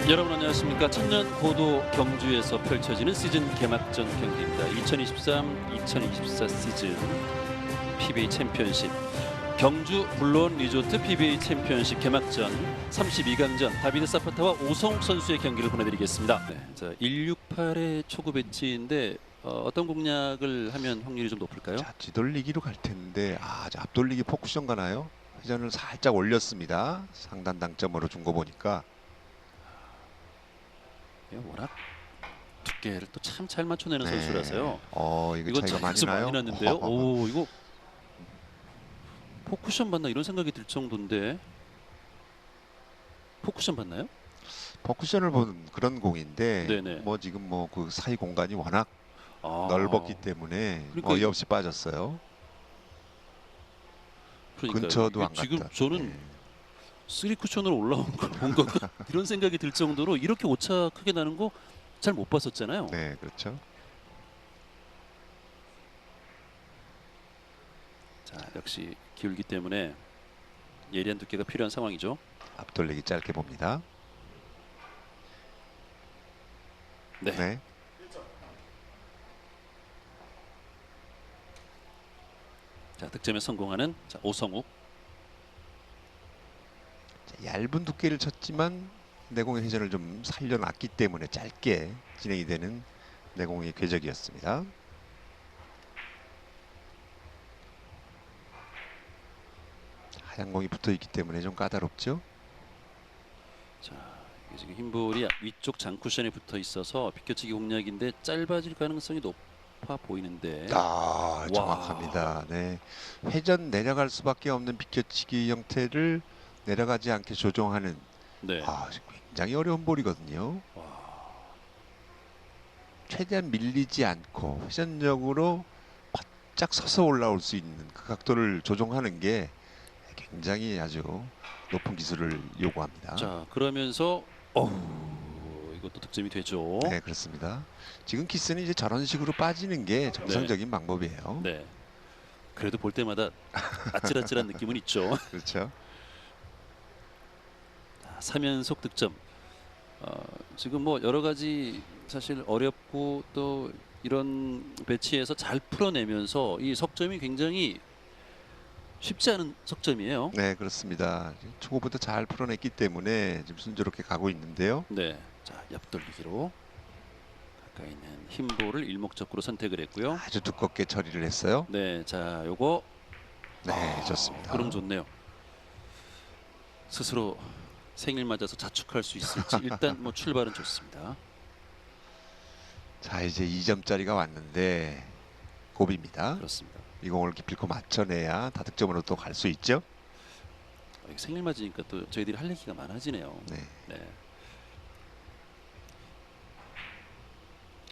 여러분 안녕하십니까. 천년 고도 경주에서 펼쳐지는 시즌 개막전 경기입니다. 2023-2024 시즌 PBA 챔피언십 경주 블루온 리조트 PBA 챔피언십 개막전 32강전 다비드 사파타와 오성욱 선수의 경기를 보내드리겠습니다. 네, 자 168의 초구 배치인데 어떤 공략을 하면 확률이 좀 높을까요? 자, 뒤돌리기로 갈 텐데 앞돌리기 포쿠션 가나요? 회전을 살짝 올렸습니다. 상단 당점으로 준 거 보니까 워낙 두께를 또 참 잘 맞춰내는 네. 선수라서요. 이거 차이가 많이 나요? 많이 났는데요. 오, 이거 포쿠션 봤나 이런 생각이 들 정도인데 포쿠션 봤나요? 포쿠션을 본 그런 공인데 네네. 뭐 지금 뭐 그 사이 공간이 워낙 넓었기 때문에 그러니까 어이없이 빠졌어요. 그러니까요. 근처도 안 지금 갔다. 저는 네. 3 쿠션으로 올라온 걸 본 건가 이런 생각이 들 정도로 이렇게 오차 크게 나는 거 잘 못 봤었잖아요. 네, 그렇죠. 자, 역시 기울기 때문에 예리한 두께가 필요한 상황이죠. 앞돌리기 짧게 봅니다. 네. 네. 자, 득점에 성공하는 오성욱. 자, 얇은 두께를 쳤지만 내공의 회전을 좀 살려놨기 때문에 짧게 진행이 되는 내공의 궤적이었습니다. 하얀 공이 붙어 있기 때문에 좀 까다롭죠. 자, 이게 지금 흰볼이 위쪽 장쿠션에 붙어 있어서 비껴치기 공략인데 짧아질 가능성이 높아 보이는데. 정확합니다. 네, 회전 내려갈 수밖에 없는 비껴치기 형태를 내려가지 않게 조정하는 네. 굉장히 어려운 볼이거든요. 최대한 밀리지 않고 회전력으로 바짝 서서 올라올 수 있는 그 각도를 조정하는 게 굉장히 아주 높은 기술을 요구합니다. 자, 그러면서 이것도 득점이 되죠. 네, 그렇습니다. 지금 키스는 이제 저런 식으로 빠지는 게 정상적인 방법이에요. 네. 그래도 볼 때마다 아찔아찔한 느낌은 있죠. 그렇죠. 3연속 득점. 지금 뭐 여러 가지 사실 어렵고 또 이런 배치에서 잘 풀어내면서 이 석점이 굉장히 쉽지 않은 석점이에요. 네, 그렇습니다. 초보부터 잘 풀어냈기 때문에 지금 순조롭게 가고 있는데요. 네. 자, 옆돌리기로 가까이 있는 흰 볼을 일목적으로 선택을 했고요. 아주 두껍게 처리를 했어요. 네, 자, 요거 네, 좋습니다. 그럼 좋네요. 스스로 생일 맞아서 자축할 수 있을지 일단 뭐 출발은 좋습니다. 자, 이제 2점짜리가 왔는데 고비입니다. 그렇습니다. 이 공을 기필코 맞춰내야 다득점으로 또 갈 수 있죠. 생일 맞으니까 또 저희들이 할 얘기가 많아지네요. 네. 네.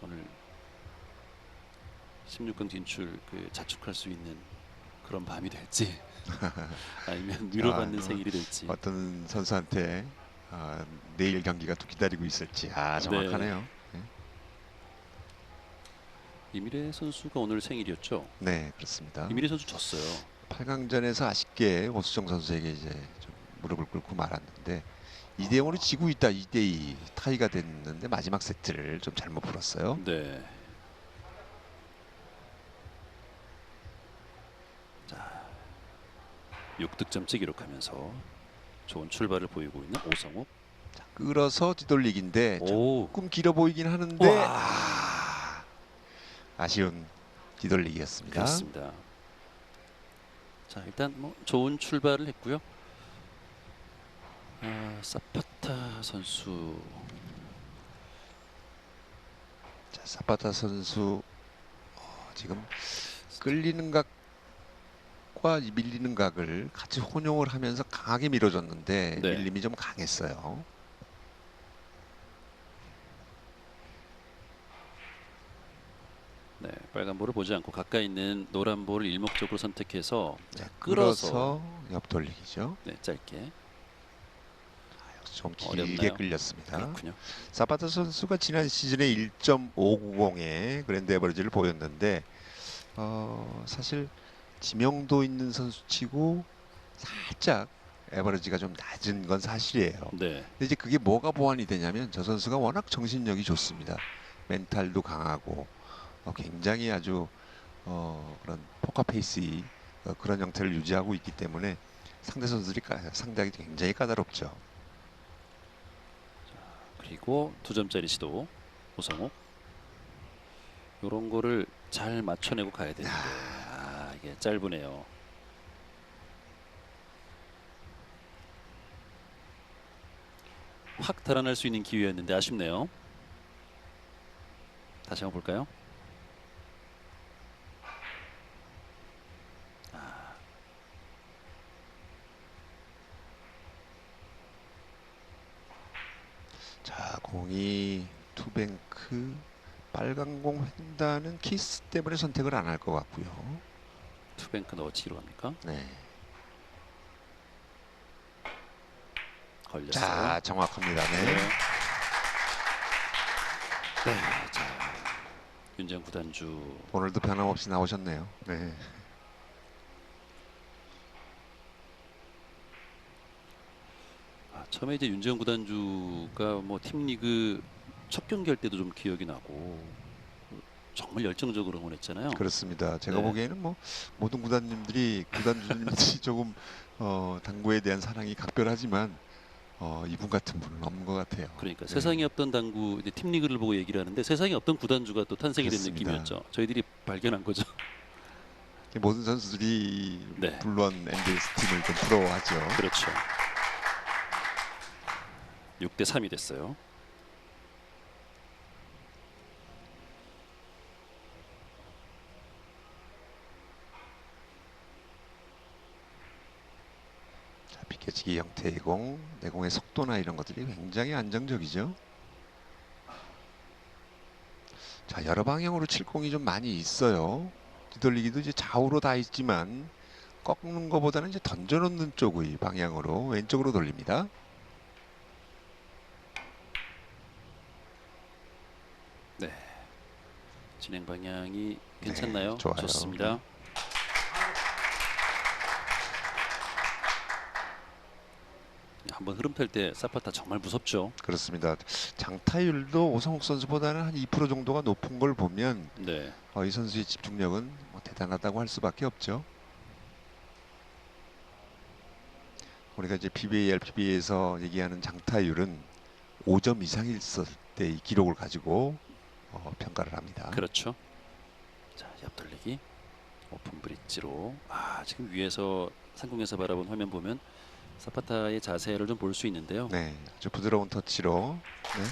오늘 16강 진출 자축할 수 있는 그런 밤이 될지 아니면 위로받는 생일이 될지. 어떤 선수한테 내일 경기가 또 기다리고 있을지 정확하네요. 네. 이미래 선수가 오늘 생일이었죠. 네, 그렇습니다. 이미래 선수 졌어요. 8강전에서 아쉽게 오수정 선수에게 이제 좀 무릎을 꿇고 말았는데 2대0으로 지고 있다 2대2 타이가 됐는데 마지막 세트를 좀 잘못 풀었어요. 네. 자, 6득점째 기록하면서 좋은 출발을 보이고 있는 오성욱. 자, 끌어서 뒤돌리기인데 조금 길어 보이긴 하는데 아쉬운 뒤돌리기였습니다. 그렇습니다. 자, 일단 뭐 좋은 출발을 했고요. 사파타 선수. 자, 사파타 선수 지금 끌리는 각과 밀리는 각을 같이 혼용을 하면서 강하게 밀어줬는데 네. 밀림이 좀 강했어요. 네, 빨간 볼을 보지 않고 가까이 있는 노란 볼을 일목적으로 선택해서 끌어서 옆돌리기죠. 네, 짧게. 좀 길게 어렵나요? 끌렸습니다. 그렇군요. 사파타 선수가 지난 시즌에 1.590의 그랜드 에버리지를 보였는데 사실 지명도 있는 선수치고 살짝 에버리지가 좀 낮은 건 사실이에요. 네. 근데 이제 그게 뭐가 보완이 되냐면 저 선수가 워낙 정신력이 좋습니다. 멘탈도 강하고 굉장히 아주 그런 포커페이스 그런 형태를 유지하고 있기 때문에 상대 선수들이 상대하기 굉장히 까다롭죠. 그리고 2점짜리 시도 오성욱. 이런 거를 잘 맞춰내고 가야 되는데 이게 짧으네요. 확 달아날 수 있는 기회였는데 아쉽네요. 다시 한번 볼까요? 자, 공이 투뱅크 빨간 공 횡단은 키스 때문에 선택을 안 할 것 같고요. 투뱅크 넣어치기로 합니까? 네. 걸렸어요. 자, 정확합니다. 네. 네. 자, 윤재영 구단주. 오늘도 변함없이 나오셨네요. 네. 처음에 이제 윤재영 구단주가 뭐 팀리그 첫 경기 할 때도 좀 기억이 나고 정말 열정적으로 응원했잖아요. 그렇습니다. 제가 네. 보기에는 뭐 모든 구단주님들이 조금 당구에 대한 사랑이 각별하지만 이분 같은 분은 없는 것 같아요. 그러니까 네. 세상에 없던 당구 이제 팀리그를 보고 얘기를 하는데 세상에 없던 구단주가 또 탄생이 된 그렇습니다. 느낌이었죠. 저희들이 발견한 거죠. 모든 선수들이 네. 물론 엔젤스 팀을 좀 부러워하죠. 그렇죠. 6대 3이 됐어요. 자, 비껴치기 형태의 공, 내공의 속도나 이런 것들이 굉장히 안정적이죠. 자, 여러 방향으로 칠 공이 좀 많이 있어요. 뒤돌리기도 이제 좌우로 다 있지만 꺾는 것보다는 이제 던져놓는 쪽의 방향으로 왼쪽으로 돌립니다. 네. 진행 방향이 괜찮나요? 네, 좋아요. 좋습니다. 한번 흐름 탈 때 사파타 정말 무섭죠. 그렇습니다. 장타율도 오성욱 선수보다는 한 2% 정도가 높은 걸 보면 네. 이 선수의 집중력은 뭐 대단하다고 할 수밖에 없죠. 우리가 이제 PBA, LPBA에서 얘기하는 장타율은 5점 이상일 때의 기록을 가지고 평가를 합니다. 그렇죠. 자, 옆돌리기 오픈 브릿지로 지금 위에서 상공에서 바라본 화면 보면 사파타의 자세를 좀 볼 수 있는데요. 네, 아주 부드러운 터치로. 네.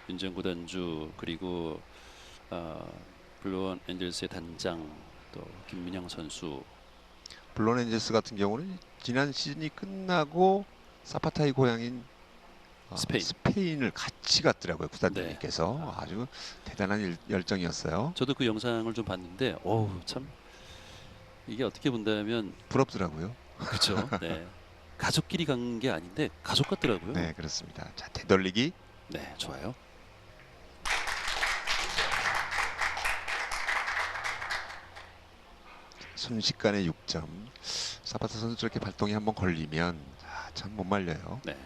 윤재영 구단주 그리고 블루원 엔젤스의 단장 또 김민영 선수. 블론 엔젤스 같은 경우는 지난 시즌이 끝나고 사파타의 고향인 스페인을 같이 갔더라고요. 구단주님께서. 아주 대단한 열정이었어요. 저도 그 영상을 좀 봤는데 참 이게 어떻게 본다면 부럽더라고요. 그렇죠. 네. 가족끼리 간 게 아닌데 가족 같더라고요. 네, 그렇습니다. 자, 되돌리기. 네, 좋아요. 순식간에 6점. 사파타 선수 저렇게 발동이 한번 걸리면 참 못 말려요. 네.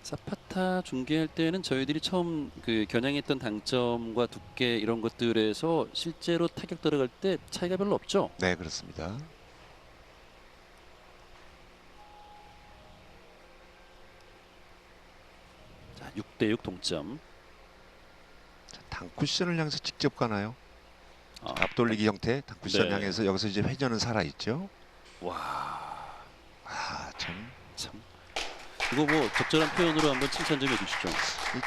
사파타 중계할 때는 저희들이 처음 그 겨냥했던 당점과 두께 이런 것들에서 실제로 타격 들어갈 때 차이가 별로 없죠. 네, 그렇습니다. 자, 6대6 동점. 자, 단쿠션을 향해서 직접 가나요? 앞돌리기 형태 단쿠션 네. 향해서 여기서 이제 회전은 살아 있죠. 와, 참 이거 뭐 적절한 표현으로 한번 칭찬 좀 해주시죠.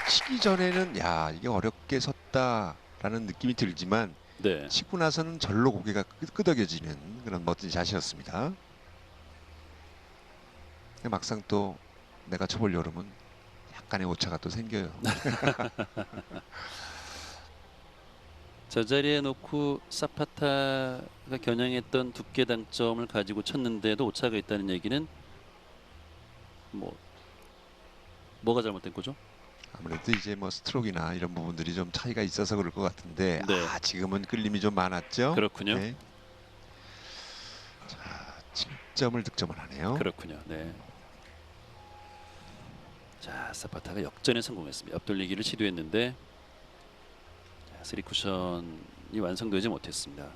치기 전에는 이게 어렵게 섰다라는 느낌이 들지만 네. 치고 나서는 절로 고개가 끄덕여지는 그런 멋진 샷이었습니다. 근데 막상 또 내가 쳐볼 여름은 약간의 오차가 또 생겨요. 저 자리에 놓고 사파타가 겨냥했던 두께 당점을 가지고 쳤는데도 오차가 있다는 얘기는 뭐가 잘못된 거죠? 아무래도 이제 뭐 스트로크나 이런 부분들이 좀 차이가 있어서 그럴 것 같은데 네. 지금은 끌림이 좀 많았죠. 그렇군요. 네. 자, 7점을 득점을 하네요. 그렇군요. 네. 자, 사파타가 역전에 성공했습니다. 앞돌리기를 시도했는데 자, 3쿠션이 완성되지 못했습니다.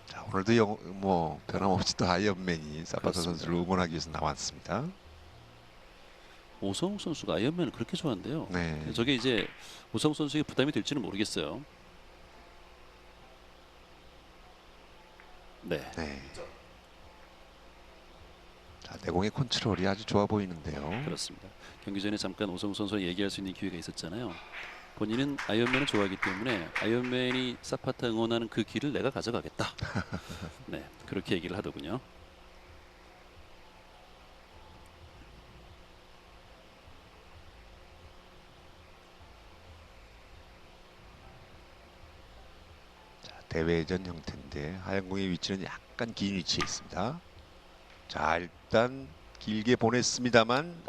자, 오늘도 뭐 변함없이 또 아이언맨이 사파타 그렇습니다. 선수를 응원하기 위해서 나왔습니다. 오성욱 선수가 아이언맨을 그렇게 좋아한대요. 네. 저게 이제 오성욱 선수에게 부담이 될지는 모르겠어요. 네. 네. 자, 내공의 컨트롤이 아주 좋아 보이는데요. 그렇습니다. 경기 전에 잠깐 오성욱 선수와 얘기할 수 있는 기회가 있었잖아요. 본인은 아이언맨을 좋아하기 때문에 아이언맨이 사파타 응원하는 그 길을 내가 가져가겠다. 네, 그렇게 얘기를 하더군요. 자, 대회전 형태인데 하얀 공의 위치는 약간 긴 위치에 있습니다. 자, 일단 길게 보냈습니다만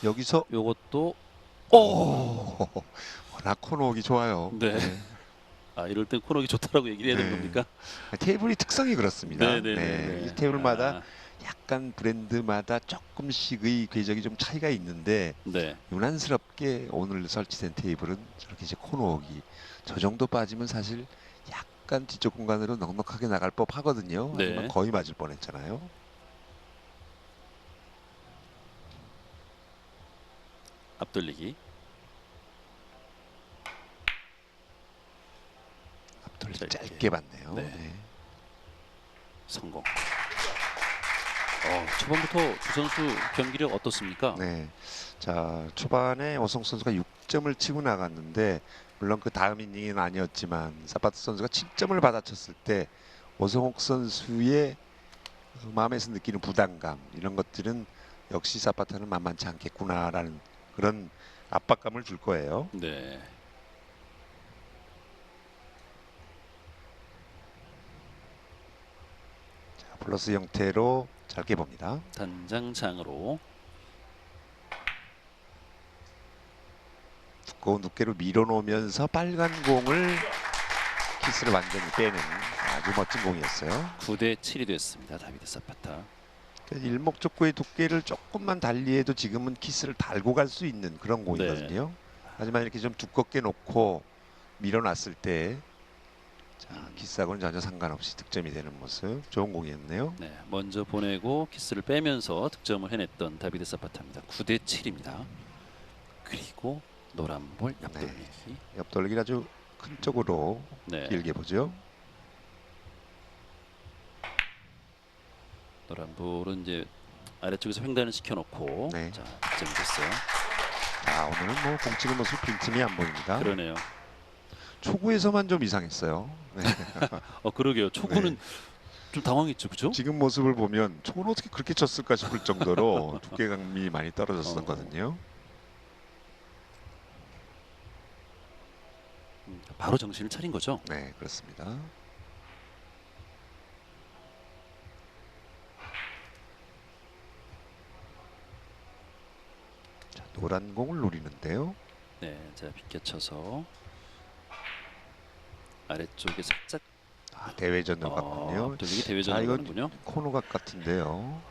여기서 요것도 워낙 코너오기 좋아요. 네. 이럴 땐 코너기 좋다라고 얘기를 해야 되는 네. 겁니까? 테이블이 특성이 그렇습니다. 네네네. 이 테이블마다 약간 브랜드마다 조금씩의 궤적이 좀 차이가 있는데 네. 유난스럽게 오늘 설치된 테이블은 저렇게 이제 코너오기 저 정도 빠지면 사실 약간 뒤쪽 공간으로 넉넉하게 나갈 법 하거든요. 네. 하지만 거의 맞을 뻔했잖아요. 앞돌리기. 앞돌리 짧게. 짧게 봤네요. 네. 네. 성공. 초반부터 두 선수 경기력 어떻습니까? 네. 자, 초반에 오성 선수가 6점을 치고 나갔는데 물론 그 다음 이닝은 아니었지만 사파트 선수가 7점을 받아쳤을 때 오성욱 선수의 그 마음에서 느끼는 부담감 이런 것들은 역시 사파타는 만만치 않겠구나라는 그런 압박감을 줄 거예요. 네. 자, 플러스 형태로 짧게 봅니다. 단장장으로. 두꺼운 두께로 밀어놓으면서 빨간 공을 키스를 완전히 빼는 아주 멋진 공이었어요. 9대 7이 됐습니다. 다비드 사파타. 일목적구의 두께를 조금만 달리해도 지금은 키스를 달고 갈 수 있는 그런 공이거든요. 하지만 이렇게 좀 두껍게 놓고 밀어놨을 때 키스하고는 전혀 상관없이 득점이 되는 모습 좋은 공이었네요. 네, 먼저 보내고 키스를 빼면서 득점을 해냈던 다비드 사파타입니다. 9대 7입니다. 그리고 노란 볼 옆돌리기. 옆돌리기 아주 큰 쪽으로 네. 길게 보죠. 노란 볼은 이제 아래쪽에서 횡단을 시켜놓고 네. 자, 득점이 됐어요. 오늘은 뭐 공치는 모습 빈틈이 안 보입니다. 그러네요. 초구에서만 좀 이상했어요. 네. 그러게요. 초구는 네. 좀 당황했죠, 그죠? 지금 모습을 보면 초구는 어떻게 그렇게 쳤을까 싶을 정도로 두께감이 많이 떨어졌었거든요. 바로 정신을 차린 거죠. 네, 그렇습니다. 자, 노란 공을 노리는데요. 네, 자 비껴쳐서 아래쪽에 살짝 대회전으로 갔군요. 앞돌리기 대회전으로 이건 가는군요. 코너각 같은데요.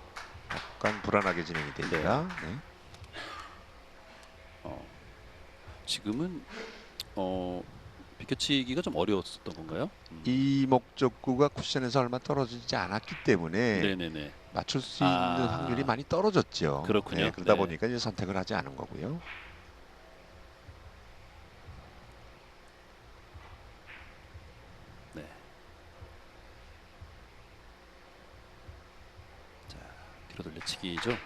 약간 불안하게 진행이 됩니다. 네. 지금은 비껴치기가 좀 어려웠던 건가요? 이 목적구가 쿠션에서 얼마 떨어지지 않았기 때문에 네네네. 맞출 수 있는 확률이 많이 떨어졌죠. 그렇군요. 네, 그러다 네. 보니까 이제 선택을 하지 않은 거고요. 네. 자 뒤로 돌려치기죠.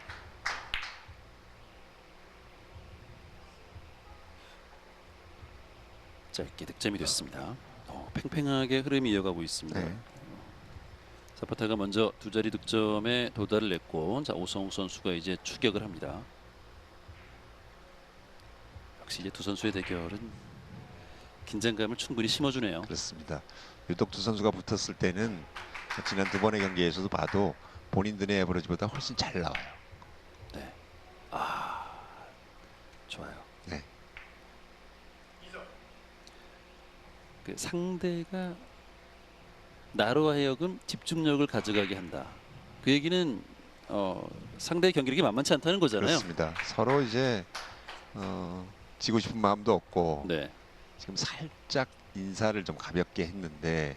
짧게 득점이 됐습니다. 팽팽하게 흐름이 이어가고 있습니다. 네. 사파타가 먼저 두 자리 득점에 도달을 했고, 자 오성욱 선수가 이제 추격을 합니다. 역시 이제 두 선수의 대결은 긴장감을 충분히 심어주네요. 그렇습니다. 유독 두 선수가 붙었을 때는 지난 두 번의 경기에서도 봐도 본인들의 에버리지보다 훨씬 잘 나와요. 네. 좋아요. 네. 그 상대가 나로 하여금 집중력을 가져가게 한다. 그 얘기는 상대의 경기력이 만만치 않다는 거잖아요. 그렇습니다. 서로 이제 지고 싶은 마음도 없고 네, 지금 살짝 인사를 좀 가볍게 했는데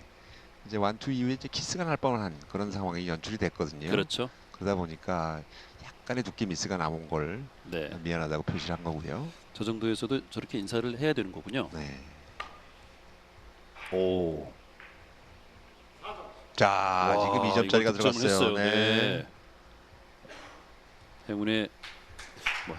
이제 완투 이후에 이제 키스가 날 뻔한 그런 상황이 연출이 됐거든요. 그렇죠. 그러다 보니까 약간의 두께 미스가 나온 걸 네, 미안하다고 표시를 한 거고요. 저 정도에서도 저렇게 인사를 해야 되는 거군요. 네. 오, 자, 와, 지금 2점짜리가 이걸 득점을 들어갔어요. 했어요. 네. 행운의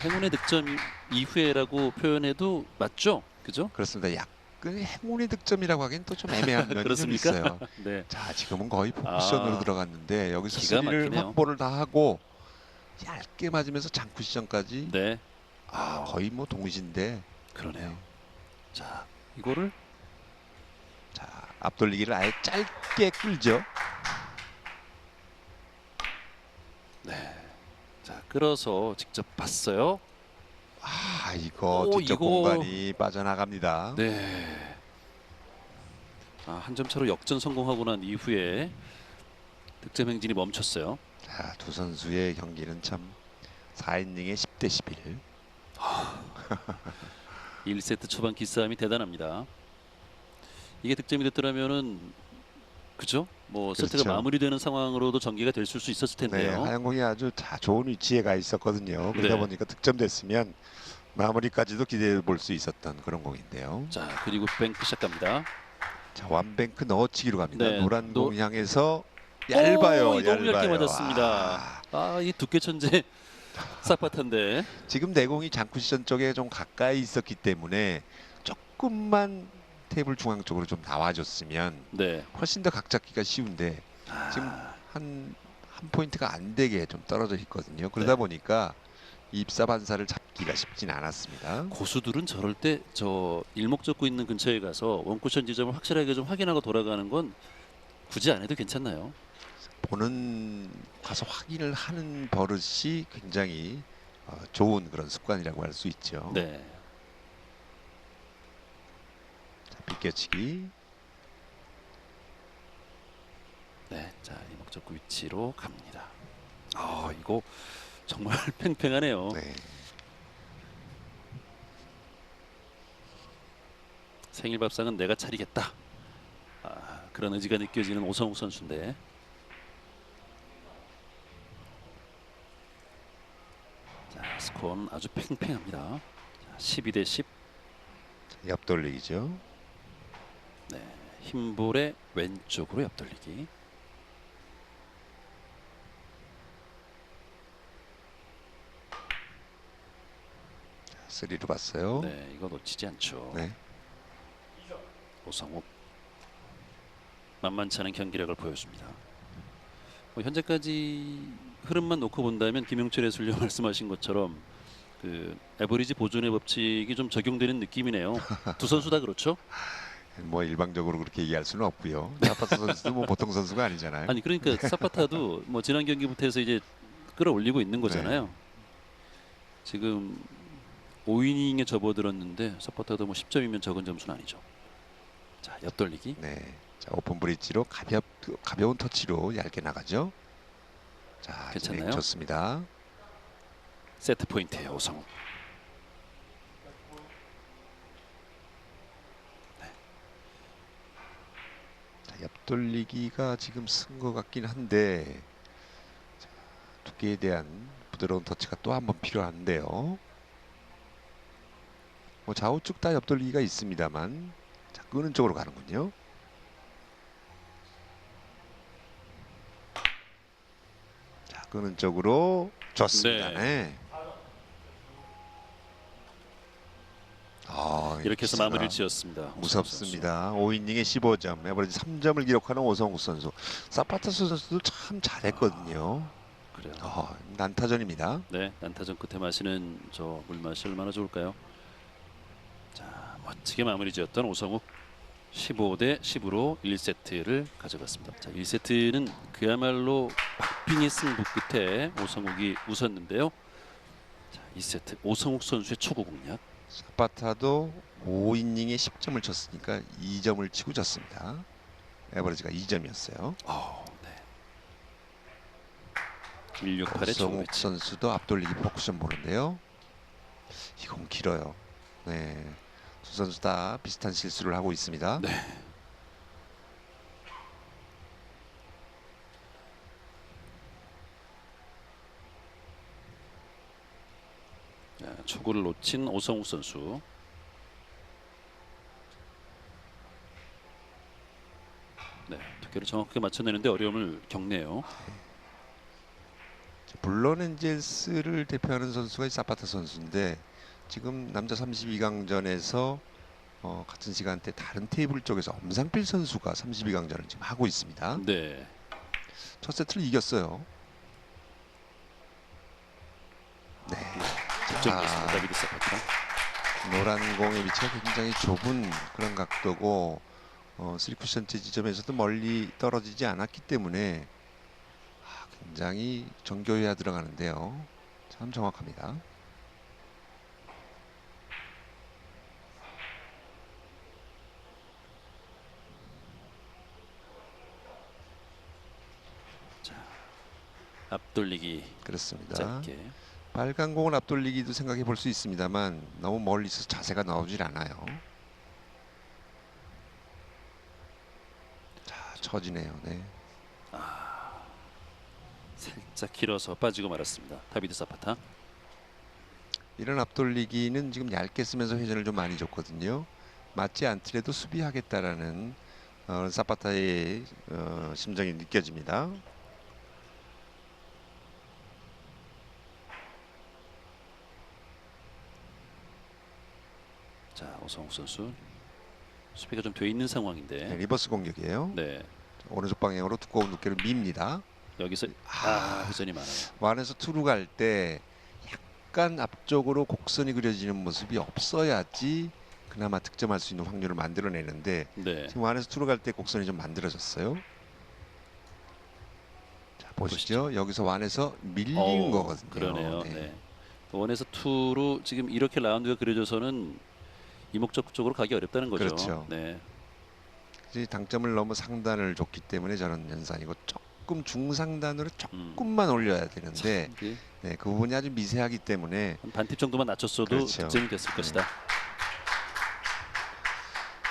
행운의 득점 이후에라고 표현해도 맞죠? 그죠? 그렇습니다. 약간 행운의 득점이라고 하기엔 또 좀 애매한 면이 좀 그렇습니까? 있어요. 네, 자, 지금은 거의 포쿠션으로 아, 들어갔는데 여기서 기가 스리를 막히네요. 확보를 다 하고 얇게 맞으면서 장쿠시전까지 네, 거의 뭐 동시인데 그러네요. 자, 이거를 자, 앞돌리기를 아예 짧게 끌죠. 자 끌어서 직접 봤어요. 이거 오, 뒤쪽 이거. 공간이 빠져나갑니다. 네. 한 점 차로 역전 성공하고 난 이후에 득점 행진이 멈췄어요. 자, 두 선수의 경기는 참 4이닝에 10대 11. 1세트 초반 기싸움이 대단합니다. 이게 득점이 됐더라면은 그죠? 뭐 세트가 그렇죠. 마무리되는 상황으로도 전개가 될 수 있었을 네, 텐데요. 하얀공이 아주 좋은 위치에 가 있었거든요. 그러다 네. 보니까 득점됐으면 마무리까지도 기대해 볼 수 있었던 그런 공인데요. 자 그리고 뱅크샷 갑니다. 자, 완뱅크 넣어치기로 갑니다. 네, 노란 공 향해서 얇아요. 오, 너무 얇게 얇아요. 맞았습니다. 이 두께 천재 싹바탄데. 지금 내공이 장쿠시전 쪽에 좀 가까이 있었기 때문에 조금만 테이블 중앙 쪽으로 좀 나와줬으면 네. 훨씬 더 각 잡기가 쉬운데 지금 한 포인트가 안 되게 좀 떨어져 있거든요. 그러다 네. 보니까 입사 반사를 잡기가 쉽진 않았습니다. 고수들은 저럴 때 저 일목 잡고 있는 근처에 가서 원쿠션 지점을 확실하게 좀 확인하고 돌아가는 건 굳이 안 해도 괜찮나요? 보는 가서 확인을 하는 버릇이 굉장히 좋은 그런 습관이라고 할 수 있죠. 네. 자, 비껴치기. 네. 자, 이목 잡고 위치로 갑니다. 이거 정말 팽팽하네요. 네. 생일 밥상은 내가 차리겠다. 그런 의지가 느껴지는 오성욱 선수인데. 자, 스코어는 아주 팽팽합니다. 자, 12대 10. 옆돌리기죠. 네. 흰볼의 왼쪽으로 옆돌리기. 쓰리로 봤어요. 네, 이거 놓치지 않죠. 네. 오성욱 만만치 않은 경기력을 보여줍니다. 현재까지 흐름만 놓고 본다면 김용철 해설위원 말씀하신 것처럼 그 에버리지 보존의 법칙이 좀 적용되는 느낌이네요. 두 선수 다 그렇죠? 뭐 일방적으로 그렇게 얘기할 수는 없고요. 자파스 선수도 뭐 보통 선수가 아니잖아요. 아니 그러니까 사파타도 뭐 지난 경기부터 해서 이제 끌어올리고 있는 거잖아요. 지금 5이닝에 접어들었는데 사파타도 뭐 10점이면 적은 점수는 아니죠. 자, 옆돌리기. 네. 자, 오픈 브릿지로 가벼운 터치로 얇게 나가죠. 자, 괜찮나요? 좋습니다. 세트 포인트예요, 오성욱. 자, 옆돌리기가 지금 쓴 것 같긴 한데 자, 두께에 대한 부드러운 터치가 또 한 번 필요한데요. 뭐 좌우측 다 옆돌리기가 있습니다만 자, 끄는 쪽으로 가는군요. 자, 끄는 쪽으로 좋습니다. 네. 이렇게 해서 기세가 마무리를 지었습니다. 오성욱 무섭습니다. 5이닝에 15점, 에버리지 3점을 기록하는 오성욱 선수. 사파타 선수도 참 잘했거든요. 그래요. 난타전입니다. 네, 난타전 끝에 마시는 저 물맛이 얼마나 좋을까요? 자, 멋지게 마무리 지었던 오성욱 15대 10으로 1세트를 가져갔습니다. 자, 1세트는 그야말로 박빙의 승부 끝에 오성욱이 웃었는데요. 자, 2세트 오성욱 선수의 초구 공략. 사파타도 5이닝에 10점을 쳤으니까 2점을 치고 졌습니다. 에버리지가 2점이었어요. 네. 168의 초구 오성욱 배치. 선수도 앞돌리기 포크션 보는데요. 이건 길어요. 네, 두 선수 다 비슷한 실수를 하고 있습니다. 네. 자, 초구를 놓친 오성욱 선수. 네, 두께를 정확하게 맞춰내는데 어려움을 겪네요. 블론 엔젤스를 대표하는 선수가 이 사파타 선수인데 지금 남자 32강전에서 같은 시간대 다른 테이블 쪽에서 엄상필 선수가 32강전을 지금 하고 있습니다. 네. 첫 세트를 이겼어요. 네. 득점됐습니다. 다비드 사파타. 노란 공의 위치가 굉장히 좁은 그런 각도고 3쿠션째 지점에서도 멀리 떨어지지 않았기 때문에 굉장히 정교해야 들어가는데요. 참 정확합니다. 앞돌리기 그렇습니다. 짧게. 빨간 공을 앞돌리기도 생각해 볼 수 있습니다만 너무 멀리 있어서 자세가 나오질 않아요. 자, 처지네요. 네. 살짝 길어서 빠지고 말았습니다. 다비드 사파타. 이런 앞돌리기는 지금 얇게 쓰면서 회전을 좀 많이 줬거든요. 맞지 않더라도 수비하겠다라는 사파타의 심정이 느껴집니다. 자, 오성욱 선수 수비가 좀 돼 있는 상황인데. 네, 리버스 공격이에요. 네. 오른쪽 방향으로 두꺼운 두께를 밉니다. 여기서 회전이 많아요. 완에서 투루 갈 때 약간 앞쪽으로 곡선이 그려지는 모습이 없어야지 그나마 득점할 수 있는 확률을 만들어내는데 네. 지금 완에서 투루 갈 때 곡선이 좀 만들어졌어요. 자, 보시죠. 여기서 완에서 밀린 거거든요. 그러네요. 네. 네. 원에서 투로 지금 이렇게 라운드가 그려져서는 이목적 쪽으로 가기 어렵다는 거죠. 그렇죠. 네. 이제 당점을 너무 상단을 줬기 때문에 저런 현상이고 조금 중상단으로 조금만 올려야 되는데 네, 그 부분이 아주 미세하기 때문에 한 반팁 정도만 낮췄어도 그렇죠. 득점이 됐을 것이다.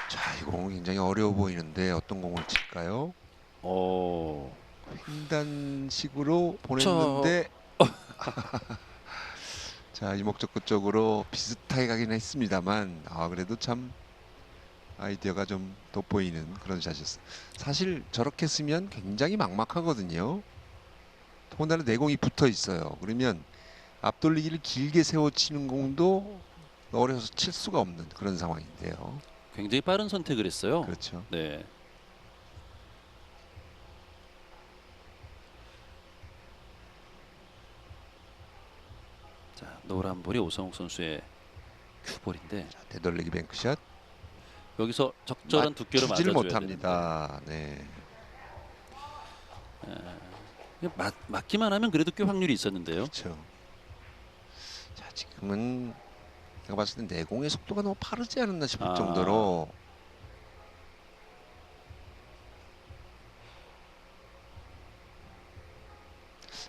자, 이 공은 굉장히 어려워 보이는데 어떤 공을 칠까요? 횡단식으로 보냈는데 자, 이목적구 쪽으로 비슷하게 가긴 했습니다만 그래도 참 아이디어가 좀 돋보이는 그런 샷이었어요. 사실 저렇게 쓰면 굉장히 막막하거든요. 더군다나 내공이 붙어 있어요. 그러면 앞돌리기를 길게 세워 치는 공도 어려서 칠 수가 없는 그런 상황인데요. 굉장히 빠른 선택을 했어요. 그렇죠. 네. 자, 노란 볼이 오성욱 선수의 큐볼인데 되돌리기 뱅크샷. 여기서 적절한 두께로 맞추지를 맞아줘야 못합니다. 네. 맞기만 하면 그래도 꽤 확률이 있었는데요. 그렇죠. 자, 지금은 제가 봤을 때 내공의 속도가 너무 빠르지 않았나 싶을 정도로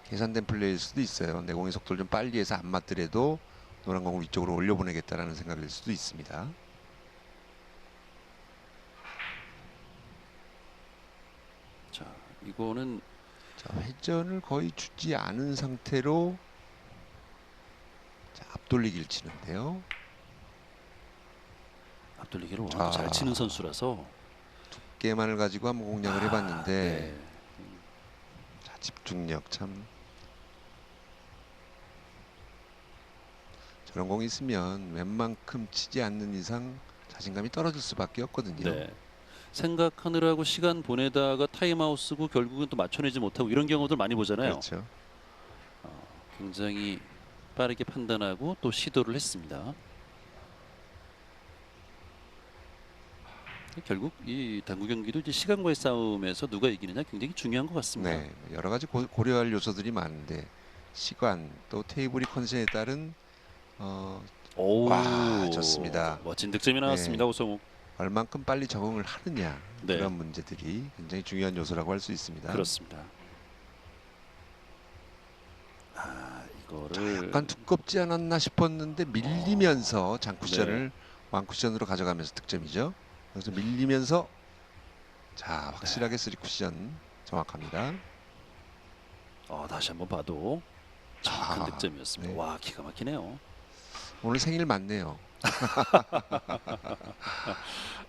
계산된 플레이일 수도 있어요. 내공의 속도를 좀 빨리 해서 안 맞더라도 노란 공을 위쪽으로 올려보내겠다라는 생각일 수도 있습니다. 자, 이거는 자, 회전을 거의 주지 않은 상태로 자, 앞돌리기를 치는데요. 앞돌리기를 워낙 잘 치는 선수라서 두께만을 가지고 한번 공략을 해봤는데 네. 자, 집중력 참 저런 공이 있으면 웬만큼 치지 않는 이상 자신감이 떨어질 수밖에 없거든요. 네. 생각하느라고 시간 보내다가 타임아웃 쓰고 결국은 또 맞춰내지 못하고 이런 경우들 많이 보잖아요. 그렇죠. 굉장히 빠르게 판단하고 또 시도를 했습니다. 결국 이 당구 경기도 이제 시간과의 싸움에서 누가 이기느냐 굉장히 중요한 것 같습니다. 네, 여러 가지 고려할 요소들이 많은데 시간 또 테이블이 컨디션에 따른 어, 오, 와, 좋습니다. 멋진 득점이 나왔습니다. 네. 오성욱. 얼만큼 빨리 적응을 하느냐 네. 그런 문제들이 굉장히 중요한 요소라고 할 수 있습니다. 그렇습니다. 이거를 약간 두껍지 않았나 싶었는데 밀리면서 장쿠션을 네. 완쿠션으로 가져가면서 득점이죠. 그래서 밀리면서 자 확실하게 네. 3쿠션 정확합니다. 다시 한번 봐도 정확한 득점이었습니다. 네. 와, 기가 막히네요. 오늘 생일 맞네요.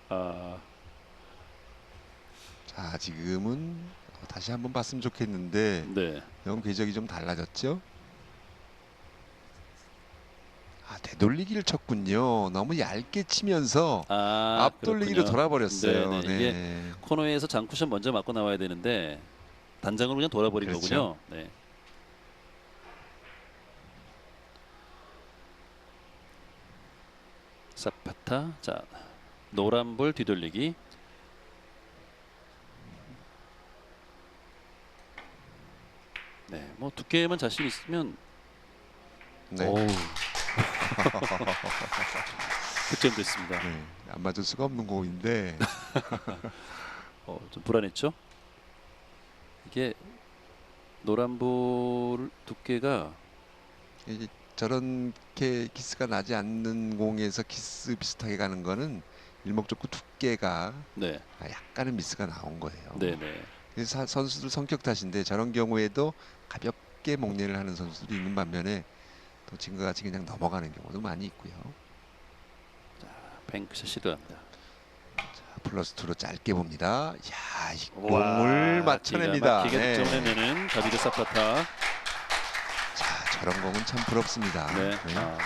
아, 자 지금은 다시 한번 봤으면 좋겠는데 네. 영 궤적이 좀 달라졌죠. 되돌리기를 쳤군요. 너무 얇게 치면서 앞돌리기로 그렇군요. 돌아버렸어요. 네네. 이게 네. 코너에서 장쿠션 먼저 맞고 나와야 되는데 단장으로 그냥 돌아버린 그렇죠. 거군요. 네. 사파타. 자, 노란 볼 뒤돌리기. 네, 뭐 두께만 자신 있으면 네. 오우. 득점됐습니다. 네. 안 맞을 수가 없는 공인데 좀 불안했죠? 이게 노란 볼 두께가 이제 저렇게 키스가 나지 않는 공에서 키스 비슷하게 가는 거는 일목적구 두께가 네, 약간의 미스가 나온 거예요. 네네. 그래서 선수들 성격 탓인데 저런 경우에도 가볍게 목례를 하는 선수들이 있는 반면에 또 지금과 같이 그냥 넘어가는 경우도 많이 있고요. 뱅크샷 시도합니다. 플러스 2로 짧게 봅니다. 야, 이 와, 공을 맞춰냅니다. 기가 막히게 네. 득점을 해내는 다비드 사파타. 자, 저런 공은 참 부럽습니다. 네. 네.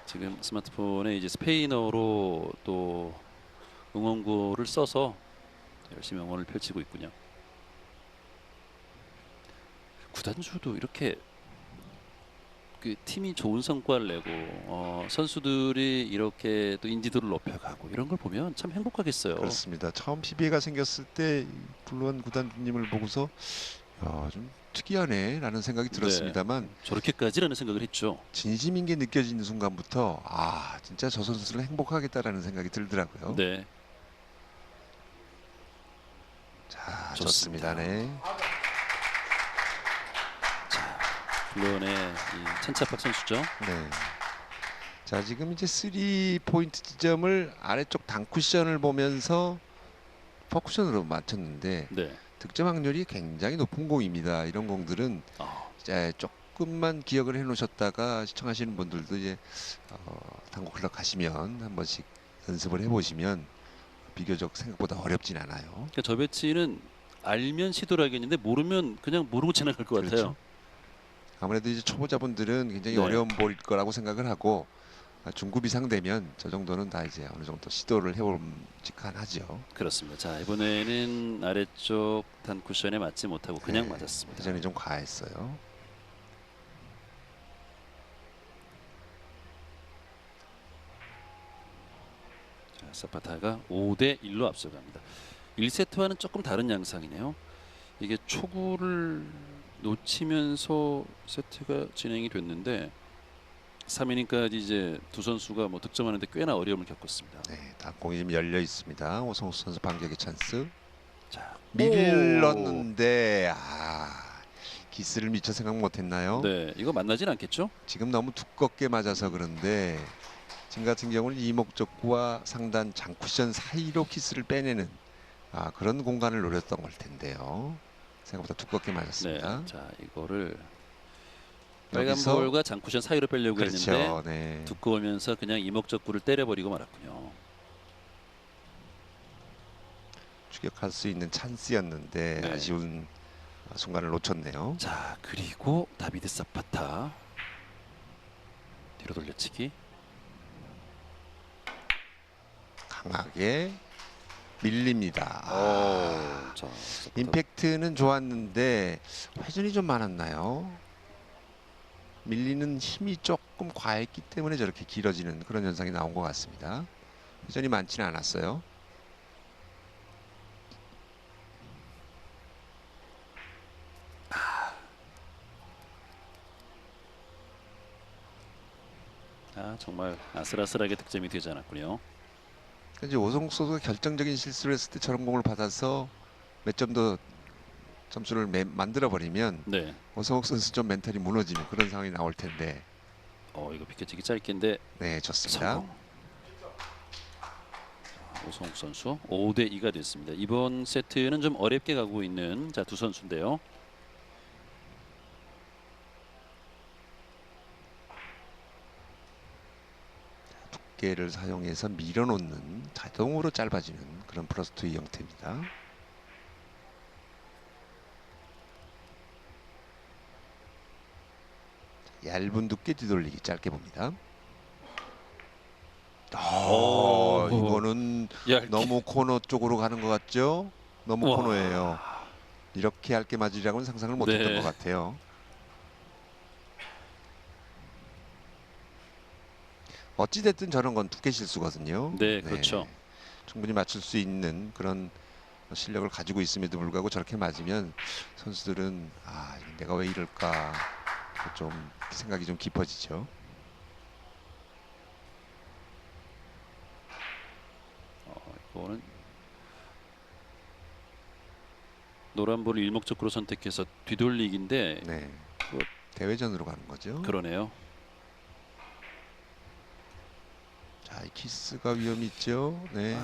지금 스마트폰에 이제 스페인어로 또 응원구를 써서 열심히 응원을 펼치고 있군요. 구단주도 이렇게 그 팀이 좋은 성과를 내고 선수들이 이렇게 또 인지도를 높여가고 이런 걸 보면 참 행복하겠어요. 그렇습니다. 처음 PBA가 생겼을 때 물론 구단주님을 보고서 좀 특이하네라는 생각이 들었습니다만 저렇게까지라는 생각을 했죠. 진심인 게 느껴지는 순간부터 진짜 저 선수를 행복하겠다라는 생각이 들더라고요. 네, 자, 좋습니다. 좋습니다. 네. 자, 물론의 이 천차박 선수죠. 네. 자, 지금 이제 3포인트 지점을 아래쪽 단쿠션을 보면서 퍼쿠션으로 맞췄는데 네. 득점 확률이 굉장히 높은 공입니다. 이런 공들은 이제 조금만 기억을 해놓으셨다가 시청하시는 분들도 이제 당구 클럽 가시면 한 번씩 연습을 해보시면 비교적 생각보다 어렵진 않아요. 그러니까 저 배치는 알면 시도를 하겠는데 모르면 그냥 모르고 지나갈 것 그렇죠. 같아요. 아무래도 이제 초보자분들은 굉장히 네. 어려운 볼일 거라고 생각을 하고 중급 이상 되면 저 정도는 다 이제 어느 정도 시도를 해볼직하죠. 그렇습니다. 자, 이번에는 아래쪽 단 쿠션에 맞지 못하고 그냥 네, 맞았습니다. 회전이 좀 과했어요. 자, 사파타가 5대 1로 앞서갑니다. 1세트와는 조금 다른 양상이네요. 이게 초구를 놓치면서 세트가 진행이 됐는데 3이닝까지 이제 두 선수가 뭐 득점하는데 꽤나 어려움을 겪었습니다. 네, 다 공이 좀 열려 있습니다. 오성우 선수 반격의 찬스. 자, 밀렀는데 기스를 미처 생각 못했나요? 네, 이거 만나진 않겠죠? 지금 너무 두껍게 맞아서 그런데 지금 같은 경우는 이목적구와 상단 장쿠션 사이로 키스를 빼내는 그런 공간을 노렸던 걸 텐데요. 생각보다 두껍게 맞았습니다. 네, 자 이거를 빨간 여기서 볼과 장쿠션 사이로 빼려고 그렇죠. 했는데 네. 두꺼우면서 그냥 이목적구를 때려버리고 말았군요. 추격할 수 있는 찬스였는데 네. 아쉬운 순간을 놓쳤네요. 자 그리고 다비드 사파타 뒤로 돌려치기. 강하게 밀립니다. 자, 사파타. 임팩트는 좋았는데 회전이 좀 많았나요? 밀리는 힘이 조금 과했기 때문에 저렇게 길어지는 그런 현상이 나온 것 같습니다. 회전이 많지는 않았어요. 정말 아슬아슬하게 득점이 되지 않았군요. 이제 오성욱 선수가 결정적인 실수를 했을 때 저런 공을 받아서 몇 점 더 점수를 만들어 버리면 네. 오성욱 선수 좀 멘탈이 무너지는 그런 상황이 나올 텐데. 이거 비켜치기 짧게인데 네, 좋습니다. 성공. 오성욱 선수 5대 2가 됐습니다. 이번 세트는 좀 어렵게 가고 있는 두 선수인데요. 두께를 사용해서 밀어놓는 자동으로 짧아지는 그런 프로스트 형태입니다. 얇은 두께 뒤돌리기 짧게 봅니다. 이거는 얇게. 너무 코너 쪽으로 가는 것 같죠? 너무 와. 코너예요. 이렇게 얇게 맞으리라고는 상상을 못했던 네. 것 같아요. 어찌됐든 저런 건 두께 실수거든요. 네, 그렇죠. 충분히 맞출 수 있는 그런 실력을 가지고 있음에도 불구하고 저렇게 맞으면 선수들은 내가 왜 이럴까 좀 생각이 좀 깊어지죠. 이거는 노란 볼을 일목적으로 선택해서 뒤돌리기인데 네. 뭐- 대회전으로 가는 거죠. 그러네요. 자, 이 키스가 위험이 있죠. 네.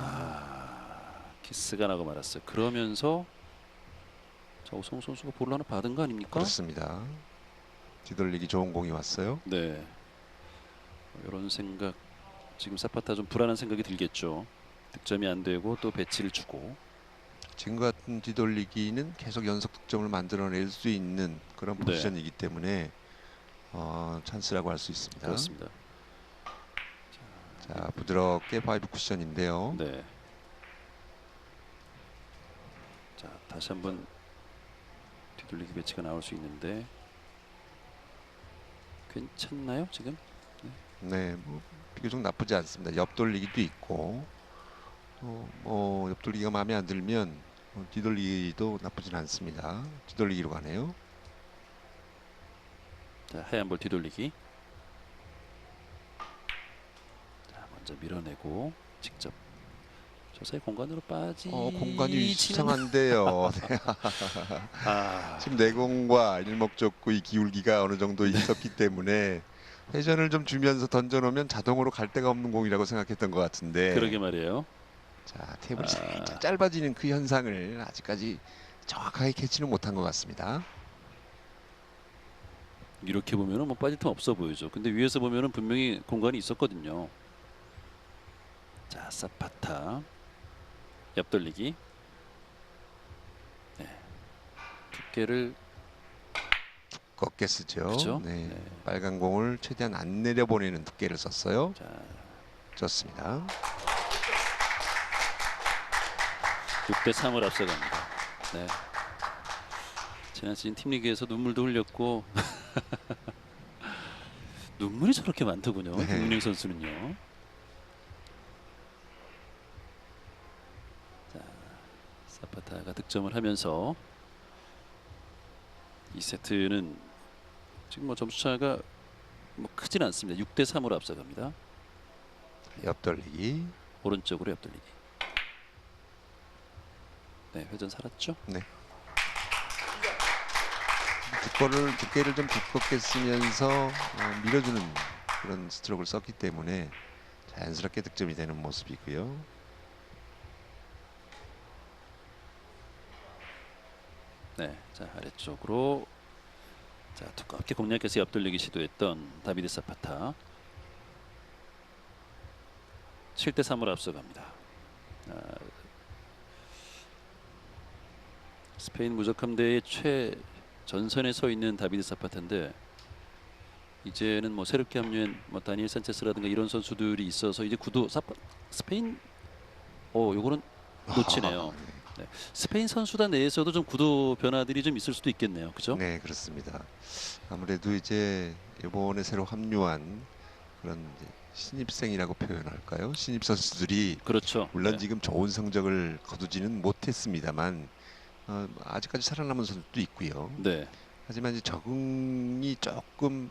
키스가 나고 말았어요. 그러면서 오성욱 선수가 볼을 하나 받은 거 아닙니까? 그렇습니다. 뒤돌리기 좋은 공이 왔어요. 네. 이런 생각, 지금 사파타 좀 불안한 생각이 들겠죠. 득점이 안 되고 또 배치를 주고. 지금 같은 뒤돌리기는 계속 연속 득점을 만들어낼 수 있는 그런 네. 포지션이기 때문에 찬스라고 할 수 있습니다. 그렇습니다. 자, 부드럽게 5 쿠션인데요. 네. 자, 다시 한번 뒤돌리기 배치가 나올 수 있는데 괜찮나요 지금? 네, 뭐 비교적 나쁘지 않습니다. 옆돌리기도 있고, 옆돌리기가 마음에 안 들면 뒤돌리기도 나쁘진 않습니다. 뒤돌리기로 가네요. 자, 하얀 볼 뒤돌리기. 자, 먼저 밀어내고 직접 저 사이 공간으로 빠지. 공간이 수상한데요. 네. 지금 내공과 일목적구의 기울기가 어느 정도 있었기 때문에 회전을 좀 주면서 던져놓으면 자동으로 갈 데가 없는 공이라고 생각했던 것 같은데. 그러게 말이에요. 자, 테이블이 살짝 짧아지는 그 현상을 아직까지 정확하게 캐치는 못한 것 같습니다. 이렇게 보면은 뭐 빠질 틈 없어 보이죠. 근데 위에서 보면은 분명히 공간이 있었거든요. 자, 사파타 옆돌리기. 네. 두께를 두껍게 쓰죠. 그죠? 네. 네. 빨간 공을 최대한 안 내려보내는 두께를 썼어요. 자, 좋습니다. 6대 3을 앞서갑니다. 네. 지난 시즌 팀리그에서 눈물도 흘렸고 눈물이 저렇게 많더군요. 네. 김문영 선수는요. 자, 사파타가 득점을 하면서 이 세트는 지금 뭐 점수차가 뭐 크진 않습니다. 6대 3으로 앞서갑니다. 옆돌리기. 오른쪽으로 옆돌리기. 네, 회전 살았죠? 네. 두께를 좀 두껍게 쓰면서 밀어주는 그런 스트로크를 썼기 때문에 자연스럽게 득점이 되는 모습이고요. 네, 자 아래쪽으로 자 두껍게 공략해서 옆돌리기 시도했던 다비드 사파타. 7대 3으로 앞서갑니다. 스페인 무적함대의 최전선에 서 있는 다비드 사파타인데 이제는 뭐 새롭게 합류한 뭐 다니엘 산체스라든가 이런 선수들이 있어서 이제 구도 스페인 요거는 놓치네요. 네. 스페인 선수단 내에서도 좀 구도 변화들이 좀 있을 수도 있겠네요. 그죠? 네, 그렇습니다. 아무래도 이제 이번에 새로 합류한 그런 이제 신입생이라고 표현할까요? 신입 선수들이 그렇죠. 물론 네. 지금 좋은 성적을 거두지는 못했습니다만 아직까지 살아남은 선수도 있고요. 네. 하지만 이제 적응이 조금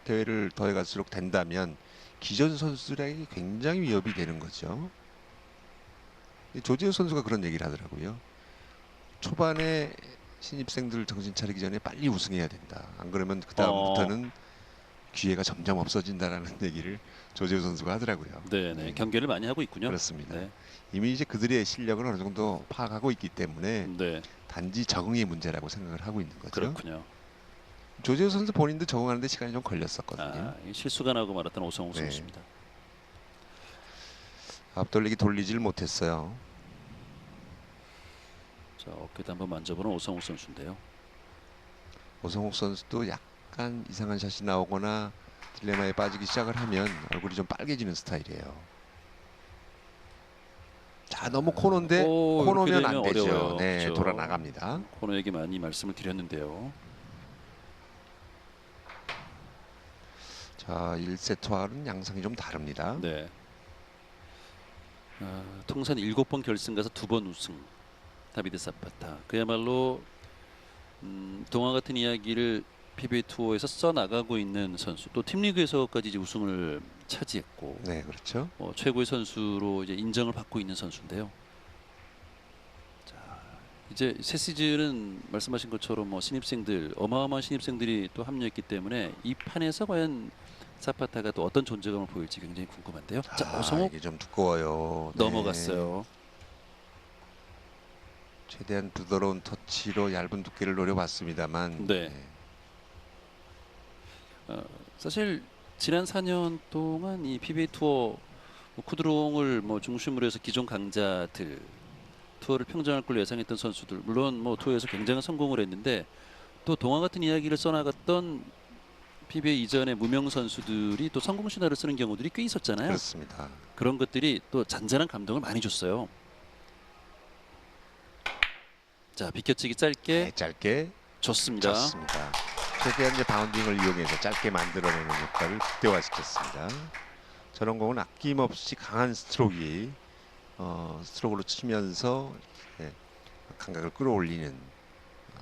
대회를 더해갈수록 된다면 기존 선수들에게 굉장히 위협이 되는 거죠. 조지우 선수가 그런 얘기를 하더라고요. 초반에 신입생들 정신 차리기 전에 빨리 우승해야 된다. 안 그러면 그 다음부터는 기회가 점점 없어진다라는 얘기를 조재우 선수가 하더라고요. 네, 경기를 많이 하고 있군요. 그렇습니다. 네. 이미 이제 그들의 실력을 어느 정도 파악하고 있기 때문에 네, 단지 적응의 문제라고 생각을 하고 있는 거죠. 그렇군요. 조재우 선수 본인도 적응하는데 시간이 좀 걸렸었거든요. 이 실수가 나고 말았던 오성욱 네. 선수입니다. 앞돌리기 돌리질 못했어요. 자, 어깨도 한번 만져보는 오성욱 선수인데요. 오성욱 선수도 약간 이상한 샷이 나오거나 딜레마에 빠지기 시작을 하면 얼굴이 좀 빨개지는 스타일이에요. 자, 너무 코너인데 코너면 안 되죠. 어려워요. 네, 그렇죠. 돌아 나갑니다. 코너 얘기 많이 말씀을 드렸는데요. 자, 1세트와는 양상이 좀 다릅니다. 네. 통산 7번 결승 가서 2번 우승. 다비드 사파타. 그야말로 동화 같은 이야기를 PBA 투어에서 써 나가고 있는 선수. 또 팀리그에서까지 이제 우승을 차지했고, 네, 그렇죠. 최고의 선수로 이제 인정을 받고 있는 선수인데요. 자, 이제 새 시즌은 말씀하신 것처럼 뭐 신입생들, 어마어마한 신입생들이 또 합류했기 때문에 이 판에서 과연 사파타가 또 어떤 존재감을 보일지 굉장히 궁금한데요. 자, 오성욱 이게 좀 두꺼워요. 네. 넘어갔어요. 최대한 부드러운 터치로 얇은 두께를 노려봤습니다만. 네. 사실 지난 4년 동안 이 PBA 투어 쿠드롱을 중심으로 해서 기존 강자들 투어를 평정할 걸 예상했던 선수들 물론 투어에서 굉장한 성공을 했는데 또 동화 같은 이야기를 써나갔던 PBA 이전의 무명 선수들이 또 성공 신화를 쓰는 경우들이 꽤 있었잖아요. 그렇습니다. 그런 것들이 또 잔잔한 감동을 많이 줬어요. 자, 비켜치기 짧게 네, 짧게 좋습니다. 쳤습니다. 최대한 이제 바운딩을 이용해서 짧게 만들어내는 효과를 극대화시켰습니다. 저런 공은 아낌없이 강한 스트로크로 치면서 감각을 끌어올리는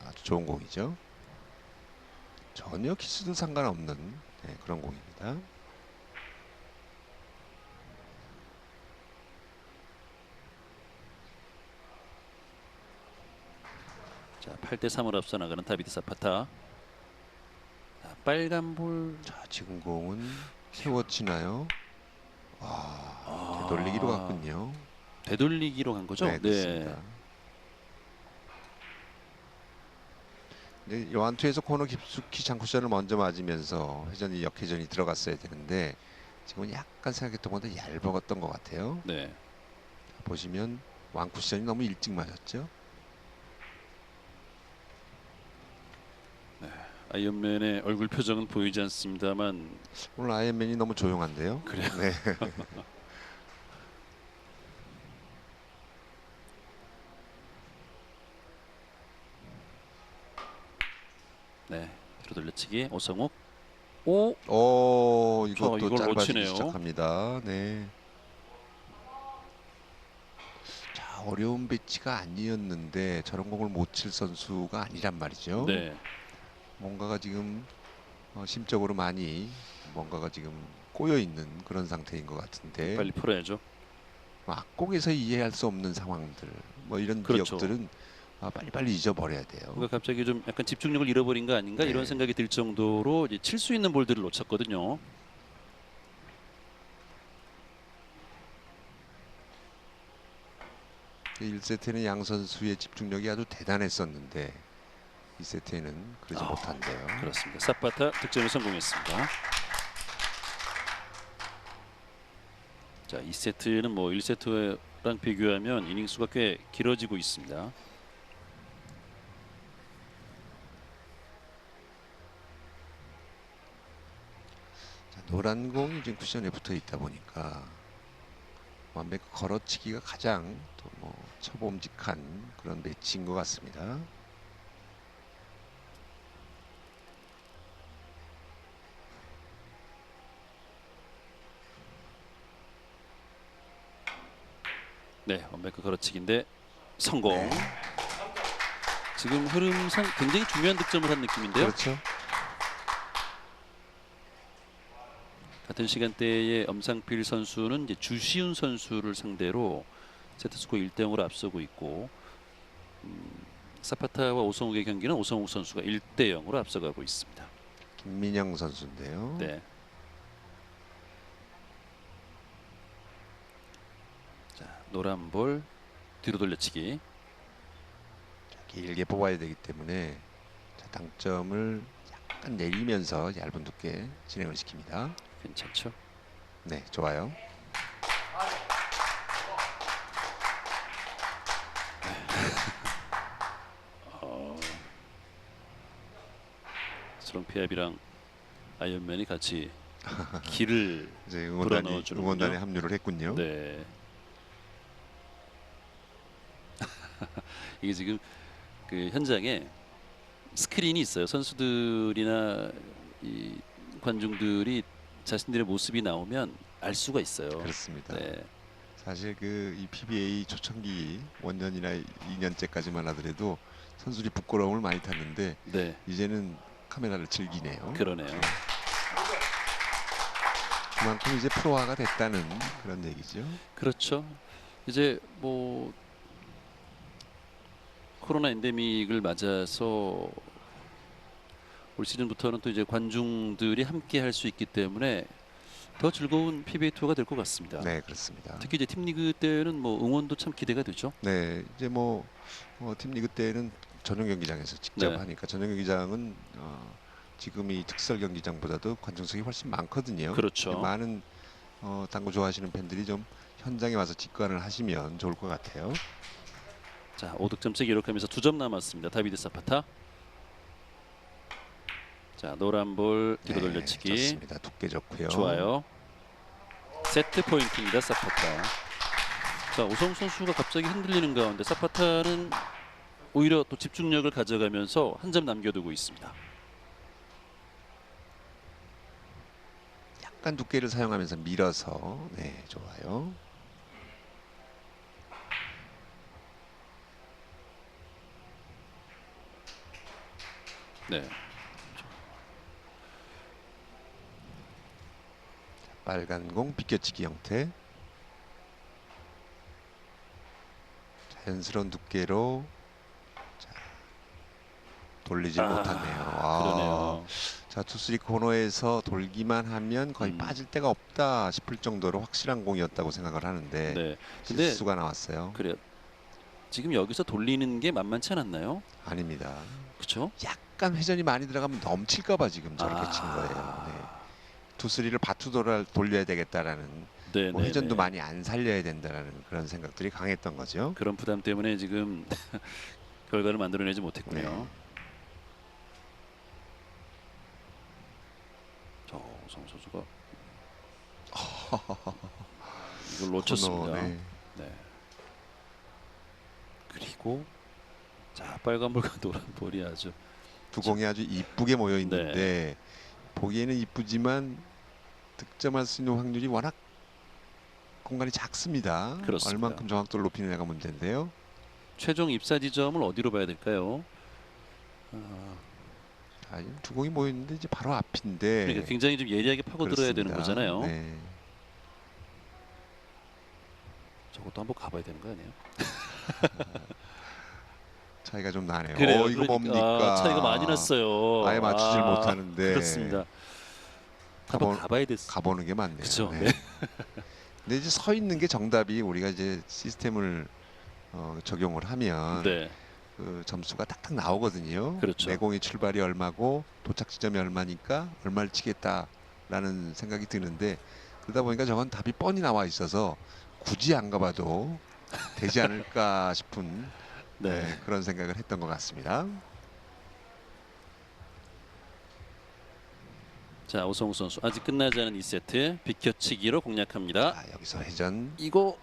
아주 좋은 공이죠. 전혀 키스도 상관없는 그런 공입니다. 자, 8대 3으로 앞서 나가는 다비드 사파타. 자, 빨간 볼. 자, 지금 공은 세워치나요? 와, 되돌리기로 갔군요. 되돌리기로 간 거죠? 네, 그렇습니다. 네, 요한투에서 코너 깊숙이 장쿠션을 먼저 맞으면서 회전이 역회전이 들어갔어야 되는데 지금은 약간 생각했던 것보다 얇았던 것 같아요. 네. 보시면 완쿠션이 너무 일찍 맞았죠. 아이언맨의 얼굴 표정은 보이지 않습니다만 오늘 아이언맨이 너무 조용한데요. 그래요. 네. 네, 뒤로 돌려치기 오성욱. 이것도 이걸 짧아지기 놓치네요. 시작합니다. 네. 자, 어려운 배치가 아니었는데 저런 공을 못 칠 선수가 아니란 말이죠. 네. 뭔가가 지금 심적으로 많이 뭔가가 지금 꼬여 있는 그런 상태인 것 같은데 빨리 풀어야죠. 악곡에서 이해할 수 없는 상황들 이런 그렇죠. 기억들은 빨리빨리 잊어버려야 돼요. 그러니까 갑자기 좀 약간 집중력을 잃어버린 거 아닌가 네. 이런 생각이 들 정도로 칠 수 있는 볼들을 놓쳤거든요. 그 1세트에는 양 선수의 집중력이 아주 대단했었는데 2세트에는 그러지 못한대요. 그렇습니다. 사파타 득점에 성공했습니다. 자, 2세트는 1세트랑 비교하면 이닝 수가 꽤 길어지고 있습니다. 자, 노란 공이 지금 쿠션에 붙어 있다 보니까 완벽 걸어치기가 가장 또 처범직한 그런 매치인 것 같습니다. 네, 원베크 걸어치기인데 성공. 네. 지금 흐름상 굉장히 중요한 득점을 한 느낌인데요. 그렇죠. 같은 시간대에 엄상필 선수는 이제 주시훈 선수를 상대로 세트 스코어 1대0으로 앞서고 있고 사파타와 오성욱의 경기는 오성욱 선수가 1대0으로 앞서가고 있습니다. 김민영 선수인데요. 네. 자, 노란 볼 뒤로 돌려치기. 자, 길게 뽑아야 되기 때문에 자, 당점을 약간 내리면서 얇은 두께 진행을 시킵니다. 괜찮죠? 네, 좋아요. 스롱피압이랑 아이언맨이 같이 길을 이제 불어넣어주는군요. 응원단에 합류를 했군요. 네. 이게 지금 그 현장에 스크린이 있어요. 선수들이나 이 관중들이 자신들의 모습이 나오면 알 수가 있어요. 그렇습니다. 네. 사실 그 이 PBA 초창기 원년이나 2년째까지만 하더라도 선수들이 부끄러움을 많이 탔는데 네. 이제는 카메라를 즐기네요. 그러네요. 그만큼 이제 프로화가 됐다는 그런 얘기죠. 그렇죠. 이제 뭐 코로나 엔데믹을 맞아서 올 시즌부터는 또 이제 관중들이 함께 할 수 있기 때문에 더 즐거운 PBA 투어가 될 것 같습니다. 네, 그렇습니다. 특히 이제 팀리그 때는 뭐 응원도 참 기대가 되죠. 네, 이제 뭐 팀리그 때는 전용 경기장에서 직접 네. 하니까 전용 경기장은 지금 이 특설 경기장보다도 관중석이 훨씬 많거든요. 그렇죠. 많은 당구 좋아하시는 팬들이 좀 현장에 와서 직관을 하시면 좋을 것 같아요. 자, 5득점째 기록하면서 2점 남았습니다. 다비드 사파타. 자, 노란 볼 뒤로 네, 돌려치기. 좋습니다. 두께 좋고요. 좋아요. 세트 포인트입니다. 사파타. 자, 오성욱 선수가 갑자기 흔들리는 가운데 사파타는 오히려 또 집중력을 가져가면서 한 점 남겨두고 있습니다. 약간 두께를 사용하면서 밀어서 네, 좋아요. 네. 빨간 공 비껴치기 형태. 자연스러운 두께로 자, 돌리지 못하네요. 그러네요. 자, 투쓰리 코너에서 돌기만 하면 거의 빠질 데가 없다 싶을 정도로 확실한 공이었다고 생각을 하는데 네. 근데 실수가 나왔어요. 그래요. 지금 여기서 돌리는 게 만만치 않았나요? 아닙니다. 그렇죠? 약간 회전이 많이 들어가면 넘칠까봐 지금 저렇게 친 거예요. 네. 투쓰리를 바투도를 돌려야 되겠다라는 네, 뭐 네, 회전도 네. 많이 안 살려야 된다라는 그런 생각들이 강했던 거죠. 그런 부담 때문에 지금 결과를 만들어내지 못했군요. 네. 저 오성욱 선수가 이걸 놓쳤습니다. 코너, 네. 네. 그리고 자, 빨간볼과 노란 볼이 아주 두 공이 아주 이쁘게 모여 있는데 네. 보기에는 이쁘지만 득점할 수 있는 확률이 워낙 공간이 작습니다. 그렇습니다. 얼만큼 정확도를 높이느냐가 문제인데요. 최종 입사 지점을 어디로 봐야 될까요? 두 공이 모여 있는데 이제 바로 앞인데. 그러니까 굉장히 좀 예리하게 파고들어야 되는 그렇습니다. 거잖아요. 네. 저것도 한번 가봐야 되는 거 아니에요? 차이가 좀 나네요. 그래요. 이거 그러니까, 뭡니까? 차이가 많이 났어요. 아예 맞추질 못하는데. 그렇습니다. 한번 가봐야 됐어. 가보는 게 맞네요. 그렇죠. 네. 네. 근데 이제 서 있는 게 정답이 우리가 이제 시스템을 적용을 하면 네. 그 점수가 딱딱 나오거든요. 그렇죠. 내공의 출발이 얼마고 도착 지점이 얼마니까 얼마를 치겠다라는 생각이 드는데 그러다 보니까 저건 답이 뻔히 나와 있어서 굳이 안 가봐도 되지 않을까 싶은 네. 그런 생각을 했던 것 같습니다. 자, 오성욱 선수 아직 끝나지 않은 2세트 비켜치기로 공략합니다. 자, 여기서 회전. 이거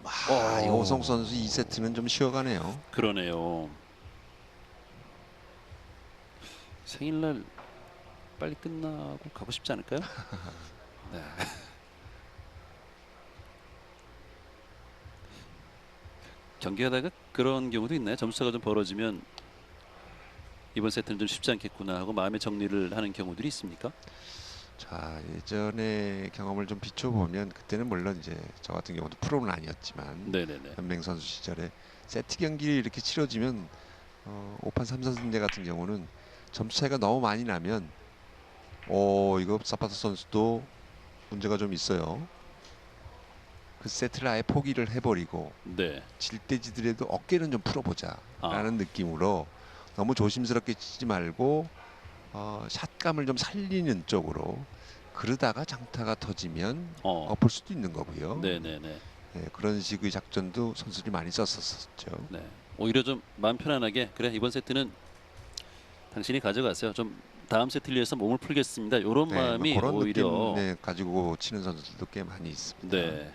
이거 오성욱 선수 2세트는 좀 쉬어가네요. 그러네요. 생일날 빨리 끝나고 가고 싶지 않을까요? 네. 경기하다가 그런 경우도 있나요? 점수가 좀 벌어지면 이번 세트는 좀 쉽지 않겠구나 하고 마음의 정리를 하는 경우들이 있습니까? 자, 예전의 경험을 좀 비춰보면 그때는 물론 이제 저 같은 경우도 프로는 아니었지만 네네네. 연맹 선수 시절에 세트 경기 이렇게 치러지면 5판 3선 승제 같은 경우는 점수 차이가 너무 많이 나면 이거 사파타 선수도 문제가 좀 있어요. 그 세트를 아예 포기를 해버리고 네. 질 때 지더라도 어깨는 좀 풀어보자 아. 라는 느낌으로 너무 조심스럽게 치지 말고 샷감을 좀 살리는 쪽으로 그러다가 장타가 터지면 엎을 수도 있는 거고요. 네네네. 네, 그런 식의 작전도 선수들이 많이 썼었죠. 네. 오히려 좀 마음 편안하게 그래 이번 세트는 당신이 가져가세요. 좀 다음 세트를 위해서 몸을 풀겠습니다. 이런 네, 뭐 마음이 그런 오히려 느낌 가지고 치는 선수들도 꽤 많이 있습니다. 네.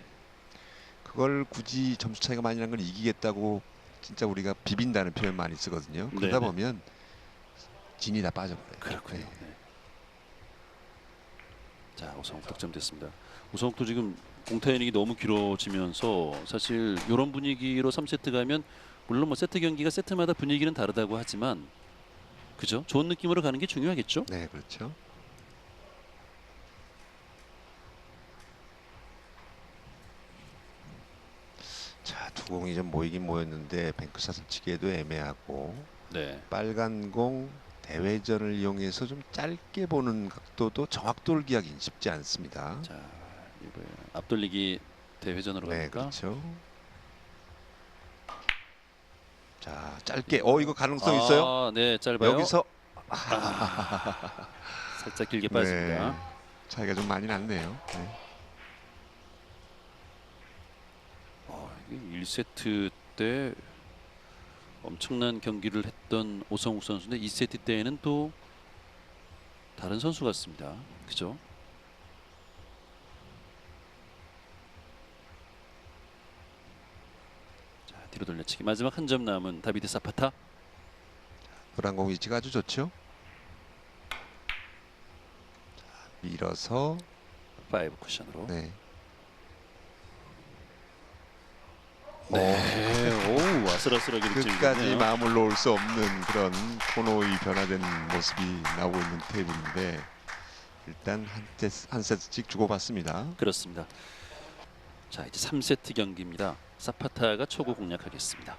그걸 굳이 점수 차이가 많이 나는 걸 이기겠다고 진짜 우리가 비빈다는 표현 많이 쓰거든요. 그러다 네네. 보면 진이 다 빠져버려요. 그렇군요. 네. 네. 자, 오성욱 득점됐습니다. 오성욱도 지금 공타 이닝이 너무 길어지면서 사실 이런 분위기로 3세트 가면 물론 뭐 세트 경기가 세트마다 분위기는 다르다고 하지만 그죠? 좋은 느낌으로 가는 게 중요하겠죠? 네, 그렇죠. 자, 두 공이 좀 모이긴 모였는데 뱅크샷을 치기에도 애매하고 네. 빨간 공 대회전을 이용해서 좀 짧게 보는 각도도 정확도를 기하기는 쉽지 않습니다. 자, 이번에 앞돌리기 대회전으로 네, 갑니까? 그렇죠. 자, 짧게 이거 가능성 있어요? 네, 짧아요. 여기서 살짝 길게 네, 빠집니다. 차이가 좀 많이 났네요. 네. 1세트 때 엄청난 경기를 했던 오성욱 선수인데 2세트 때에는 또 다른 선수 같습니다. 그죠? 자, 뒤로 돌려치기 마지막 한 점 남은 다비드 사파타. 노란 공 위치가 아주 좋죠. 자, 밀어서 5 쿠션으로. 네. 네. 오, 아슬아슬하게 끝까지 득점이네요. 마음을 놓을 수 없는 그런 코너의 변화된 모습이 나오고 있는 테이블인데 일단 한 세트씩 주고받습니다. 그렇습니다. 자, 이제 3세트 경기입니다. 사파타가 초구 공략하겠습니다.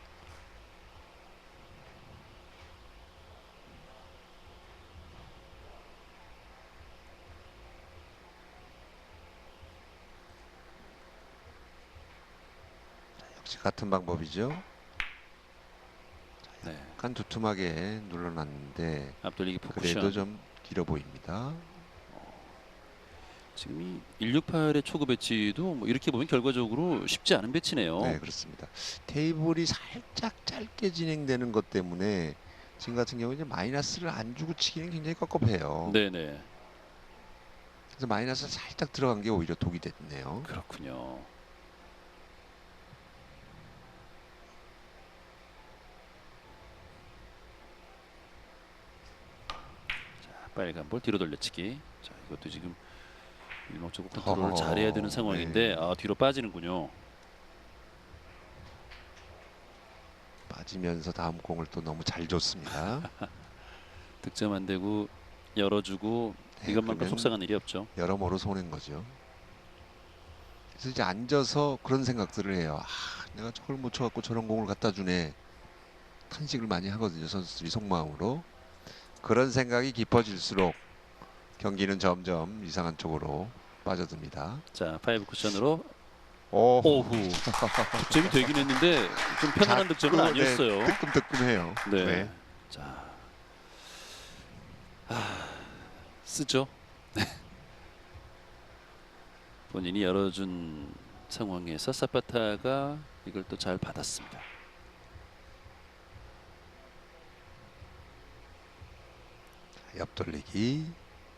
역시 같은 방법이죠. 네. 약간 두툼하게 눌러놨는데 앞돌리기 그래도 포쿠션. 좀 길어 보입니다. 지금 이 168의 초구 배치도 뭐 이렇게 보면 결과적으로 쉽지 않은 배치네요. 네, 그렇습니다. 테이블이 살짝 짧게 진행되는 것 때문에 지금 같은 경우 이제 마이너스를 안 주고 치기는 굉장히 깝깝해요. 네네. 그래서 마이너스 살짝 들어간 게 오히려 독이 됐네요. 그렇군요. 자, 빨간 볼 뒤로 돌려치기. 자, 이것도 지금 일목적으로 컨트롤을 잘해야 되는 상황인데 네. 뒤로 빠지는군요. 빠지면서 다음 공을 또 너무 잘 줬습니다. 득점 안 되고 열어주고 네, 이것만큼 그러면 속상한 일이 없죠. 여러모로 손해인 거죠. 그래서 이제 앉아서 그런 생각들을 해요. 내가 저걸 못 쳐갖고 저런 공을 갖다 주네. 탄식을 많이 하거든요. 선수들이 속마음으로. 그런 생각이 깊어질수록 경기는 점점 이상한 쪽으로 빠져듭니다. 자, 5 쿠션으로 오, 오후 득점이 되긴 했는데 좀 편안한 득점은 아니었어요. 네, 뜨끔뜨끔해요. 네. 네. 자, 쓰죠. 본인이 열어준 상황에서 사파타가 이걸 또 잘 받았습니다. 옆돌리기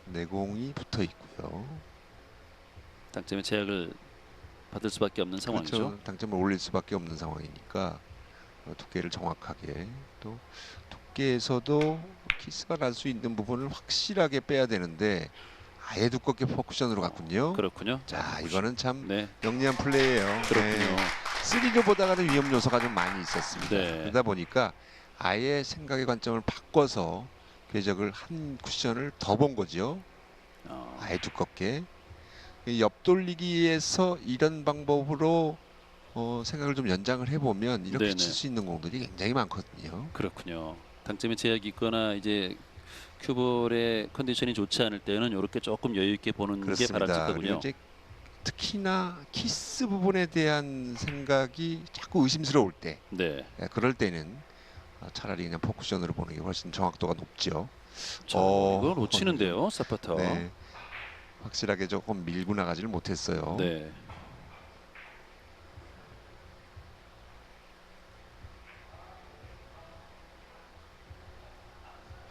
내공이 붙어 있고요. 당점의 제약을 받을 수밖에 없는 상황이죠. 그렇죠. 당점을 올릴 수밖에 없는 상황이니까 두께를 정확하게 또 두께에서도 키스가 날 수 있는 부분을 확실하게 빼야 되는데 아예 두껍게 포쿠션으로 갔군요. 그렇군요. 자, 이거는 참 네, 영리한 플레이예요. 그렇군요. 3조 보다가는 위험 요소가 좀 많이 있었습니다. 네. 그러다 보니까 아예 생각의 관점을 바꿔서 궤적을 한 쿠션을 더 본 거죠. 아예 두껍게. 이 옆돌리기에서 이런 방법으로 생각을 좀 연장을 해보면 이렇게 네네. 칠 수 있는 공들이 굉장히 많거든요. 그렇군요. 당점에 제약이 있거나 이제 큐볼의 컨디션이 좋지 않을 때는 이렇게 조금 여유 있게 보는 게 그렇습니다. 그리고 바람직하군요. 이제 특히나 키스 부분에 대한 생각이 자꾸 의심스러울 때, 네. 그럴 때는 차라리 그냥 포쿠션으로 보는 게 훨씬 정확도가 높죠. 자, 이거 좀, 놓치는데요, 사파타. 네, 확실하게 조금 밀고 나가지를 못했어요. 네.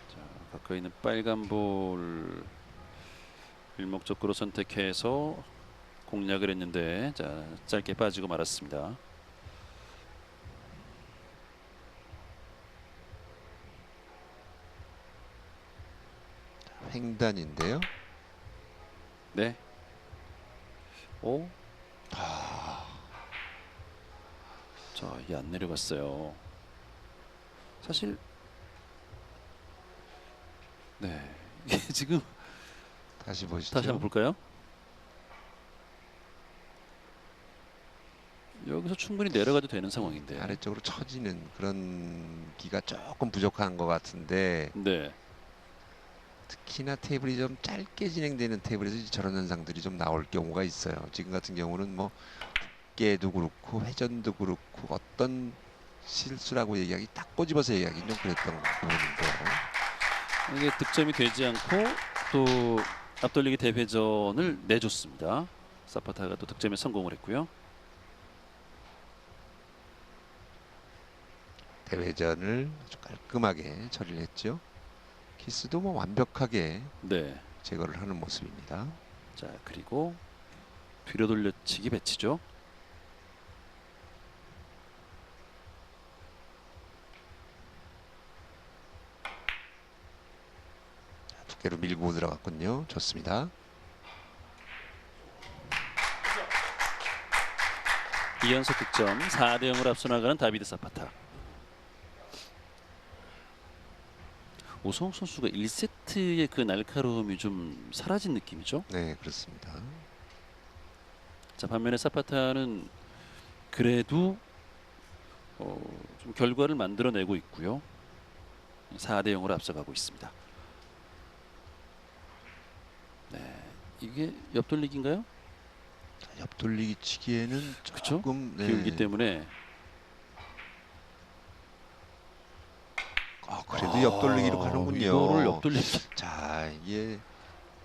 자, 가까이 있는 빨간 볼 일목적으로 선택해서 공략을 했는데, 자, 짧게 빠지고 말았습니다. 횡단인데요. 네. 오. 자, 이게 안 내려갔어요. 사실 네. 이게 지금 다시 보시죠. 다시 한번 볼까요? 여기서 충분히 내려가도 되는 상황인데. 아래쪽으로 처지는 그런 기가 조금 부족한 것 같은데, 네. 특히나 테이블이 좀 짧게 진행되는 테이블에서 저런 현상들이 좀 나올 경우가 있어요. 지금 같은 경우는 뭐 두께도 그렇고 회전도 그렇고 어떤 실수라고 얘기하기 딱 꼬집어서 얘기하기 좀 그랬던 부분인데요. 이게 득점이 되지 않고 또 앞돌리기 대회전을 내줬습니다. 사파타가 또 득점에 성공을 했고요. 대회전을 아주 깔끔하게 처리를 했죠. 키스도 뭐 완벽하게 네. 제거를 하는 모습입니다. 자, 그리고 뒤로 돌려치기 배치죠. 두께로 밀고 들어갔군요. 좋습니다. 2연속 득점 4대 0으로 앞서 나가는 다비드 사파타. 오성욱 선수가 1세트의 그 날카로움이 좀 사라진 느낌이죠. 네, 그렇습니다. 자, 반면에 사파타는 그래도 좀 결과를 만들어내고 있고요. 4대 0으로 앞서가고 있습니다. 네, 이게 옆돌리기인가요? 옆돌리기 치기에는 그렇죠? 조금 기울기 때문에. 그래도 옆돌리기로 이거를 가는군요. 옆돌리기. 자, 이게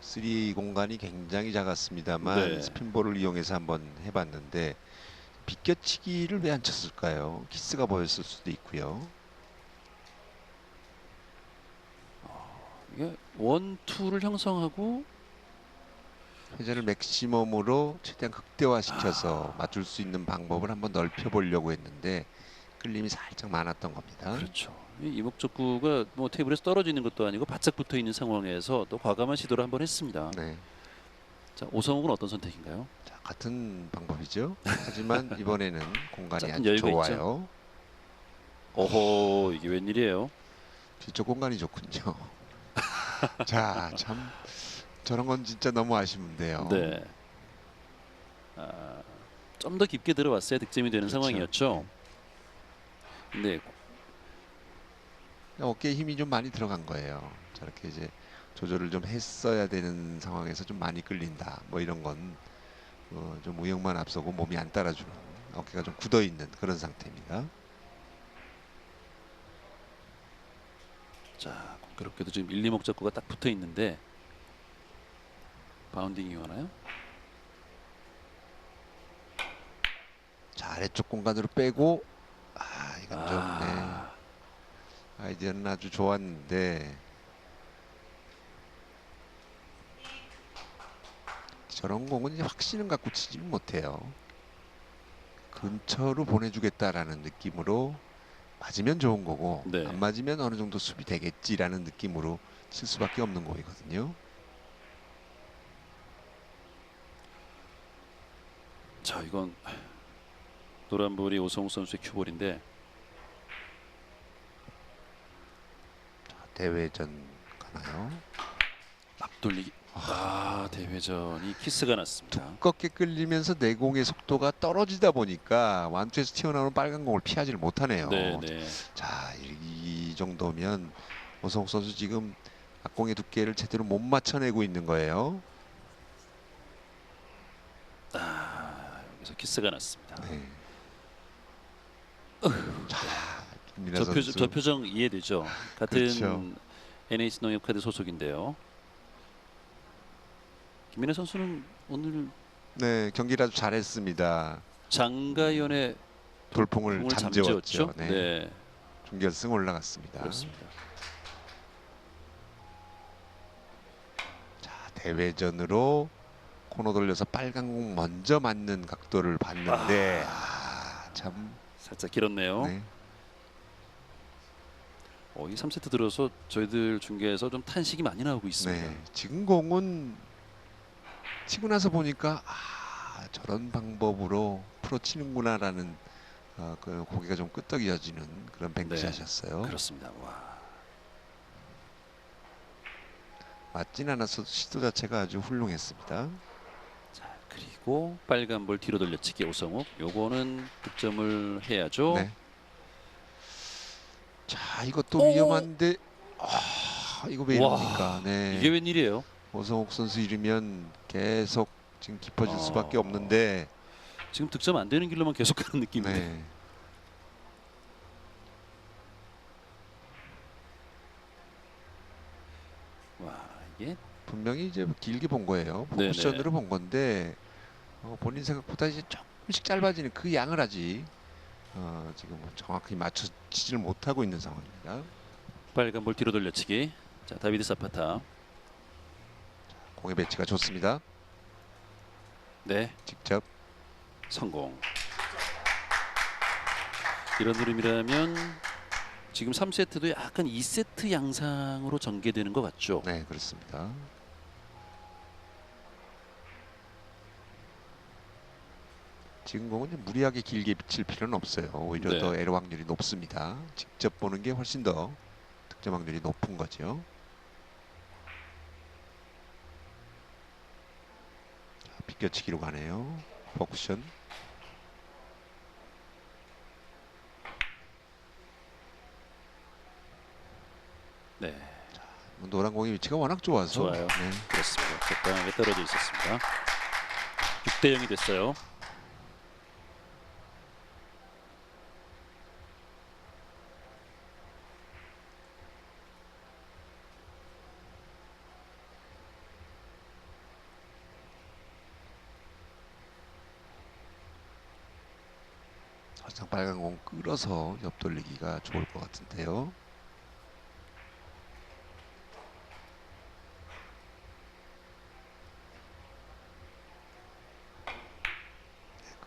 3 공간이 굉장히 작았습니다만 네. 스핀볼을 이용해서 한번 해봤는데 비껴치기를 왜 안 쳤을까요? 키스가 보였을 수도 있고요. 이게 원투를 형성하고 회전을 맥시멈으로 최대한 극대화시켜서 맞출 수 있는 방법을 한번 넓혀보려고 했는데 끌림이 살짝 많았던 겁니다. 그렇죠. 이 이목적구가 뭐 테이블에서 떨어지는 것도 아니고 바짝 붙어 있는 상황에서 또 과감한 시도를 한번 했습니다. 네, 자, 오성욱은 어떤 선택인가요? 자, 같은 방법이죠. 하지만 이번에는 공간이 약간 아주 여유가 좋아요. 오호, 이게 웬일이에요? 뒤쪽 공간이 좋군요. 자, 참 저런 건 진짜 너무 아쉬운데요. 네. 좀 더 깊게 들어왔어야 득점이 되는 그렇죠. 상황이었죠. 네. 어깨에 힘이 좀 많이 들어간 거예요. 저렇게 이제 조절을 좀 했어야 되는 상황에서 좀 많이 끌린다. 뭐 이런 건 좀 우영만 앞서고 몸이 안 따라주는 어깨가 좀 굳어 있는 그런 상태입니다. 자, 그렇게도 지금 1, 2목 잡구가 딱 붙어 있는데 바운딩이 오나요? 자, 아래쪽 공간으로 빼고 이건 좀 네. 아이디어는 아주 좋았는데 저런 공은 이제 확신은 갖고 치지 못해요. 근처로 보내주겠다라는 느낌으로 맞으면 좋은 거고 네. 안 맞으면 어느 정도 수비 되겠지라는 느낌으로 칠 수밖에 없는 공이거든요. 자, 이건 노란 볼이 오성욱 선수의 큐볼인데 자, 대회전 가나요? 앞돌리기. 대회전이 키스가 났습니다. 두껍게 끌리면서 내공의 속도가 떨어지다 보니까 완투에서 튀어나오는 빨간 공을 피하지를 못하네요. 네네. 자, 이 정도면 오성욱 선수 지금 앞공의 두께를 제대로 못 맞춰내고 있는 거예요. 여기서 키스가 났습니다. 네. 자, 김민아 저 선수. 표정 이해되죠? 같은 그렇죠. NH농협카드 소속인데요. 김민혜 선수는 오늘 네, 경기를 아주 잘했습니다. 장가연의 돌풍을 공을 잠재웠죠. 잠재웠죠. 네. 네, 준결승 올라갔습니다. 그렇습니다. 자, 대회전으로 코너 돌려서 빨간 공 먼저 맞는 각도를 봤는데 참. 살짝 길었네요. 네. 이 3세트 들어서 저희들 중계에서 좀 탄식이 많이 나오고 있습니다. 네, 지금 공은 치고 나서 보니까 저런 방법으로 프로 치는구나라는 그 고개가 좀 끄덕여지는 그런 뱅크샷이었어요. 그렇습니다. 와. 맞진 않았어도 시도 자체가 아주 훌륭했습니다. 자, 그리고 빨간 볼 뒤로 돌려치기 오성욱. 요거는 득점을 해야죠. 네. 자, 이것도 오! 위험한데 이거 왜 와, 이럽니까? 네. 이게 웬일이에요? 오성욱 선수 이르면 계속 지금 깊어질 아. 수밖에 없는데. 지금 득점 안 되는 길로만 계속 가는 느낌인데. 네. 와, 이게 분명히 이제 길게 본 거예요. 네네. 포쿠션으로 본 건데 본인 생각보다 이제 조금씩 짧아지는 그 양을 아직 지금 정확히 맞춰지지를 못하고 있는 상황입니다. 빨간 볼 뒤로 돌려치기. 자, 다비드 사파타. 공의 배치가 좋습니다. 네, 직접. 성공. 이런 흐름이라면 지금 3세트도 약간 2세트 양상으로 전개되는 것 같죠? 네, 그렇습니다. 지금 공은 이제 무리하게 길게 비칠 필요는 없어요. 오히려 네. 더 에러 확률이 높습니다. 직접 보는 게 훨씬 더 득점 확률이 높은 거죠. 자, 비껴치기로 가네요. 포쿠션. 네, 노란 공의 위치가 워낙 좋아서. 좋아요. 네. 그렇습니다. 적당하게 떨어져 있었습니다. 6대 0이 됐어요. 살짝 빨간 공 끌어서 옆 돌리기가 좋을 것 같은데요.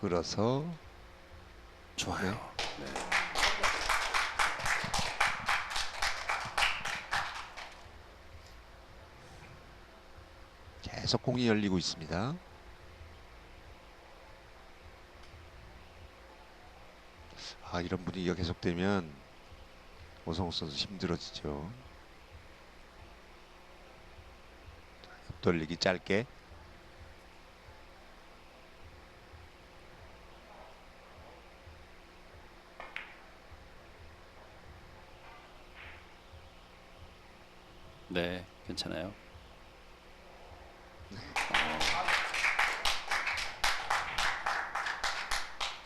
끌어서. 좋아요. 네. 계속 공이 열리고 있습니다. 이런 분위기가 계속되면 오성욱 선수 힘들어지죠. 옆 돌리기 짧게. 네, 괜찮아요.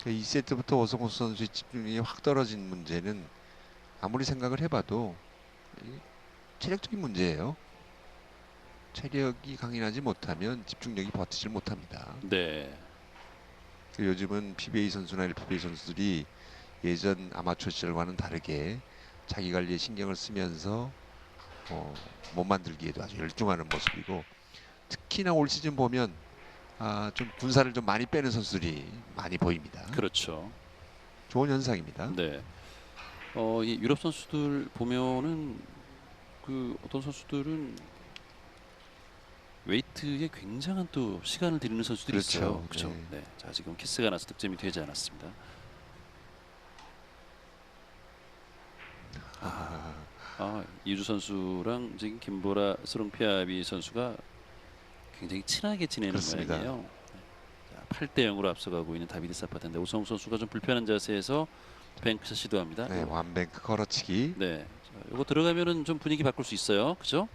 2세트부터 오성욱 선수의 집중력이 확 떨어진 문제는 아무리 생각을 해봐도 체력적인 문제예요. 체력이 강인하지 못하면 집중력이 버티질 못합니다. 네, 요즘은 PBA 선수나 LPBA 선수들이 예전 아마추어 시절과는 다르게 자기 관리에 신경을 쓰면서 몸 만들기에도 아주 열중하는 모습이고, 특히나 올 시즌 보면 좀 군살을 좀 많이 빼는 선수들이 많이 보입니다. 그렇죠. 좋은 현상입니다. 네. 이 유럽 선수들 보면은 그 어떤 선수들은 웨이트에 굉장한 또 시간을 들이는 선수들이 그렇죠. 있어요. 그렇죠. 네. 네. 자, 지금 키스가 나서 득점이 되지 않았습니다. 이주 선수랑 지금 김보라 스롱피아비 선수가 굉장히 친하게 지내는 그렇습니다. 모양이에요. 자, 8대 0으로 앞서가고 있는 다비드 사파타인데 오성욱 선수가 좀 불편한 자세에서 뱅크샷 시도합니다. 네, 완뱅크 걸어치기. 네, 자, 이거 들어가면은 좀 분위기 바꿀 수 있어요. 그죠?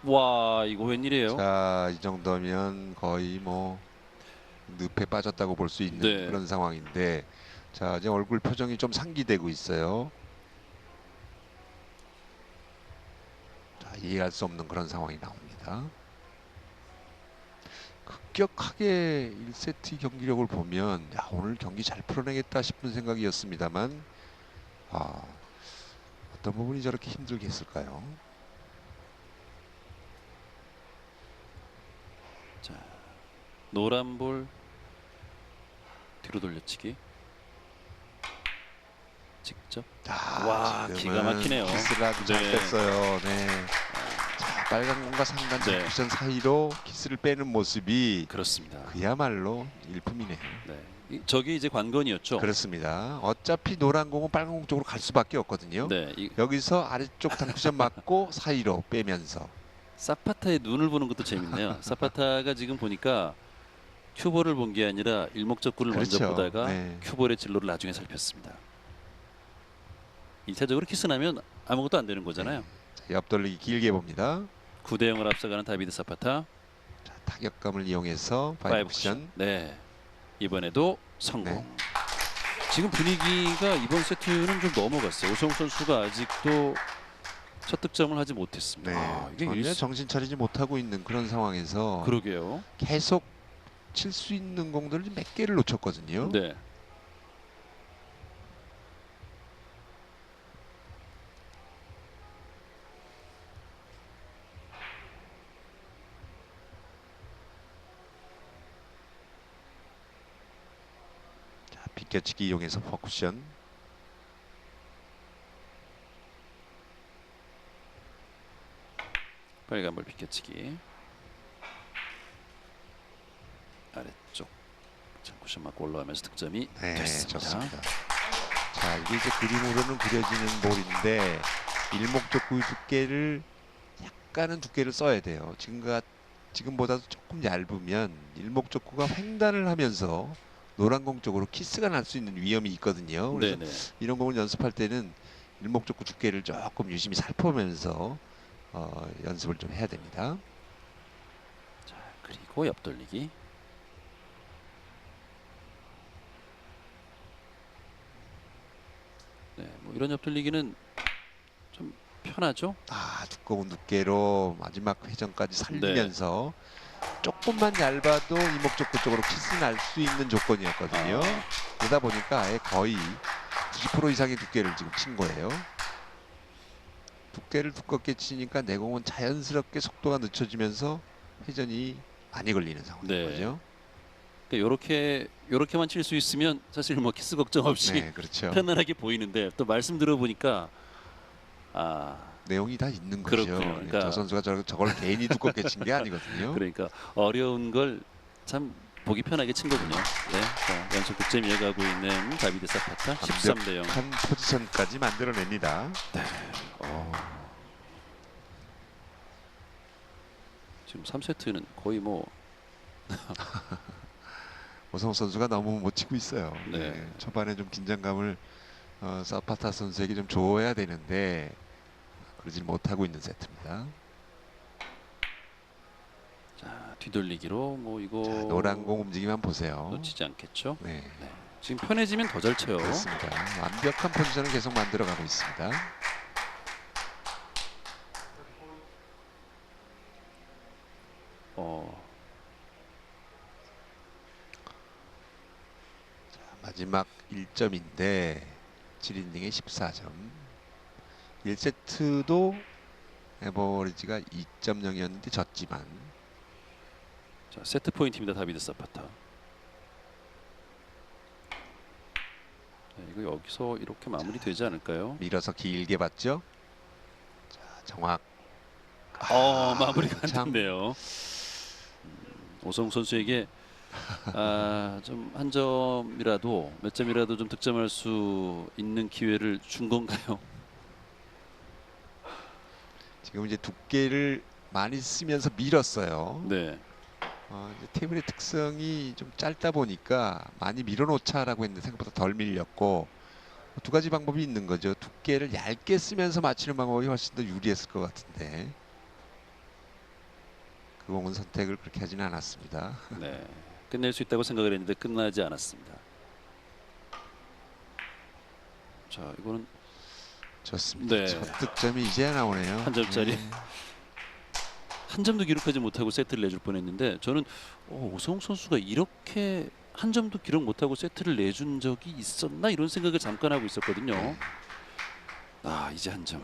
와, 이거 웬일이에요? 자, 이 정도면 거의 뭐 늪에 빠졌다고 볼 수 있는 네. 그런 상황인데, 자, 이제 얼굴 표정이 좀 상기되고 있어요. 자, 이해할 수 없는 그런 상황이 나옵니다. 급격하게 1세트 경기력을 보면 야, 오늘 경기 잘 풀어내겠다 싶은 생각이었습니다만, 아, 어떤 부분이 저렇게 힘들게 했을까요? 자, 노란 볼 뒤로 돌려치기. 직접. 와, 기가 지금은 막히네요. 키스를 아주 잘 네. 뺐어요. 네. 자, 빨간 공과 상단 네. 쿠션 사이로 키스를 빼는 모습이 그렇습니다. 그야말로 일품이네요. 네, 저게 이제 관건이었죠. 그렇습니다. 어차피 노란 공은 빨간 공 쪽으로 갈 수밖에 없거든요. 네, 여기서 아래쪽 단쿠션 맞고 사이로 빼면서 사파타의 눈을 보는 것도 재밌네요. 사파타가 지금 보니까 큐볼을 본 게 아니라 일목적구를 먼저 그렇죠. 보다가 네. 큐볼의 진로를 나중에 살폈습니다. 1차적으로 키스 나면 아무것도 안 되는 거잖아요. 자, 옆돌리기 길게 봅니다. 9대 0을 앞서가는 다비드 사파타. 자, 타격감을 이용해서 파이브 파이브 쿠션. 네, 이번에도 성공. 네. 지금 분위기가 이번 세트는 좀 넘어갔어요. 오성욱 선수가 아직도 첫 득점을 하지 못했습니다. 네. 아, 이게 전혀 정신 차리지 못하고 있는 그런 상황에서 그러게요. 계속 칠 수 있는 공들을 몇 개를 놓쳤거든요. 네. 자, 비껴치기 이용해서 퍼쿠션. 빨간볼 비껴치기. 아래쪽 쿠션 맞고 올라가면서 득점이 네, 됐습니다. 좋습니다. 자, 이게 이제 그림으로는 그려지는 볼인데 일목적구의 두께를 약간은 두께를 써야 돼요. 지금보다도 조금 얇으면 일목적구가 횡단을 하면서 노란 공 쪽으로 키스가 날 수 있는 위험이 있거든요. 그래서 네네. 이런 공을 연습할 때는 일목적구 두께를 조금 유심히 살펴보면서 연습을 좀 해야 됩니다. 자, 그리고 옆돌리기. 네, 뭐 이런 옆돌리기는 좀 편하죠. 아, 두꺼운 두께로 마지막 회전까지 살리면서 조금만 얇아도 이목적구 쪽으로 키스 날 수 있는 조건이었거든요. 그러다 보니까 아예 거의 90% 이상의 두께를 지금 친 거예요. 두께를 두껍게 치니까 내공은 자연스럽게 속도가 늦춰지면서 회전이 많이 걸리는 상황인 네. 거죠. 그러니까 요렇게만 칠 수 있으면 사실 뭐 키스 걱정 없이 네, 그렇죠. 편안하게 보이는데 또 말씀 들어보니까 내용이 다 있는 거죠. 그렇군요. 그러니까 저 선수가 저걸 괜히 두껍게 친 게 아니거든요. 그러니까 어려운 걸 참 보기 편하게 친 거군요. 네, 자, 연속 득점 이어가고 있는 다비드 사파타 13대 0. 완벽한 포지션까지 만들어냅니다. 지금 3세트는 거의 뭐 오성욱 선수가 너무 못 치고 있어요. 네. 네, 초반에 좀 긴장감을 사파타 선수에게 좀 줘야 되는데 그러질 못하고 있는 세트입니다. 자, 뒤돌리기로 뭐 이거 자, 노란 공 움직임만 보세요. 놓치지 않겠죠. 네, 네. 지금 편해지면 더 잘 쳐요. 그렇습니다. 완벽한 포지션을 계속 만들어가고 있습니다. 자, 마지막 1점인데 7이닝에 14점. 1세트도 에버리지가 2.0이었는데 졌지만 자, 세트 포인트입니다. 다비드 사파타. 네, 이거 여기서 이렇게 마무리되지 않을까요? 밀어서 길게 봤죠. 자, 정확. 마무리가 안 참. 됐네요. 오성욱 선수에게 좀 한 점이라도 몇 점이라도 좀 득점할 수 있는 기회를 준 건가요? 지금 이제 두께를 많이 쓰면서 밀었어요. 네. 이제 테이블의 특성이 좀 짧다 보니까 많이 밀어놓자라고 했는데 생각보다 덜 밀렸고 두 가지 방법이 있는 거죠. 두께를 얇게 쓰면서 맞추는 방법이 훨씬 더 유리했을 것 같은데 그 공은 선택을 그렇게 하지는 않았습니다. 네, 끝낼 수 있다고 생각을 했는데 끝나지 않았습니다. 자, 이거는 좋습니다. 네. 첫 득점이 이제야 나오네요. 한 점짜리. 네. 한 점도 기록하지 못하고 세트를 내줄 뻔했는데 저는 오성욱 선수가 이렇게 한 점도 기록 못하고 세트를 내준 적이 있었나 이런 생각을 잠깐 하고 있었거든요. 네. 아, 이제 한 점.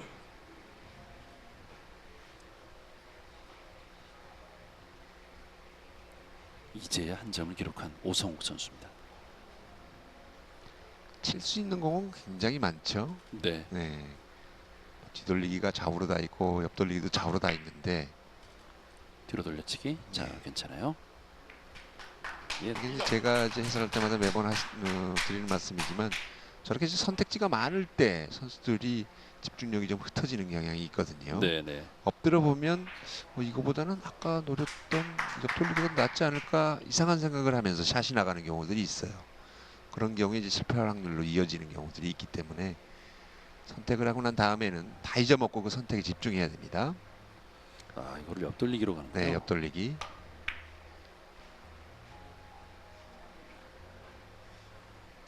이제야 한 점을 기록한 오성욱 선수입니다. 칠 수 있는 공은 굉장히 많죠. 네, 네. 뒤돌리기가 좌우로 다 있고 옆돌리기도 좌우로 다 있는데 뒤로 돌려치기. 자, 네. 괜찮아요. 예, 이게 제가 이제 해설할 때마다 매번 드리는 말씀이지만 저렇게 이제 선택지가 많을 때 선수들이 집중력이 좀 흩어지는 경향이 있거든요. 네, 네. 엎드려 보면 이거보다는 아까 노렸던 옆돌리기가 낫지 않을까 이상한 생각을 하면서 샷이 나가는 경우들이 있어요. 그런 경우에 이제 실패할 확률로 이어지는 경우들이 있기 때문에 선택을 하고 난 다음에는 다 잊어먹고 그 선택에 집중해야 됩니다. 아, 이거를 옆돌리기로 가는 거예요. 네, 옆돌리기.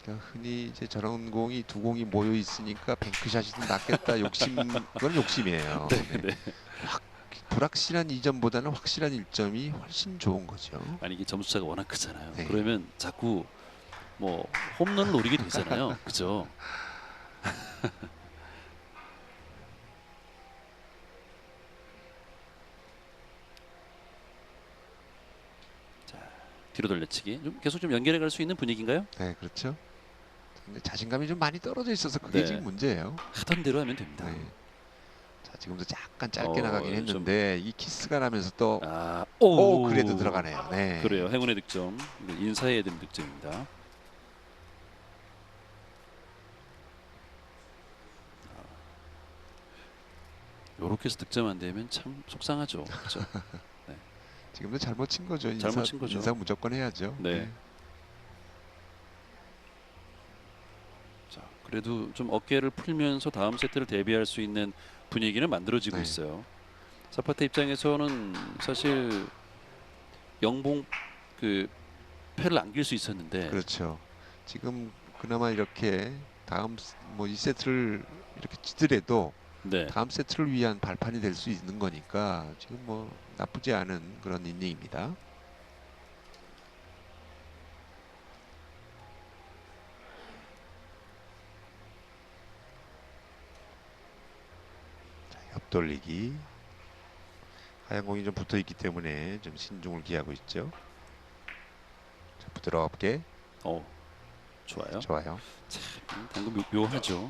그러니까 흔히 이제 저런 공이 두 공이 모여 있으니까 뱅크샷이 좀 낫겠다 욕심 그건 욕심이에요. 네, 네. 네. 불확실한 2점보다는 확실한 1점이 훨씬 좋은 거죠. 아니 이게 점수 차가 워낙 크잖아요. 네. 그러면 자꾸 뭐 홈런을 노리게 되잖아요. 그죠? 자, 뒤로 돌려치기. 좀 계속 좀 연결해 갈 수 있는 분위기인가요? 네, 그렇죠. 근데 자신감이 좀 많이 떨어져 있어서 그게 네. 지금 문제예요. 하던 대로 하면 됩니다. 네. 자, 지금도 약간 짧게 나가긴 좀- 했는데 이 키스가 나면서 또 아, 그래도 들어가네요. 네. 그래요. 행운의 득점. 인사해야 되는 득점입니다. 요렇게 해서 득점 안 되면 참 속상하죠. 그렇죠? 지금도 잘못 친 거죠. 잘못 친 거죠. 인사 무조건 해야죠. 네. 자, 그래도 좀 어깨를 풀면서 다음 세트를 대비할 수 있는 분위기는 만들어지고 네. 있어요. 사파타 입장에서는 사실 영봉 그 패를 안길 수 있었는데 그렇죠. 지금 그나마 이렇게 다음 뭐 이 세트를 이렇게 치더라도 네. 다음 세트를 위한 발판이 될 수 있는 거니까 지금 뭐 나쁘지 않은 그런 이닝입니다. 자, 옆돌리기. 하얀 공이 좀 붙어 있기 때문에 좀 신중을 기하고 있죠. 자, 부드럽게 좋아요. 좋아요. 방금 묘하죠.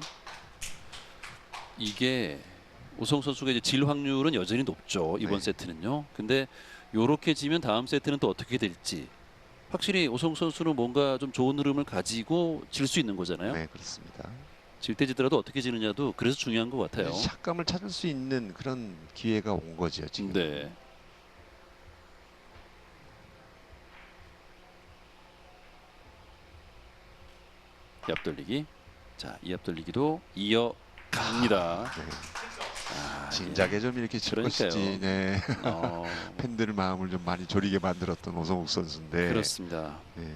이게 오성 선수가 이제 질 확률은 여전히 높죠. 이번 네. 세트는요. 근데 요렇게 지면 다음 세트는 또 어떻게 될지 확실히 오성 선수는 뭔가 좀 좋은 흐름을 가지고 질 수 있는 거잖아요. 네, 그렇습니다. 질 때 지더라도 어떻게 지느냐도 그래서 중요한 것 같아요. 샷감을 찾을 수 있는 그런 기회가 온 거죠 지금. 네. 옆돌리기. 자, 이 옆돌리기도 이어갑니다. 네. 아, 진작에 좀 이렇게 칠 그러니까요. 것이지. 네. 어, 팬들 마음을 좀 많이 졸이게 만들었던 오성욱 선수인데. 그렇습니다. 네.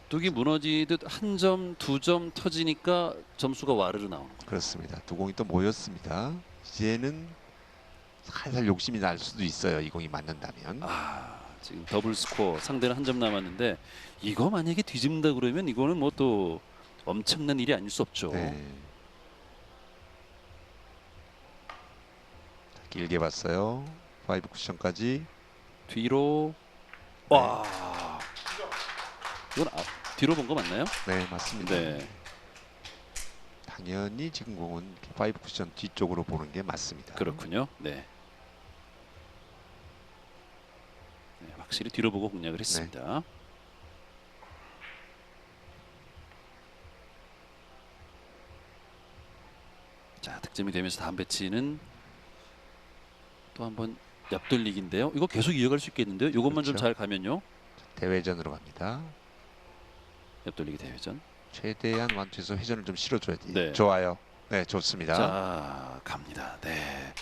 뚝이 무너지듯 한 점, 두 점 터지니까 점수가 와르르 나오는 거예요. 그렇습니다. 두 공이 또 모였습니다. 이제는 살살 욕심이 날 수도 있어요. 이 공이 맞는다면. 지금 더블 스코어 상대는 한 점 남았는데 이거 만약에 뒤집는다 그러면 이거는 뭐 또 엄청난 일이 아닐 수 없죠. 네. 자, 길게 봤어요. 5 쿠션까지. 뒤로 네. 와 이건 뒤로 본 거 맞나요? 네, 맞습니다. 네. 당연히 지금 공은 5 쿠션 뒤쪽으로 보는 게 맞습니다. 그렇군요. 네. 네, 확실히 뒤로 보고 공략을 했습니다. 자, 득점이 되면서 다음 배치는 또 한번 옆돌리기인데요. 이거 계속 이어갈 수 있겠는데요. 이것만 좀 그렇죠. 잘 가면요. 대회전으로 갑니다. 옆돌리기 대회전. 최대한 완투해서 회전을 좀 실어줘야 돼요. 네. 좋아요. 네, 좋습니다. 자, 갑니다. 네.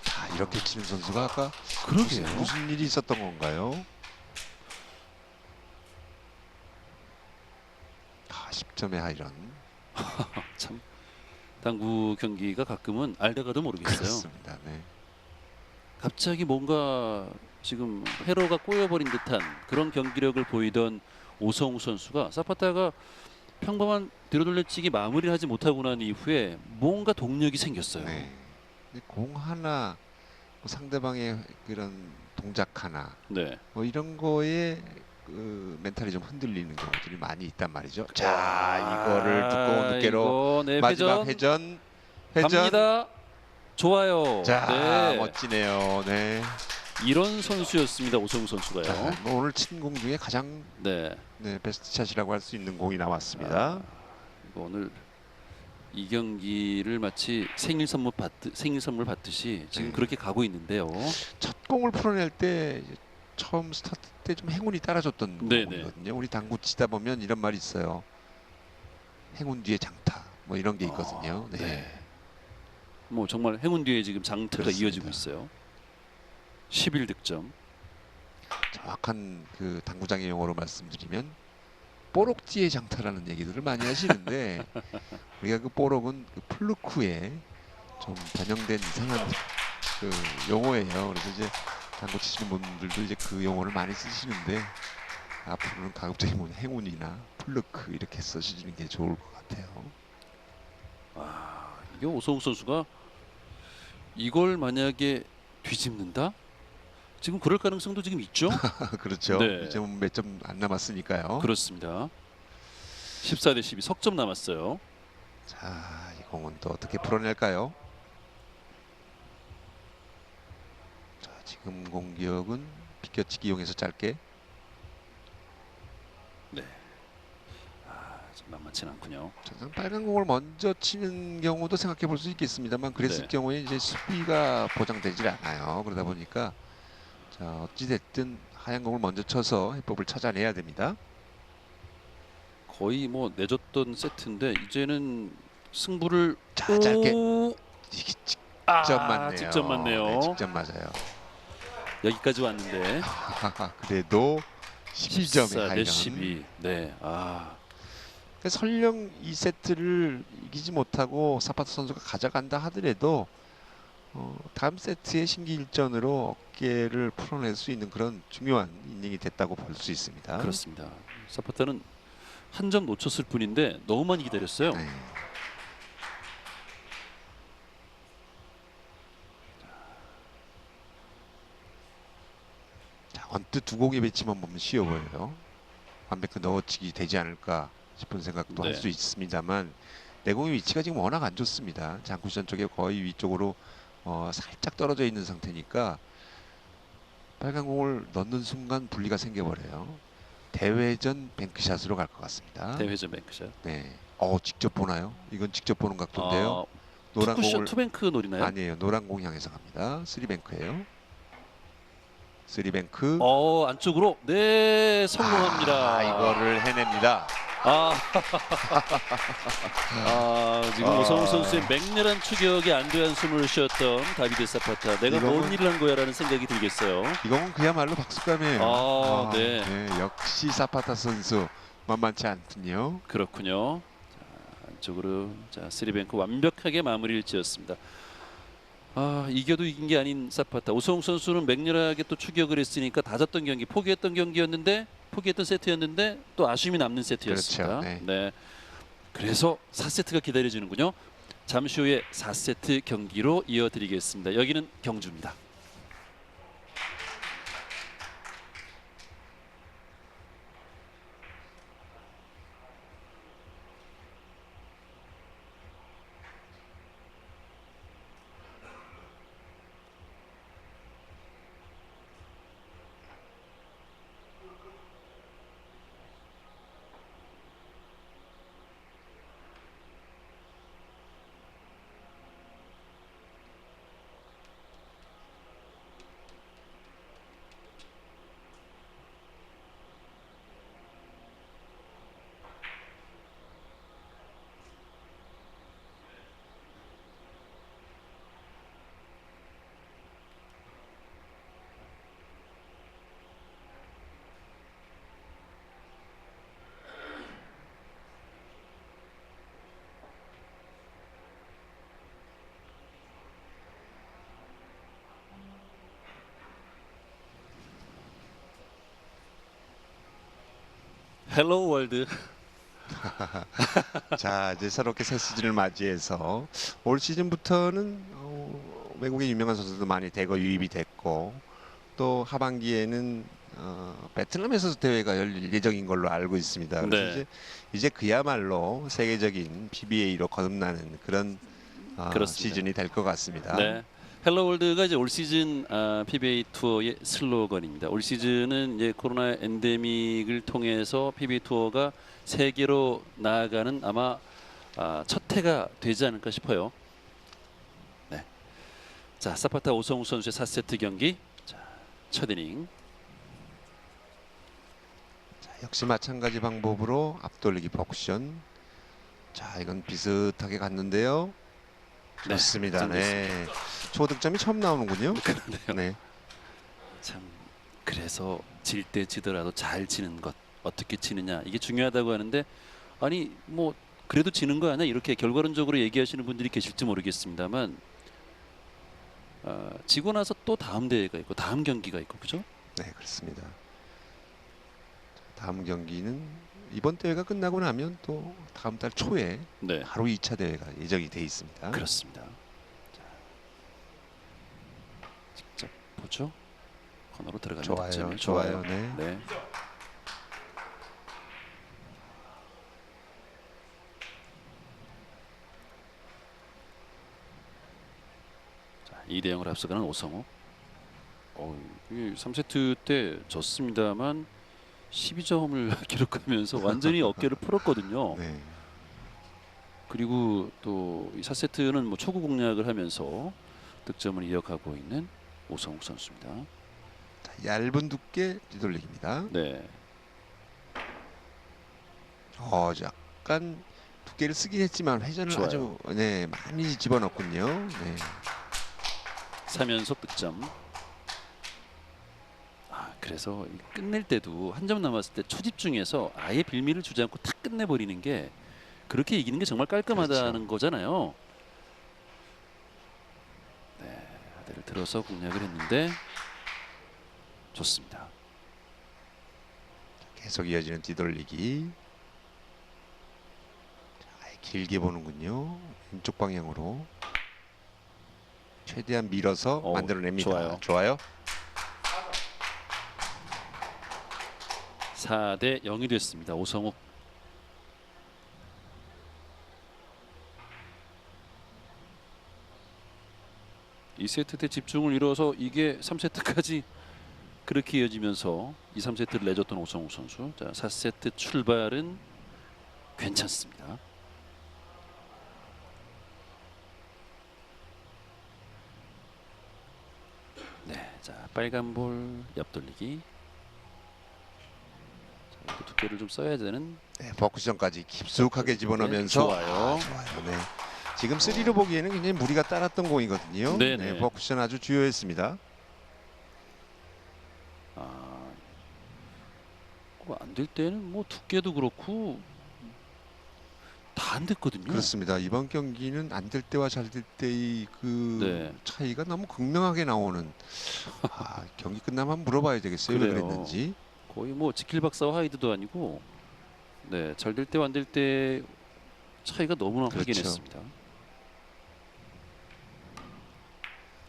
자, 이렇게 치는 선수가 아까 그러게요. 무슨 일이 있었던 건가요? 10점의 하이런. 참 당구 경기가 가끔은 알다가도 모르겠어요. 그렇습니다. 네. 갑자기 뭔가 지금 회로가 꼬여버린 듯한 그런 경기력을 보이던 오성우 선수가 사파타가 평범한 뒤로돌려치기 마무리를 하지 못하고 난 이후에 뭔가 동력이 생겼어요. 네. 근데 공 하나, 뭐 상대방의 그런 동작 하나, 네. 뭐 이런 거에 그 멘탈이 좀 흔들리는 경우들이 많이 있단 말이죠. 자, 이거를 두꺼운 두께로 이거, 네, 마지막 회전. 갑니다. 좋아요. 자, 네. 멋지네요. 네. 이런 선수였습니다. 오성우 선수가요. 자, 뭐 오늘 친 공 중에 가장 네. 베스트 샷이라고 할 수 있는 공이 나왔습니다. 이거 오늘 이 경기를 마치 생일 선물 받듯이 지금 네. 그렇게 가고 있는데요. 첫 공을 풀어낼 때 이제 처음 스타트 때 좀 행운이 따라줬던 네네. 공이거든요. 우리 당구 치다 보면 이런 말이 있어요. 행운 뒤에 장타 뭐 이런 게 있거든요. 네. 네. 뭐 정말 행운 뒤에 지금 장타가 그렇습니다. 이어지고 있어요. 11득점. 정확한 그 당구장의 용어로 말씀드리면 뽀록지의 장타라는 얘기들을 많이 하시는데 우리가 그 뽀록은 그 플루크에 좀 변형된 이상한 그 용어예요. 그래서 이제 당구 치시는 분들도 이제 그 용어를 많이 쓰시는데 앞으로는 가급적이면 뭐 행운이나 플루크 이렇게 써주시는 게 좋을 것 같아요. 이게 오성우 선수가 이걸 만약에 뒤집는다? 지금 그럴 가능성도 지금 있죠? 그렇죠. 네. 이제 몇 점 안 남았으니까요. 그렇습니다. 14 대 12 석점 남았어요. 자, 이 공은 또 어떻게 풀어낼까요? 자, 지금 공격은 비껴치기 이용해서 짧게. 네. 좀 만만치는 않군요. 자, 빨간 공을 먼저 치는 경우도 생각해 볼 수 있겠습니다만 그랬을 네. 경우에 이제 수비가 보장되질 않아요. 그러다 보니까 자, 어찌 됐든 하얀 공을 먼저 쳐서 해법을 찾아내야 됩니다. 거의 뭐 내줬던 세트인데 이제는 승부를 자, 짧게. 오! 이게 직접 맞네요. 직접 맞네요. 네, 직접 맞아요. 여기까지 왔는데 그래도 12점의 14 대 하이런. 12. 네. 설령 이 세트를 이기지 못하고 사파트 선수가 가져간다 하더라도 다음 세트의 심기일전으로 어깨를 풀어낼 수 있는 그런 중요한 이닝이 됐다고 볼 수 있습니다. 그렇습니다. 사파타는 한 점 놓쳤을 뿐인데 너무 많이 기다렸어요. 네. 자, 언뜻 두 공의 배치만 보면 쉬워 보여요. 완벽히 넣어치기 되지 않을까 싶은 생각도 할 네. 수 있습니다만 내공의 위치가 지금 워낙 안 좋습니다. 장쿠션 쪽에 거의 위쪽으로 살짝 떨어져 있는 상태니까 빨간 공을 넣는 순간 분리가 생겨버려요. 대회전 뱅크샷으로 갈 것 같습니다. 대회전 뱅크샷. 네. 직접 보나요? 이건 직접 보는 각도인데요. 노란 투쿠션 공을 투뱅크 노리나요? 아니에요. 노란 공 향해서 갑니다. 3뱅크예요. 3뱅크. 안쪽으로 네 성공합니다. 이거를 해냅니다. 지금 오성우 선수의 맹렬한 추격에 안도의 한숨을 쉬었던 다비드 사파타. 내가 뭔 일을 한 거야라는 생각이 들겠어요. 이건 그야말로 박수감이에요. 네. 역시 사파타 선수 만만치 않군요. 그렇군요. 자, 안쪽으로 자 3뱅크 완벽하게 마무리를 지었습니다. 이겨도 이긴 게 아닌 사파타. 오성우 선수는 맹렬하게 또 추격을 했으니까 다졌던 경기, 포기했던 경기였는데 포기했던 세트였는데 또 아쉬움이 남는 세트였습니다. 그렇죠. 네. 그래서 4세트가 기다려지는군요. 잠시 후에 4세트 경기로 이어드리겠습니다. 여기는 경주입니다. 헬로 월드. 자, 이제 새롭게 새 시즌을 맞이해서 올 시즌부터는 외국의 유명한 선수도 많이 대거 유입이 됐고 또 하반기에는 베트남에서 대회가 열릴 예정인 걸로 알고 있습니다. 그래서 네. 이제 그야말로 세계적인 PBA로 거듭나는 그런 그렇습니다. 시즌이 될 것 같습니다. 네. 헬로 월드가 이제 올 시즌 PBA 투어의 슬로건입니다. 올 시즌은 이제 코로나 엔데믹을 통해서 PBA 투어가 세계로 나아가는 아마 첫 해가 되지 않을까 싶어요. 네. 자, 사파타 오성우 선수의 4세트 경기. 자, 첫 이닝. 역시 마찬가지 방법으로 앞돌리기 버쿠션. 자, 이건 비슷하게 갔는데요. 네, 좋습니다. 네. 초득점이 처음 나오는군요. 그러네요. 네. 참 그래서 질 때 지더라도 잘 치는 것, 어떻게 치느냐 이게 중요하다고 하는데, 아니 뭐 그래도 지는 거 아니야 이렇게 결과론적으로 얘기하시는 분들이 계실지 모르겠습니다만, 지고 나서 또 다음 대회가 있고 다음 경기가 있고 그죠? 네, 그렇습니다. 다음 경기는 이번 대회가 끝나고 나면 또 다음 달 초에 네, 바로 2차 대회가 예정이 돼 있습니다. 그렇습니다. 자, 직접 보죠. 코너로 들어가는 좋아요, 득점이 좋아요. 네. 네. 자, 2대 0으로 앞서가는 오성우. 3세트 때 졌습니다만 12점을 기록하면서 완전히 어깨를 풀었거든요. 네. 그리고 또 4세트는 뭐 초구 공략을 하면서 득점을 이어가고 있는 오성욱 선수입니다. 자, 얇은 두께 뒤돌리기입니다. 네, 약간 두께를 쓰긴 했지만 회전을 좋아요. 아주 많이 집어넣군요. 네. 3연속 득점. 그래서 끝낼 때도 한 점 남았을 때 초집중해서 아예 빌미를 주지 않고 탁 끝내버리는 게, 그렇게 이기는 게 정말 깔끔하다는 그렇죠. 거잖아요. 네, 아대를 들어서 공략을 했는데 좋습니다. 계속 이어지는 뒤돌리기. 자, 길게 보는군요. 왼쪽 방향으로 최대한 밀어서 만들어냅니다. 좋아요. 좋아요. 4대 0이 됐습니다. 오성욱. 이 세트 때 집중을 이뤄서 이게 3세트까지 그렇게 이어지면서 2, 3세트를 내줬던 오성욱 선수. 자, 4세트 출발은 괜찮습니다. 네, 자, 빨간 볼 옆돌리기. 자, 이것도 두께를 좀 써야 되는. 네, 버쿠션까지 깊숙하게 집어넣으면서 좋아요. 좋아요. 네. 지금 3로 보기에는 굉장히 무리가 따랐던 공이거든요. 네네. 네, 버쿠션 아주 주요했습니다. 안 될 때는 뭐 두께도 그렇고 다 안 됐거든요. 그렇습니다. 이번 경기는 안 될 때와 잘 될 때의 그 네. 차이가 너무 극명하게 나오는. 경기 끝나면 한번 물어봐야 되겠어요. 왜 그래요. 그랬는지. 거의 뭐 지킬 박사와 하이드도 아니고, 네, 잘 될 때와 안 될 때 차이가 너무나 그렇죠. 확연했습니다.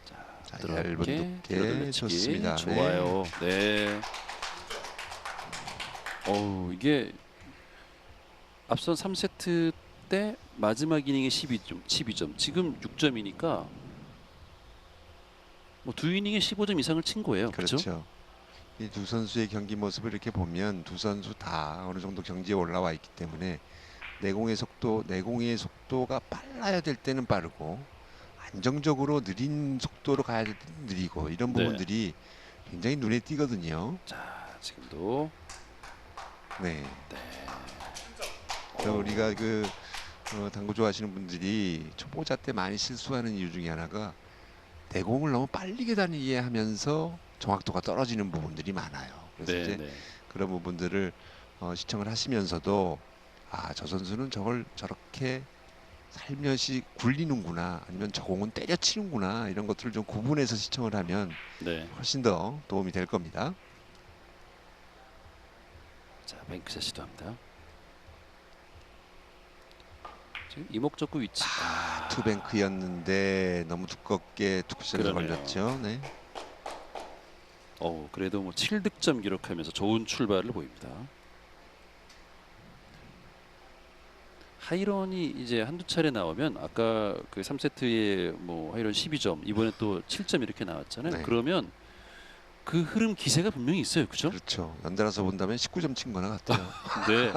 자, 부드럽게 얇은 두께 들어들려치기. 좋습니다. 좋아요. 네. 이게 앞선 3세트 때 마지막 이닝에 12점, 지금 6점이니까 뭐 두 이닝에 15점 이상을 친 거예요. 그렇죠? 그렇죠. 이 두 선수의 경기 모습을 이렇게 보면 두 선수 다 어느 정도 경지에 올라와 있기 때문에 내공의 속도가 빨라야 될 때는 빠르고 안정적으로 느린 속도로 가야 될 때는 느리고, 이런 네. 부분들이 굉장히 눈에 띄거든요. 자, 지금도 네. 우리가 그 당구 좋아하시는 분들이 초보자 때 많이 실수하는 이유 중에 하나가 내공을 너무 빨리 다니게 하면서 정확도가 떨어지는 부분들이 많아요. 그래서 네, 이제 네. 그런 부분들을 시청을 하시면서도 저 선수는 저걸 저렇게 살며시 굴리는구나, 아니면 저 공은 때려치는구나, 이런 것들을 좀 구분해서 시청을 하면 네. 훨씬 더 도움이 될 겁니다. 자, 뱅크샷 시도합니다. 지금 이목적구 위치. 투뱅크였는데 너무 두껍게 투쿠션에 그러네요. 걸렸죠. 네. 그래도 뭐 7득점 기록하면서 좋은 출발을 보입니다. 하이런이 이제 한두 차례 나오면 아까 그 3세트에 뭐 하이런 12점, 이번에 또 7점 이렇게 나왔잖아요. 네. 그러면 그 흐름 기세가 분명히 있어요. 그죠? 그렇죠. 연달아서 본다면 19점 친 거나 같아요. 네.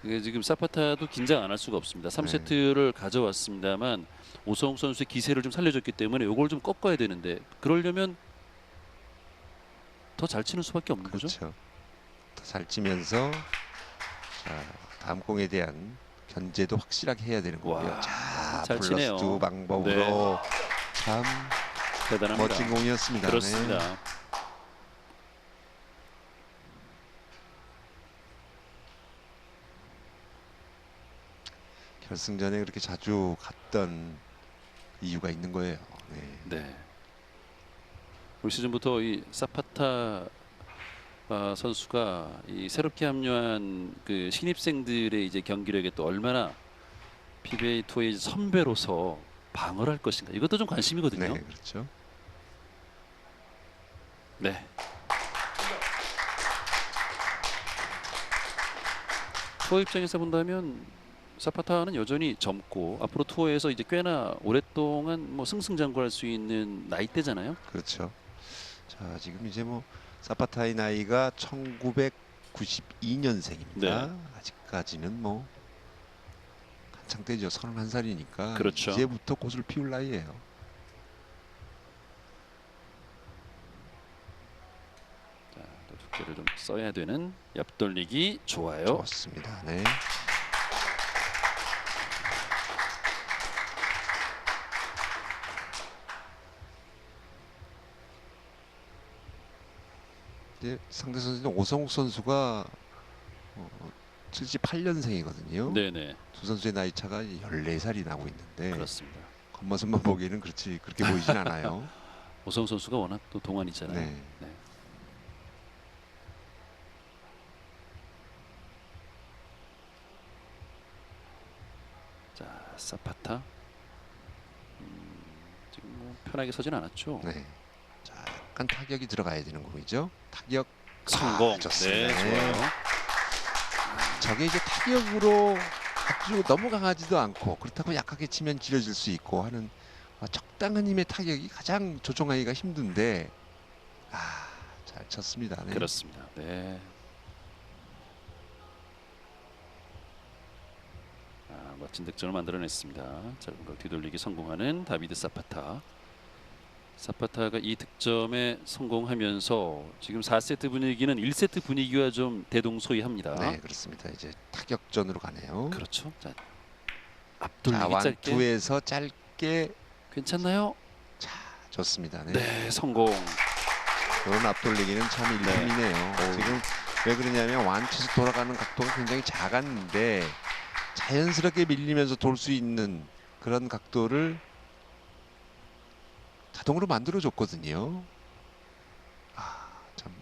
이게 지금 사파타도 긴장 안 할 수가 없습니다. 3세트를 가져왔습니다만 오성욱 선수의 기세를 좀 살려줬기 때문에 이걸 좀 꺾어야 되는데 그러려면 더 잘 치는 수밖에 없는 거죠. 그렇죠. 더 잘 치면서 자, 다음 공에 대한 견제도 확실하게 해야 되는 거고요. 와, 자, 잘 플러스 치네요. 2 방법으로 참 대단합니다. 멋진 공이었습니다. 그렇습니다. 네. 결승전에 그렇게 자주 갔던 이유가 있는 거예요. 네. 네. 올 시즌부터 이 사파타 선수가 이 새롭게 합류한 그 신입생들의 이제 경기력에 또 얼마나 PBA 투어의 선배로서 방어를 할 것인가 이것도 좀 관심이거든요. 네, 그렇죠. 네. 투어 입장에서 본다면 사파타는 여전히 젊고 앞으로 투어에서 이제 꽤나 오랫동안 뭐 승승장구할 수 있는 나이대잖아요. 그렇죠. 자, 지금 이제 뭐 사파타의 나이가 1992년생입니다. 네. 아직까지는 뭐 한창 때죠. 31살이니까 그렇죠. 이제부터 꽃을 피울 나이예요. 자, 또 두께를 좀 써야 되는 옆돌리기 좋아요. 좋습니다. 네. 이제 상대 선수는 오성욱 선수가 78년생이거든요. 네네. 두 선수의 나이 차가 14살이 나고 있는데 그렇습니다. 겉모습만 보기에는 그렇게 보이진 않아요. 오성 선수가 워낙 또 동안이잖아요. 네. 네. 자, 사파타. 지금 뭐 편하게 서진 않았죠. 네. 자, 약간 타격이 들어가야 되는 공이죠. 타격 성공. 좋습니다. 네, 좋아요. 저게 이제 타격으로 아주 너무 강하지도 않고 그렇다고 약하게 치면 길어질 수 있고 하는 적당한 힘의 타격이 가장 조종하기가 힘든데 잘 쳤습니다. 네. 그렇습니다. 네. 멋진 득점을 만들어냈습니다. 짧은 걸 뒤돌리기 성공하는 다비드 사파타. 사파타가 이 득점에 성공하면서 지금 4세트 분위기는 1세트 분위기와 좀 대동소이합니다. 네, 그렇습니다. 이제 타격전으로 가네요. 그렇죠. 자, 자, 앞돌리기 짧게. 완투에서 짧게 괜찮나요? 자, 좋습니다. 네. 네, 성공. 이런 앞돌리기는 참 네. 일품이네요. 지금 왜 그러냐면 완투에서 돌아가는 각도가 굉장히 작았는데 자연스럽게 밀리면서 돌 수 있는 그런 각도를 자동으로 만들어 줬거든요. 참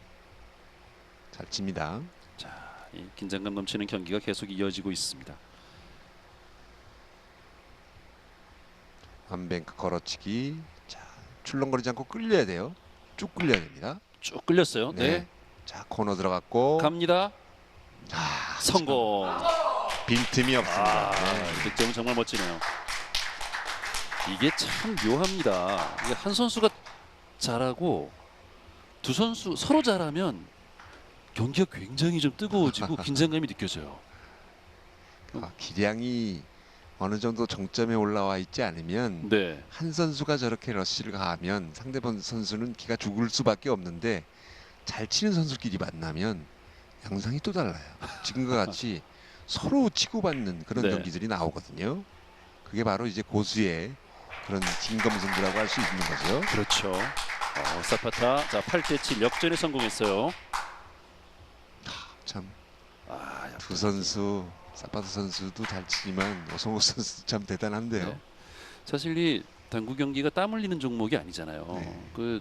잘 칩니다. 자, 이 긴장감 넘치는 경기가 계속 이어지고 있습니다. 완뱅크 걸어치기. 자, 출렁거리지 않고 끌려야 돼요. 쭉 끌려야 됩니다. 쭉 끌렸어요. 네. 네. 자, 코너 들어갔고 갑니다. 성공. 빈틈이 없습니다. 네. 이 득점은 정말 멋지네요. 이게 참 묘합니다. 이게 한 선수가 잘하고 두 선수 서로 잘하면 경기가 굉장히 좀 뜨거워지고 긴장감이 느껴져요. 기량이 어느 정도 정점에 올라와 있지 않으면 네. 한 선수가 저렇게 러쉬를 가하면 상대방 선수는 기가 죽을 수밖에 없는데 잘 치는 선수끼리 만나면 양상이 또 달라요. 지금과 같이 서로 치고받는 그런 네. 경기들이 나오거든요. 그게 바로 이제 고수의 그런 진검승부라고 할 수 있는 거죠. 그렇죠. 사파타 자 8대7 역전에 성공했어요. 참 두 약간 선수 사파타 선수도 잘 치지만 오성욱 선수 참 대단한데요. 네. 사실 이 당구 경기가 땀 흘리는 종목이 아니잖아요. 네. 그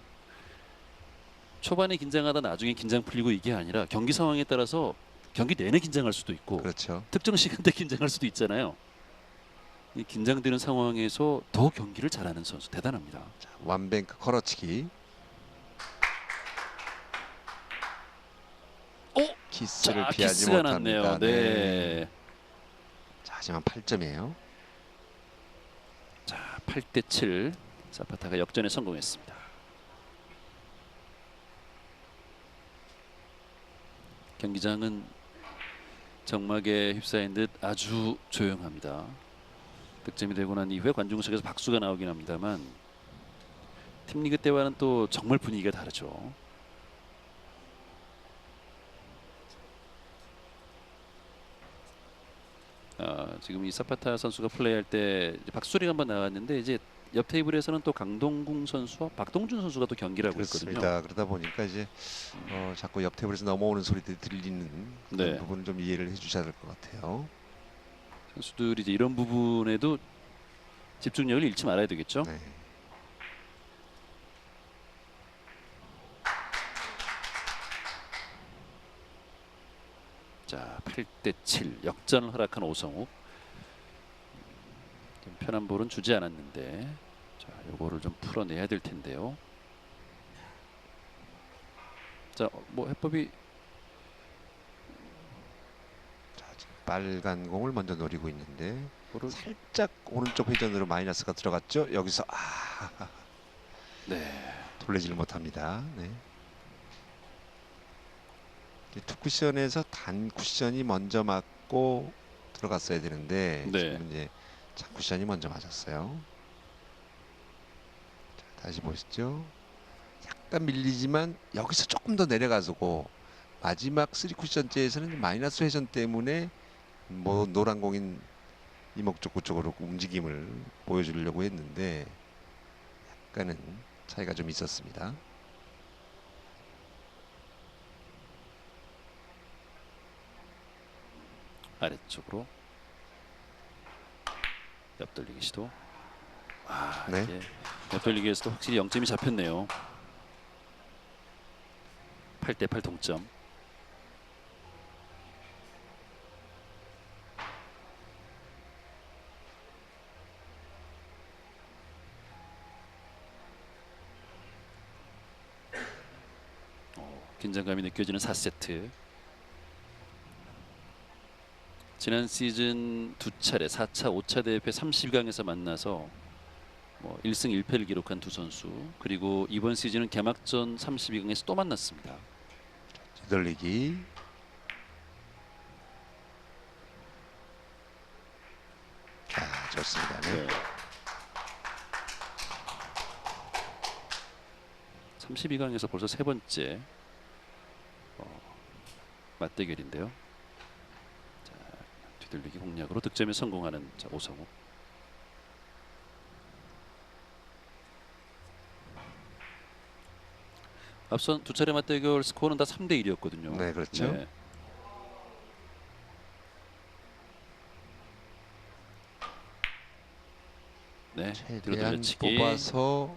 초반에 긴장하다 나중에 긴장 풀리고 이게 아니라 경기 상황에 따라서 경기 내내 긴장할 수도 있고 그렇죠. 특정 시간대 긴장할 수도 있잖아요. 이 긴장되는 상황에서 더 경기를 잘하는 선수 대단합니다. 자, 완뱅크 걸어치기. 키스를 자, 피하지 키스가 못합니다. 났네요. 네. 자, 하지만 8점이에요. 자, 8대 7. 사파타가 역전에 성공했습니다. 경기장은 정막에 휩싸인 듯 아주 조용합니다. 득점이 되고 난 이후에 관중석에서 박수가 나오긴 합니다만 팀리그 때와는 또 정말 분위기가 다르죠. 지금 이 사파타 선수가 플레이할 때 박수소리가 한번 나왔는데 이제 옆 테이블에서는 또 강동궁 선수와 박동준 선수가 또 경기를 하고 있거든요. 그렇습니다. 그러다 보니까 이제 자꾸 옆 테이블에서 넘어오는 소리들이 들리는 그런 네. 부분을 좀 이해를 해주셔야 될 것 같아요. 선수들이 이제 이런 부분에도 집중력을 잃지 말아야 되겠죠. 네. 자, 8대 7 역전을 허락한 오성욱. 좀 편한 볼은 주지 않았는데 자, 요거를 좀 풀어내야 될 텐데요. 자, 뭐 해법이 자, 지금 빨간 공을 먼저 노리고 있는데 볼을 살짝 오른쪽 회전으로 마이너스가 들어갔죠. 여기서 네. 돌리지를 못합니다. 네. 투 쿠션에서 단 쿠션이 먼저 맞고 들어갔어야 되는데 네. 지금 이제 장 쿠션이 먼저 맞았어요. 자, 다시 보시죠. 약간 밀리지만 여기서 조금 더 내려가서고 마지막 3 쿠션째에서는 마이너스 회전 때문에 뭐 노란 공인 이목적구 쪽으로 움직임을 보여주려고 했는데 약간은 차이가 좀 있었습니다. 아래쪽으로 옆돌리기 시도. 네. 이게 옆돌리기에서도 확실히 0점이 잡혔네요. 8대 8 동점. 긴장감이 느껴지는 4세트. 지난 시즌 두 차례 4차, 5차 대회 32강에서 만나서 뭐 1승 1패를 기록한 두 선수, 그리고 이번 시즌은 개막전 32강에서 또 만났습니다. 뒤돌리기. 좋습니다. 네. 32강에서 벌써 세 번째 맞대결인데요. 자, 뒤돌리기 공략으로 득점에 성공하는 자, 오성욱. 앞선 두 차례 맞대결 스코어는 다 3대 1이었거든요. 네, 그렇죠. 네, 최대한 뒤로돌려치기. 뽑아서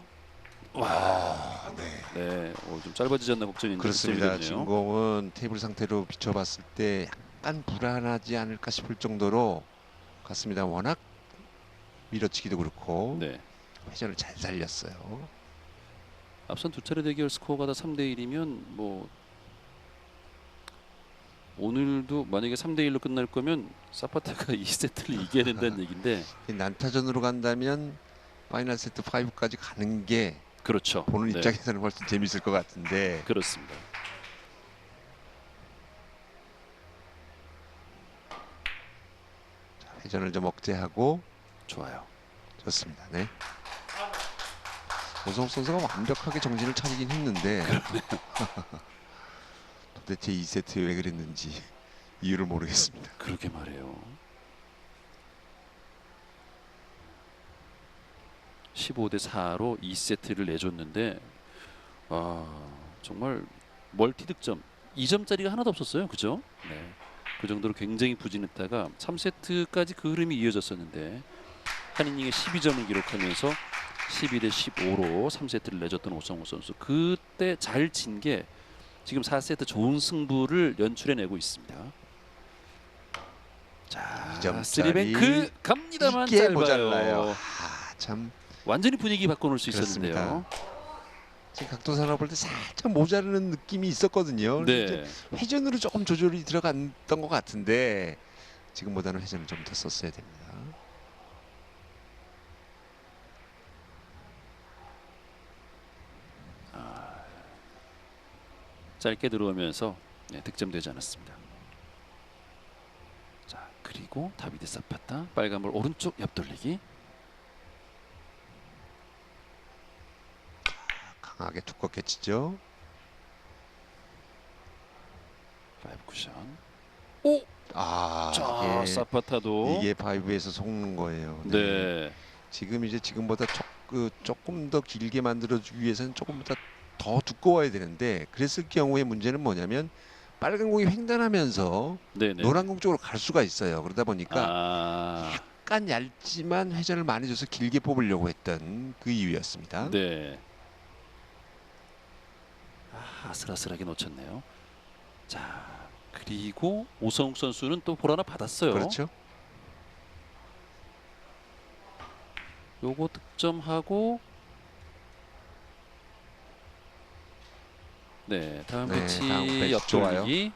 네, 좀 짧아지지 않나 걱정인데 그렇습니다. 득점이 지금 됐네요. 공은 테이블 상태로 비춰봤을 때 약간 불안하지 않을까 싶을 정도로 같습니다. 워낙 밀어치기도 그렇고 네, 회전을 잘 살렸어요. 앞선 두 차례 대결 스코어가 다 3대 1이면 뭐 오늘도 만약에 3대 1로 끝날 거면 사파타가 2세트를 이겨야 된다는 얘기인데. 이 난타전으로 간다면 파이널 세트 5까지 가는 게 그렇죠. 보는 네, 입장에서는 훨씬 재밌을 것 같은데. 그렇습니다. 자, 회전을 좀 억제하고 좋아요. 좋습니다. 네. 오성욱 선수가 완벽하게 정신을 차리긴 했는데 도대체 2세트에 왜 그랬는지 이유를 모르겠습니다. 그러게 말해요. 15대 4로 2세트를 내줬는데 정말 멀티 득점 2점짜리가 하나도 없었어요. 그죠? 네. 그 정도로 굉장히 부진했다가 3세트까지 그 흐름이 이어졌었는데 한 이닝에 12점을 기록하면서 12대 15로 3세트를 내줬던 오성우 선수. 그때 잘 진 게 지금 4세트 좋은 승부를 연출해내고 있습니다. 자, 2점짜리 쓰리뱅크 갑니다만 이게 짧아요. 모자라요. 참 완전히 분위기 바꿔놓을 수 그렇습니다. 있었는데요. 지금 각도산업 볼 때 살짝 모자르는 느낌이 있었거든요. 그래서 네. 이제 회전으로 조금 조절이 들어갔던 것 같은데 지금보다는 회전을 좀 더 썼어야 됩니다. 짧게 들어오면서 득점되지 않았습니다. 자, 그리고 다비드 사파타 빨간 볼 오른쪽 옆돌리기. 강하게 두껍게 치죠. 5 쿠션. 오! 아, 자, 사파타도 이게 5에서 속는 거예요. 네. 지금 이제 지금보다 조금 더 길게 만들어주기 위해서는 조금보다 더 두꺼워야 되는데 그랬을 경우에 문제는 뭐냐면 빨간 공이 횡단하면서 네네. 노란 공 쪽으로 갈 수가 있어요. 그러다 보니까 아, 약간 얇지만 회전을 많이 줘서 길게 뽑으려고 했던 그 이유였습니다. 네. 아, 아슬아슬하게 놓쳤네요. 자, 그리고 오성욱 선수는 또 볼 하나 받았어요. 그렇죠. 요거 득점하고 네, 다음 네, 배치 다음 배치 옆돌리기.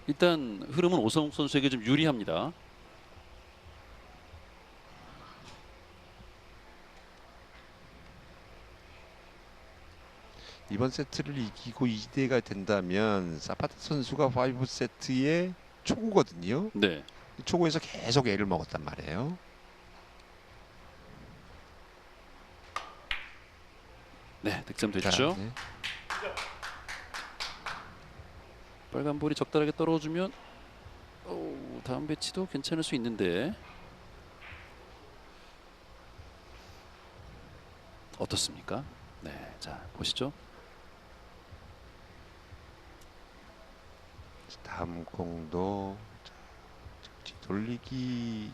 일단 흐름은 오성욱 선수에게 좀 유리합니다. 이번 세트를 이기고 2대가 된다면 사파타 선수가 5세트의 초구거든요. 네. 초구에서 계속 애를 먹었단 말이에요. 네, 득점됐죠. 자, 네. 빨간 볼이 적절하게 떨어지면 다음 배치도 괜찮을 수 있는데 어떻습니까? 네, 자 보시죠. 다음 공도 뒤돌리기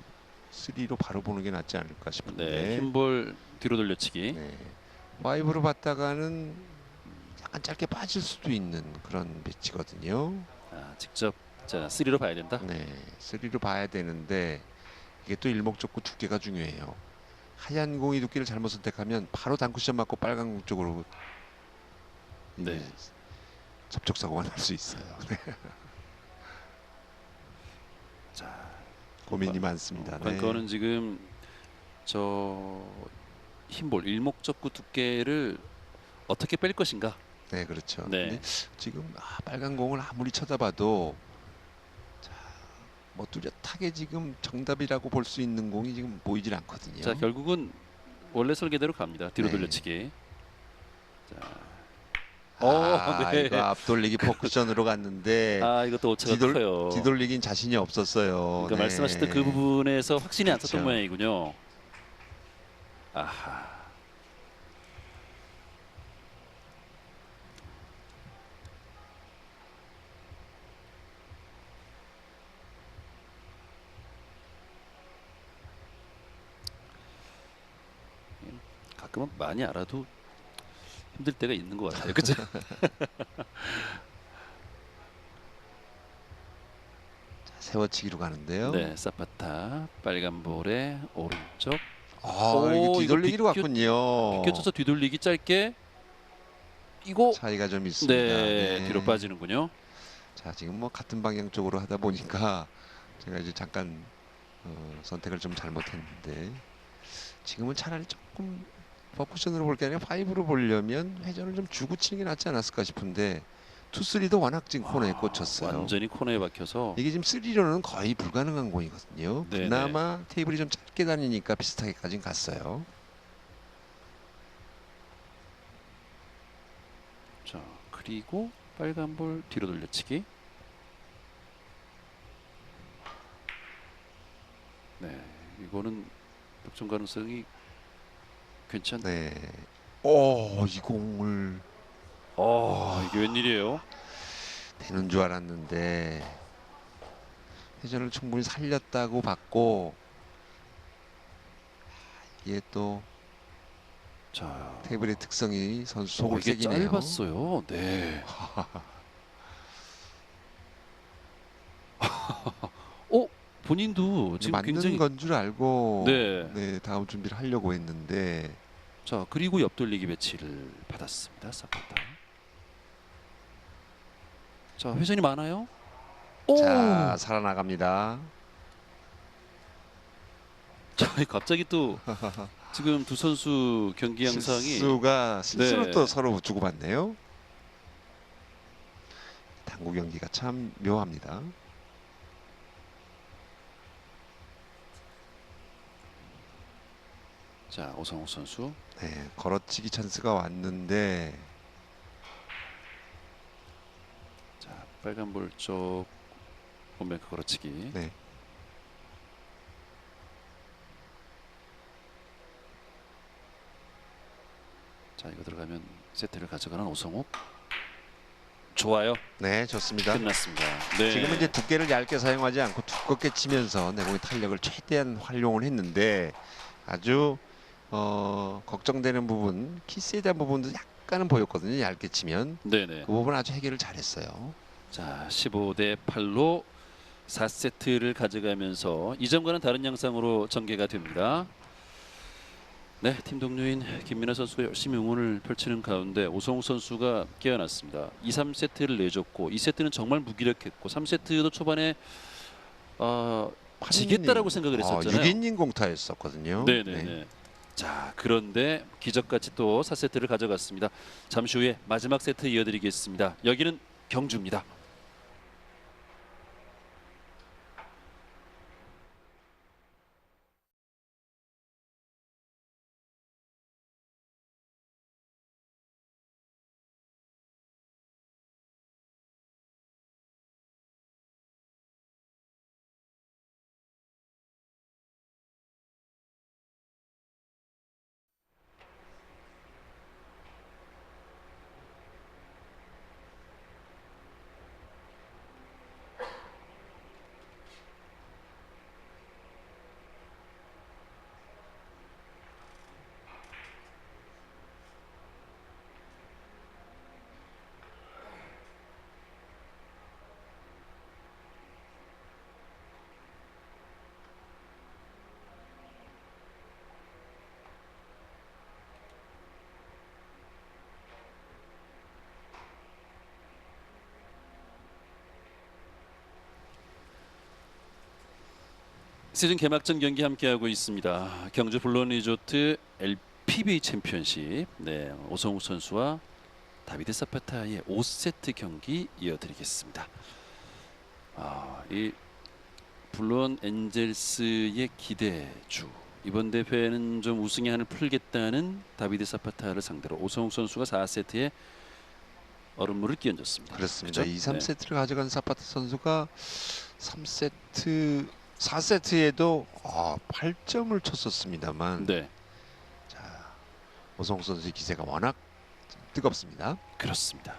3로 바로 보는 게 낫지 않을까 싶은데. 네, 흰볼 뒤로 돌려치기. 네. 5로 봤다가는 약간 짧게 빠질 수도 있는 그런 배치거든요. 아, 직접 자 3로 봐야 된다. 네, 3로 봐야 되는데 이게 또 일목적고 두께가 중요해요. 하얀 공이 두께를 잘못 선택하면 바로 단쿠션 맞고 빨간 공 쪽으로 네. 접촉 사고가 날 수 있어요. 네. 자, 고민이 많습니다. 네. 관건은 지금 저 흰볼 일목적구 두께를 어떻게 뺄 것인가. 네, 그렇죠. 네. 근데 지금 빨간 공을 아무리 쳐다봐도 자, 뭐 뚜렷하게 지금 정답이라고 볼 수 있는 공이 지금 보이질 않거든요. 자, 결국은 원래 설계대로 갑니다. 뒤로 네. 돌려치기. 네. 이거 앞돌리기 포쿠션으로 갔는데 아, 이것도 오차가 커요. 뒤돌리긴 자신이 없었어요. 그러니까 네. 말씀하셨던 그 부분에서 확신이 안 섰던 그렇죠. 모양이군요. 아하. 가끔은 많이 알아도 힘들 때가 있는 것 같아요. 그죠? 세워치기로 가는데요. 네, 사파타 빨간 볼에 오른쪽 이게 이거 뒤돌리기로 비껴- 갔군요. 비껴쳐서 뒤돌리기 짧게 이거 차이가 좀 있습니다. 네, 네. 뒤로 빠지는군요. 자, 지금 뭐 같은 방향 쪽으로 하다 보니까 제가 이제 잠깐 선택을 좀 잘못했는데 지금은 차라리 조금 퍼쿠션으로 볼 게 아니라 5로 보려면 회전을 좀 주고 치는 게 낫지 않았을까 싶은데 2, 3도 워낙 지금 코너에 꽂혔어요. 완전히 코너에 박혀서 이게 지금 3로는 거의 불가능한 공이거든요. 네네. 그나마 테이블이 좀 짧게 다니니까 비슷하게까지는 갔어요. 자, 그리고 빨간 볼 뒤로 돌려치기. 네, 이거는 득점 가능성이 괜찮. 네. 이 공을 이게 웬일이에요? 되는 줄 알았는데 회전을 충분히 살렸다고 봤고 이게 또 자, 테이블의 특성이 선수 속을 이게 새기네요. 짧았어요. 네. 본인도 지금 맞는 굉장히 건 줄 알고 네. 네, 다음 준비를 하려고 했는데 자, 그리고 옆돌리기 배치를 받았습니다. 사파타. 자, 회전이 많아요. 자, 오! 살아나갑니다. 자, 갑자기 또 지금 두 선수 경기 양상이 실수로 네. 또 서로 주고받네요. 당구 경기가 참 묘합니다. 자, 오성욱 선수. 네, 걸어치기 찬스가 왔는데 자, 빨간 볼 쪽 원뱅크 걸어치기. 네, 자, 이거 들어가면 세트를 가져가는 오성욱. 좋아요. 네, 좋습니다. 끝났습니다. 네. 지금은 이제 두께를 얇게 사용하지 않고 두껍게 치면서 내공의 탄력을 최대한 활용을 했는데 아주 걱정되는 부분, 키스에 대한 부분도 약간은 보였거든요. 얇게 치면 네네. 그 부분 아주 해결을 잘했어요. 자, 15대 8로 4세트를 가져가면서 이전과는 다른 양상으로 전개가 됩니다. 네, 팀 동료인 김민아 선수가 열심히 응원을 펼치는 가운데 오성욱 선수가 깨어났습니다. 2, 3세트를 내줬고 2세트는 정말 무기력했고 3세트도 초반에 지겠다라고 생각을 했었잖아요. 6이닝 공타였었거든요. 네네네. 네. 자, 그런데 기적같이 또 4세트를 가져갔습니다. 잠시 후에 마지막 세트 이어드리겠습니다. 여기는 경주입니다. 시즌 개막전 경기 함께하고 있습니다. 경주 블론 리조트 LPBA 챔피언십. 네, 오성욱 선수와 다비드 사파타의 5세트 경기 이어드리겠습니다. 이 블론 엔젤스의 기대주. 이번 대회는 좀 우승의 한을 풀겠다는 다비드 사파타를 상대로 오성욱 선수가 4세트에 얼음물을 끼얹었습니다. 그렇습니다. 그렇죠? 2, 3세트를 가져간 사파트 선수가 3세트, 4세트에도 8점을 쳤었습니다만 네, 자, 오성욱 선수의 기세가 워낙 뜨겁습니다. 그렇습니다.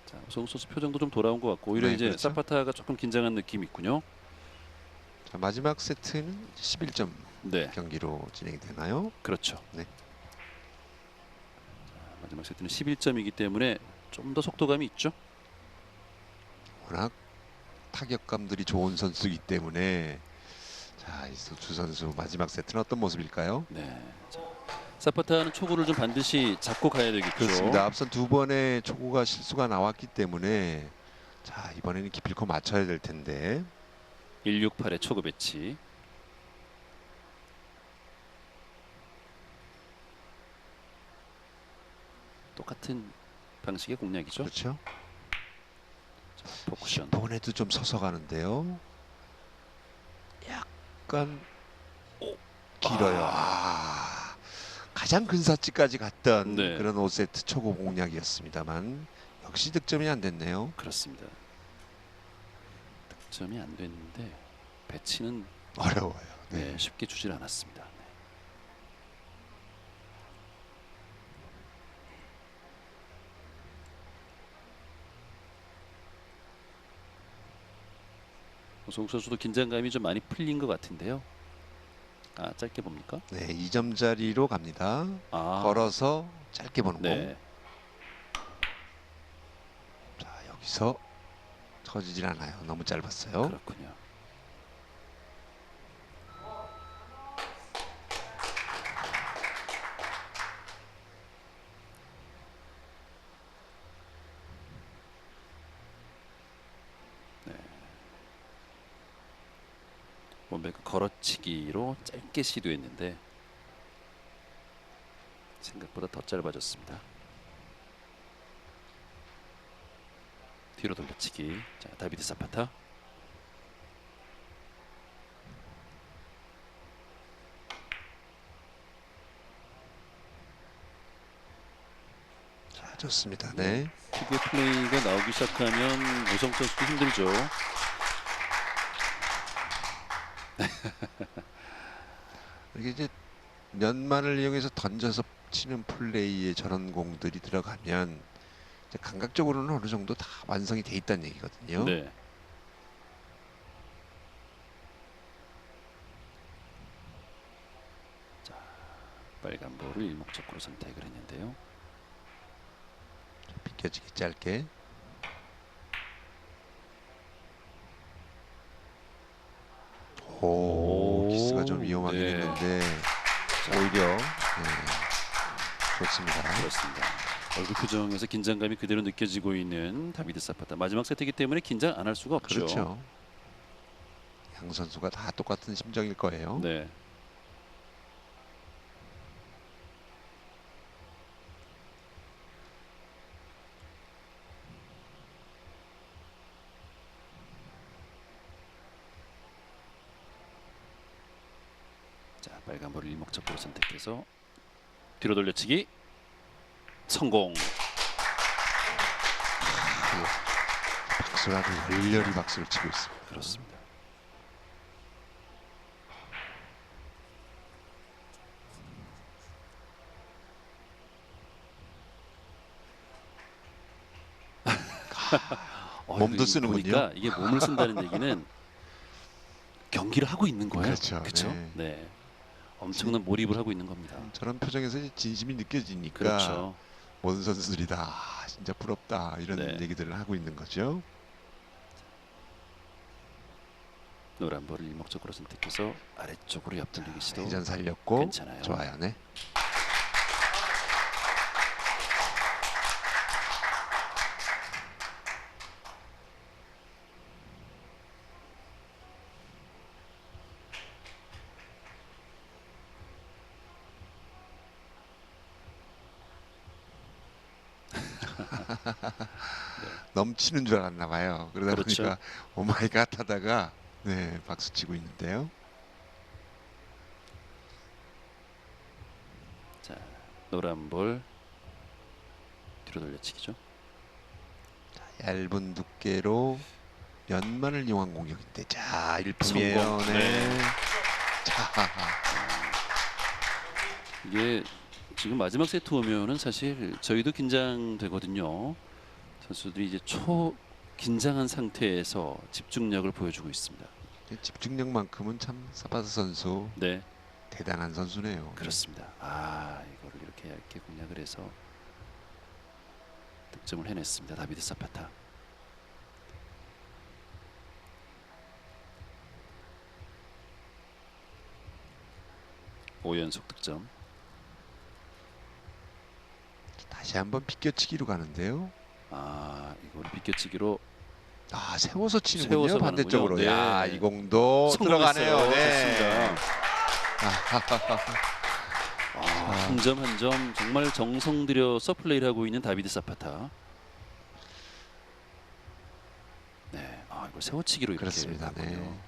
자, 오성욱 선수 표정도 좀 돌아온 것 같고 오히려 네, 이제 그렇죠. 사파타가 조금 긴장한 느낌이 있군요. 자, 마지막 세트는 11점 네, 경기로 진행이 되나요? 그렇죠. 네. 자, 마지막 세트는 11점이기 때문에 좀 더 속도감이 있죠. 워낙 타격감들이 좋은 선수이기 때문에 자, 이 두 선수 마지막 세트는 어떤 모습일까요? 네, 자, 사파타는 초구를 좀 반드시 잡고 가야 되겠죠. 그렇습니다. 앞선 두 번의 초구가 실수가 나왔기 때문에 자, 이번에는 기필코 맞춰야 될 텐데 168의 초구 배치. 똑같은 방식의 공략이죠. 그렇죠? 자, 포쿠션. 이번에도 좀 서서 가는데요. 약간 길어요. 가장 근사치까지 갔던 네. 그런 5세트 초구 공략이었습니다만 역시 득점이 안 됐네요. 그렇습니다. 득점이 안 됐는데 배치는 어려워요. 네, 쉽게 주질 않았습니다. 네. 오성욱 선수도 긴장감이 좀 많이 풀린 것 같은데요. 아, 짧게 봅니까? 네, 2점짜리로 갑니다. 아, 걸어서 짧게 보는 공. 네. 자, 여기서 터지질 않아요. 너무 짧았어요. 그렇군요. 네. 원베이크 걸어치기로 짧게 시도했는데 생각보다 더 짧아졌습니다. 뒤로 돌려치기. 자, 다비드 사파타. 자, 좋습니다. 네. 피겨 플레이가 나오기 시작하면 우성 선수도 힘들죠. 이게 이제 면만을 이용해서 던져서 치는 플레이에 저런 공들이 들어가면 이제 감각적으로는 어느 정도 다 완성이 돼 있다는 얘기거든요. 네. 자, 빨간 볼을 일목적으로 선택을 했는데요. 비껴지기 짧게. 오, 키스가 좀 위험하긴 네. 했는데 오히려 좋습니다. 그렇습니다. 얼굴 표정에서 긴장감이 그대로 느껴지고 있는 다비드 사파타. 마지막 세트이기 때문에 긴장 안 할 수가 없죠. 그렇죠. 양 선수가 다 똑같은 심정일 거예요. 네. 자, 빨간 볼을 일목적으로 선택해서 뒤로 돌려치기 성공. 박수를 아주 열렬히 박수를 치고 있습니다. 그렇습니다. 몸도 이거 쓰는군요. 보니까 이게 몸을 쓴다는 얘기는 경기를 하고 있는 거예요. 그렇죠. 그렇죠? 네. 네. 엄청난 몰입을 하고 있는 겁니다. 저런 표정에서 이제 진심이 느껴지니까 그렇죠. 모든 선수들이 다 진짜 부럽다 이런 네. 얘기들을 하고 있는 거죠. 노란 볼을 일목적으로 선택해서 아래쪽으로 옆돌리기 시도. 회전 살렸고 괜찮아요. 좋아요. 네. 넘치는 줄 알았나 봐요. 그러다 그렇죠. 보니까 오마이갓 하다가 네, 박수 치고 있는데요. 자, 노란 볼 뒤로 돌려치기죠. 얇은 두께로 면만을 이용한 공격인데 자, 일품이에요. 성공. 네. 네. 자, 이게 지금 마지막 세트 오면은 사실 저희도 긴장되거든요. 선수들이 이제 초 긴장한 상태에서 집중력을 보여주고 있습니다. 집중력만큼은 참 사바스 선수 네, 대단한 선수네요. 그렇습니다. 아, 이거를 이렇게 얇게 공략을 해서 득점을 해냈습니다. 다비드 사파타. 오 연속 득점. 다시 한번 비껴치기로 가는데요. 아, 이거를 비껴치기로 아, 세워서 치는군요. 세워서 반대쪽으로. 가는군요. 야, 네. 이 공도 성공했어요. 들어가네요. 네. 좋습니다. 한 점 한 점 정말 정성 들여서 플레이를 하고 있는 다비드 사파타. 네, 아, 이걸 세워치기로 이렇게 그렇습니다. 갔군요. 네.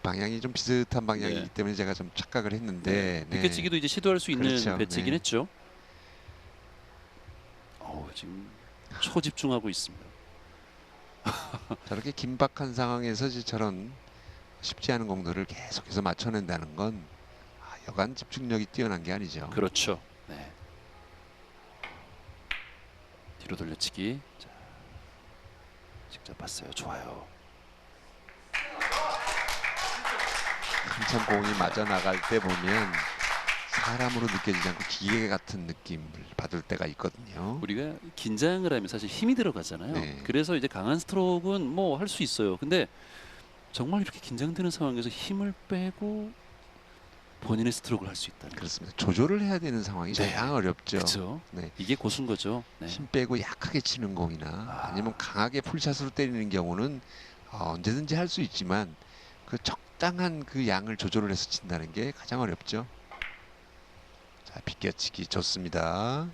방향이 좀 비슷한 방향이기 네. 때문에 제가 좀 착각을 했는데 네. 비껴치기도 이제 시도할 수 있는 그렇죠. 배치긴 네. 했죠. 지금 초집중하고 있습니다. 저렇게 긴박한 상황에서 이제 저런 쉽지 않은 공들을 계속해서 맞춰낸다는 건 여간 집중력이 뛰어난 게 아니죠. 그렇죠. 네. 뒤로 돌려치기. 자, 직접 봤어요. 좋아요. 한참 공이 맞아 나갈 때 보면 사람으로 느껴지지 않고 기계 같은 느낌을 받을 때가 있거든요. 우리가 긴장을 하면 사실 힘이 들어가잖아요. 네. 그래서 이제 강한 스트로크는 뭐 할 수 있어요. 근데 정말 이렇게 긴장되는 상황에서 힘을 빼고 본인의 스트로크를 할 수 있다는 거. 그렇습니다. 조절을 해야 되는 상황이 네. 가장 어렵죠. 그렇죠. 네. 이게 고수인 거죠. 네. 힘 빼고 약하게 치는 공이나 아니면 강하게 풀샷으로 때리는 경우는 언제든지 할 수 있지만 그 적당한 그 양을 조절을 해서 친다는 게 가장 어렵죠. 자, 비껴치기 좋습니다.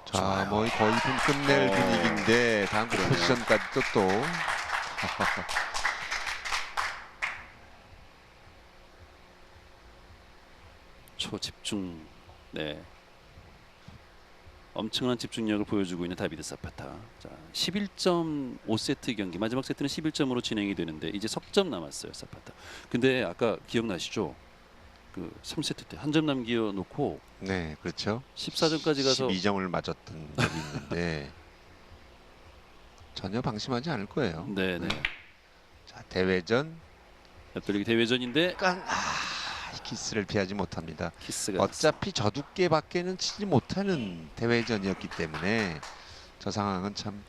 자, 좋아요. 뭐 거의 좀 끝낼 어. 분위기인데 다음 그 그러네요. 포지션까지 또 초집중. 네. 엄청난 집중력을 보여주고 있는 다비드 사파타. 자, 11.5세트 경기 마지막 세트는 11점으로 진행이 되는데 이제 석점 남았어요, 사파타. 근데 아까 기억나시죠? 그 3세트 때 한 점 남겨 놓고 네, 그렇죠. 14점까지 가서 12점을 맞았던 적이 있는데 전혀 방심하지 않을 거예요. 네, 네. 자, 대회전 옆돌리기 대회전인데 약간 키스를 피하지 못합니다. 키스가 어차피 저 두께밖에는 치지 못하는 대회전이었기 때문에 저 상황은 참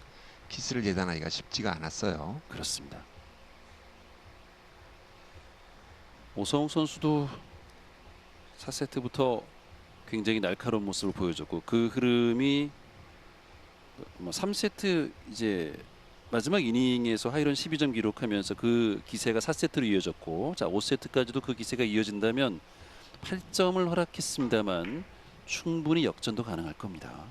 키스를 예단하기가 쉽지가 않았어요. 그렇습니다. 오성욱 선수도 4세트부터 굉장히 날카로운 모습을 보여줬고 그 흐름이 3세트 이제 마지막 이닝에서 하이런 12점 기록하면서 그 기세가 4세트로 이어졌고 자 5세트까지도 그 기세가 이어진다면 8점을 허락했습니다만 충분히 역전도 가능할 겁니다.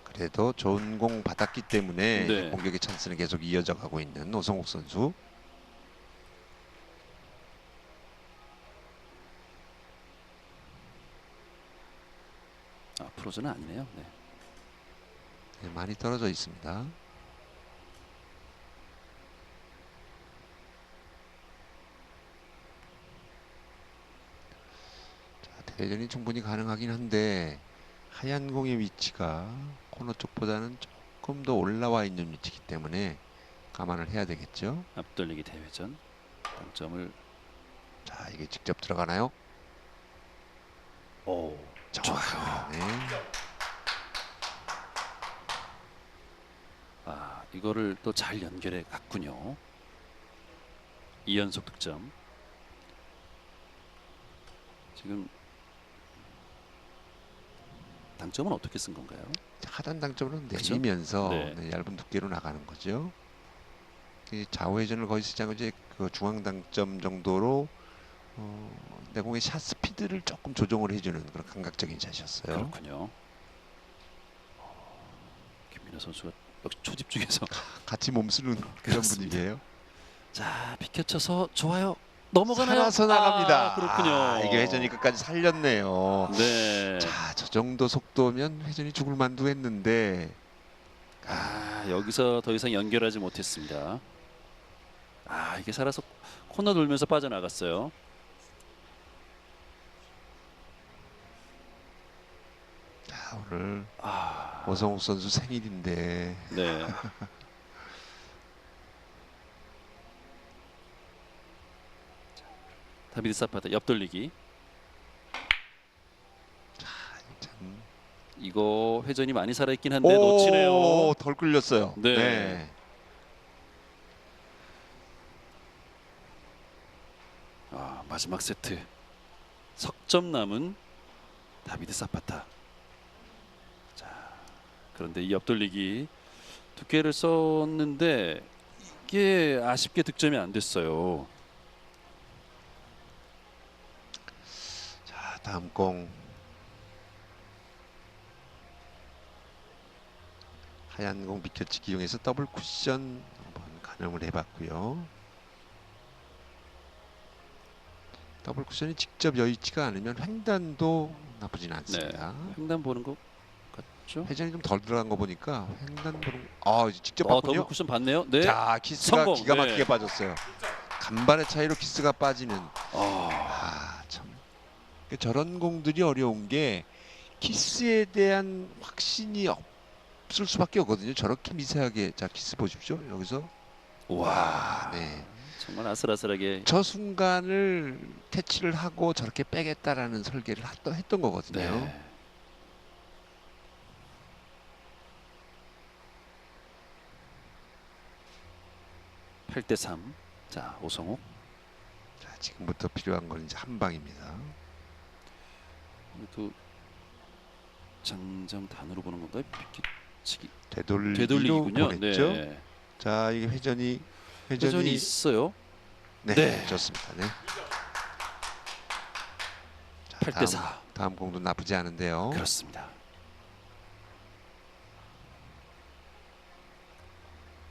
그래도 좋은 공 받았기 때문에 네. 공격의 찬스는 계속 이어져 가고 있는 오성욱 선수. 프로즈는 아니네요. 네. 네, 많이 떨어져 있습니다. 자, 대회전이 충분히 가능하긴 한데 하얀 공의 위치가 코너 쪽보다는 조금 더 올라와 있는 위치이기 때문에 감안을 해야 되겠죠. 앞돌리기 대회전 당점을 자, 이게 직접 들어가나요? 오 좋아요. 네. 이거를 또 잘 연결해 갔군요. 2연속 득점. 지금 당점은 어떻게 쓴 건가요? 하단 당점으로 그쵸? 내리면서 네. 네, 얇은 두께로 나가는 거죠. 이 좌우회전을 거의 쓰지 않고 이제 그 중앙 당점 정도로 내공의 샷 스피드를 조금 조정을 해주는 그런 감각적인 샷이었어요. 그렇군요. 김민호 선수가 역시 초집중해서 같이 몸쓰는 그런 그렇습니다. 분위기예요. 자 비켜쳐서 좋아요. 넘어가나요? 살아서 나갑니다. 그렇군요. 이게 회전이 끝까지 살렸네요. 네. 자, 저 정도 속도면 회전이 죽을 만도 했는데 여기서 더 이상 연결하지 못했습니다. 이게 살아서 코너 돌면서 빠져나갔어요. 자, 오늘 오성욱 선수 생일인데 네. 다비드 사파타 옆돌리기. 참 이거 회전이 많이 살아있긴 한데 놓치네요. 덜 끌렸어요. 네. 마지막 세트 석점 남은 다비드 사파타. 자, 그런데 이 옆돌리기 두께를 썼는데 이게 아쉽게 득점이 안 됐어요. 자, 다음 공 하얀 공 비켜치기 이용해서 더블 쿠션 한번 가늠을 해봤고요. 더블 쿠션이 직접 여의치가 않으면 횡단도 나쁘진 않습니다. 횡단 보는 것 같죠? 회전이 좀 덜 들어간 거 보니까 횡단 보는 이제 직접 더블 봤군요. 쿠션 봤네요. 네. 자, 키스가 성공. 기가 막히게 네. 빠졌어요. 간발의 차이로 키스가 빠지는. 참 저런 공들이 어려운 게 키스에 대한 확신이 없을 수밖에 없거든요. 저렇게 미세하게. 자, 키스 보십시오. 여기서 와. 네. 정말 아슬아슬하게. 저 순간을 캐치를 하고 저렇게 빼겠다라는 설계를 했던 거거든요. 네. (8 대 3). 자, 오성욱. 자, 지금부터 필요한 건 이제 한 방입니다. 또 장정 단으로 보는 건가요? 치기 되돌리기로 되돌리기군요. 보냈죠. 네. 자, 이게 회전이 회전이 있어요. 네, 네. 좋습니다. 네. 자, 8 대 4. 다음 공도 나쁘지 않은데요. 그렇습니다.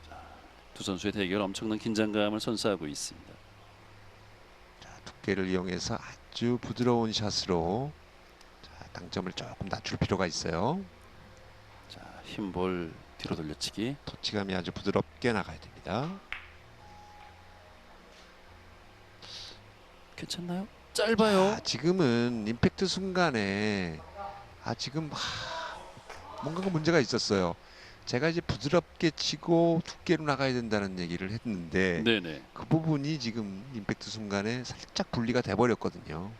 자, 두 선수의 대결 엄청난 긴장감을 선사하고 있습니다. 자, 두께를 이용해서 아주 부드러운 샷으로 자, 당점을 조금 낮출 필요가 있어요. 자, 흰볼 뒤로 돌려치기. 터치감이 아주 부드럽게 나가야 됩니다. 괜찮나요? 짧아요. 지금은 임팩트 순간에 지금 뭔가 문제가 있었어요. 제가 이제 부드럽게 치고 두께로 나가야 된다는 얘기를 했는데 네네. 그 부분이 지금 임팩트 순간에 살짝 분리가 돼 버렸거든요.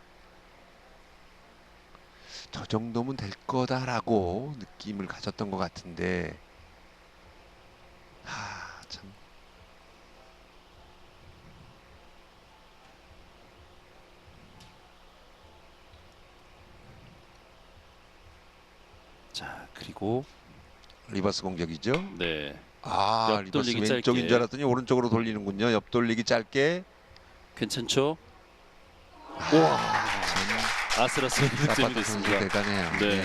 저 정도면 될 거다라고 느낌을 가졌던 것 같은데 참. 자, 그리고 리버스 공격이죠. 네. 리버스 옆돌리기 왼쪽인 짧게. 줄 알았더니 오른쪽으로 돌리는군요. 옆돌리기 짧게. 괜찮죠? 우와. 아슬아슬하게 득점이 사파트 선수 됐습니다. 대단해요. 네.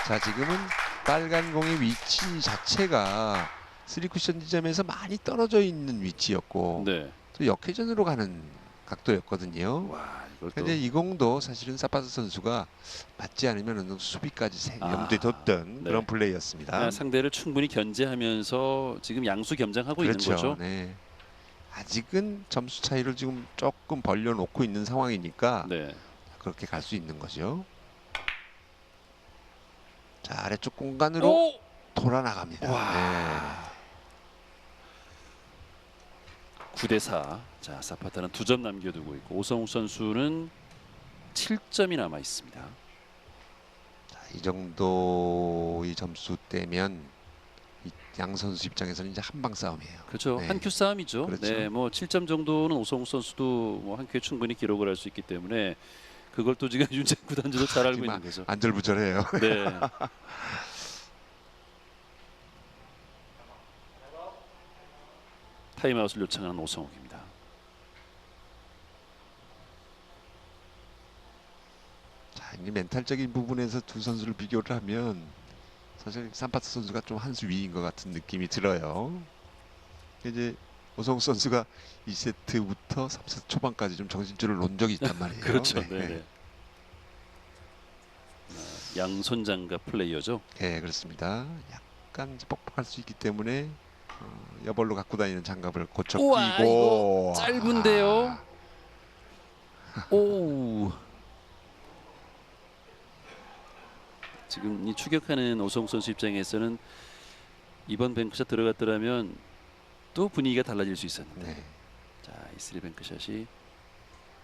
자, 지금은 빨간 공의 위치 자체가 3쿠션 지점에서 많이 떨어져 있는 위치였고 네. 또 역회전으로 가는 각도였거든요. 와, 이걸 또 근데 이 공도 사실은 사파트 선수가 맞지 않으면 어느 정도 수비까지 염두에 뒀던 네. 그런 플레이였습니다. 상대를 충분히 견제하면서 지금 양수 겸장하고 그렇죠. 있는 거죠. 네. 아직은 점수 차이를 지금 조금 벌려놓고 있는 상황이니까 네. 그렇게 갈 수 있는 거죠. 자, 아래쪽 공간으로 오! 돌아 나갑니다. 와. 네. 9 대 4. 자, 사파타는 2점 남겨두고 있고 오성욱 선수는 7점이 남아 있습니다. 자, 이 정도의 점수 떼면 양 선수 입장에서는 이제 한방 싸움이에요. 그렇죠. 네. 한 큐 싸움이죠. 그렇죠. 네, 뭐 7점 정도는 오성욱 선수도 뭐 한 큐에 충분히 기록을 할 수 있기 때문에 그걸 또 지금 윤재 구단주도 잘 알고 있는 거죠. 안절부절해요. 네. 타임아웃을 요청하는 오성욱입니다. 자, 이 멘탈적인 부분에서 두 선수를 비교를 하면 사실 산파트 선수가 좀 한 수 위인 것 같은 느낌이 들어요. 이제 오성욱 선수가 2세트부터 3세트 초반까지 좀 정신줄을 놓은 적이 있단 말이에요. 그렇죠. 네. 네. 양손장갑 플레이어죠. 네, 그렇습니다. 약간 뻑뻑할 수 있기 때문에 여벌로 갖고 다니는 장갑을 고쳐 우와, 끼고 이거 짧은데요. 오. 지금 이 추격하는 오성욱 선수 입장에서는 이번 뱅크샷 들어갔더라면 또 분위기가 달라질 수 있었는데. 네. 자, 이 3뱅크샷이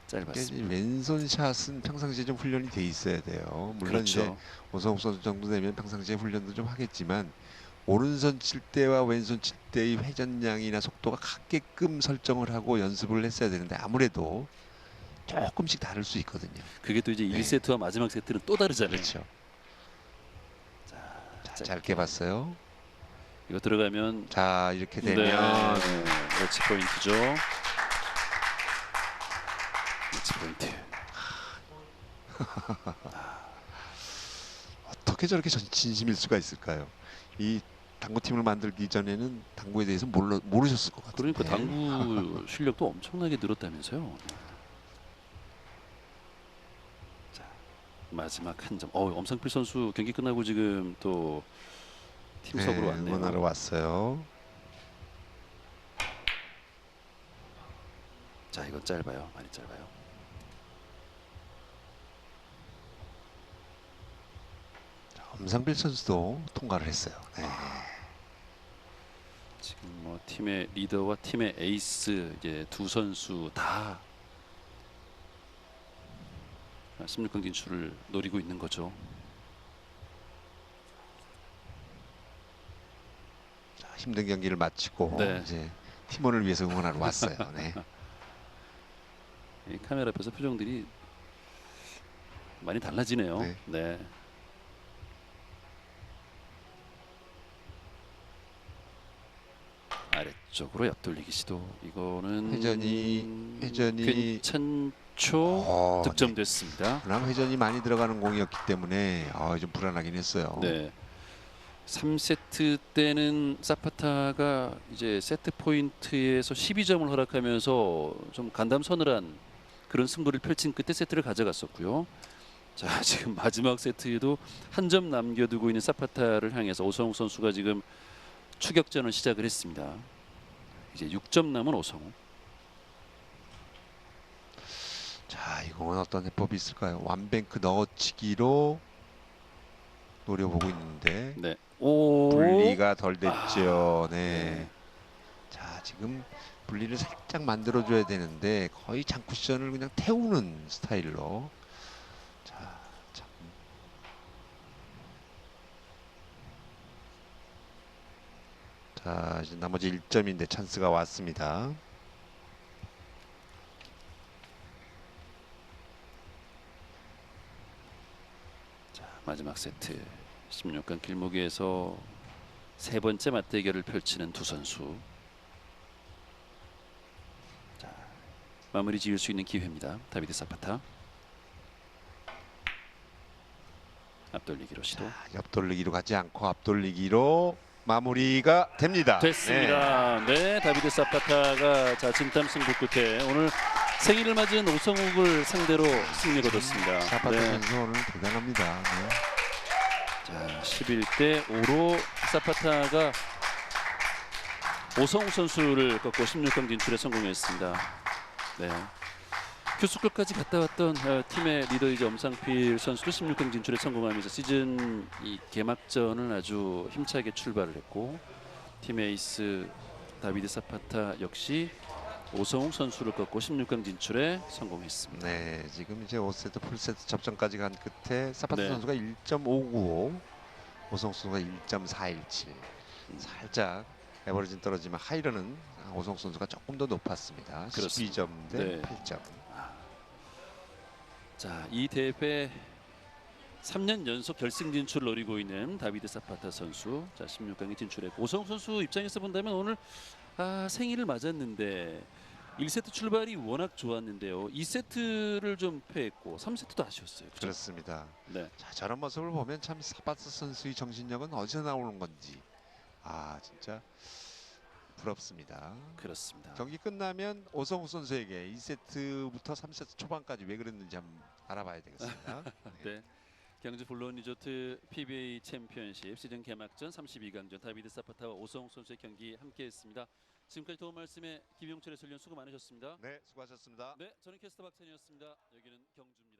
그러니까 짧았습니다. 왼손 샷은 평상시에 좀 훈련이 돼 있어야 돼요. 물론 이제 그렇죠. 오성욱 선수 정도 되면 평상시에 훈련도 좀 하겠지만 오른손 칠 때와 왼손 칠 때의 회전량이나 속도가 같게끔 설정을 하고 연습을 했어야 되는데 아무래도 조금씩 다를 수 있거든요. 그게 또 이제 네. 1세트와 마지막 세트는 또 다르잖아요. 그렇죠. 자, 짧게 봤어요. 이거 들어가면 자, 이렇게 네, 되면 매치 포인트죠. 매치 포인트. 어떻게 저렇게 진심일 수가 있을까요? 이 당구팀을 만들기 전에는 당구에 대해서 모르셨을 것 같아요. 그러니까 당구 실력도 엄청나게 늘었다면서요. 자, 마지막 한 점. 엄상필 선수 경기 끝나고 지금 또 팀석으로 왔네요. 응원하러 왔어요. 자, 이건 짧아요. 많이 짧아요. 엄상필 선수도 통과를 했어요. 네. 지금 뭐 팀의 리더와 팀의 에이스 이제 두 선수 다 16강 진출을 노리고 있는 거죠. 자, 힘든 경기를 마치고 네. 이제 팀원을 위해서 응원하러 왔어요. 네. 이 카메라 앞에서 표정들이 많이 달라지네요. 네. 네. 아래쪽으로 옆돌리기 시도. 이거는 회전이 괜찮죠. 네. 득점됐습니다. 그나마 회전이 많이 들어가는 공이었기 때문에 좀 불안하긴 했어요. 네. 3세트 때는 사파타가 이제 세트 포인트에서 12점을 허락하면서 좀 간담서늘한 그런 승부를 펼친 끝에 세트를 가져갔었고요. 자, 지금 마지막 세트에도 한 점 남겨두고 있는 사파타를 향해서 오성욱 선수가 지금 추격전을 시작을 했습니다. 이제 6점 남은 오성욱. 자, 이 공은 어떤 해법이 있을까요? 완뱅크 넣어치기로 노려보고 있는데 네. 오. 분리가 덜 됐죠. 네. 네. 자, 지금 분리를 살짝 만들어줘야 되는데 거의 장쿠션을 그냥 태우는 스타일로. 자, 참. 자, 이제 나머지 1점인데 찬스가 왔습니다. 자, 마지막 세트 16강 길목에서 세 번째 맞대결을 펼치는 두 선수. 자, 마무리 지을 수 있는 기회입니다. 다비드 사파타. 앞돌리기로 시도. 옆돌리기로 가지 않고 앞돌리기로 마무리가 됩니다. 됐습니다. 네, 다비드 사파타가 자 진땀 승부 끝에 오늘 생일을 맞은 오성욱을 상대로 승리를 거뒀습니다. 사파타 네. 선수 오늘 대단합니다. 네. 자, 11대 5로 사파타가 오성욱 선수를 꺾고 16강 진출에 성공했습니다. 네. 큐스클까지 갔다 왔던 팀의 리더이자 엄상필 선수도 16강 진출에 성공하면서 시즌 이 개막전을 아주 힘차게 출발을 했고 팀의 에이스 다비드 사파타 역시 오성욱 선수를 꺾고 16강 진출에 성공했습니다. 네, 지금 이제 5세트 풀세트 접전까지 간 끝에 사파타 네. 선수가 1.595, 오성 선수가 1.417. 살짝 에버리진 떨어지면 하이런은 오성 선수가 조금 더 높았습니다. 그렇습니다. 12점 대 네. 8점. 자, 이 대회 3년 연속 결승 진출을 노리고 있는 다비드 사파타 선수. 자, 16강에 진출했고 오성욱 선수 입장에서 본다면 오늘 생일을 맞았는데 1세트 출발이 워낙 좋았는데요. 2세트를 좀 패했고 3세트도 아쉬웠어요. 그렇죠? 그렇습니다. 네. 자, 저런 모습을 보면 참 사파타 선수의 정신력은 어디서 나오는 건지 진짜 부럽습니다. 그렇습니다. 경기 끝나면 오성욱 선수에게 2세트부터 3세트 초반까지 왜 그랬는지 한번 알아봐야 되겠습니다. 네. 경주 블루온 리조트 PBA 챔피언십 시즌 개막전 32강전 다비드 사파타와 오성욱 선수의 경기 함께했습니다. 지금까지 도움 말씀에 김용철 해설위원 수고 많으셨습니다. 네, 수고하셨습니다. 네, 저는 캐스터 박찬이었습니다. 여기는 경주입니다.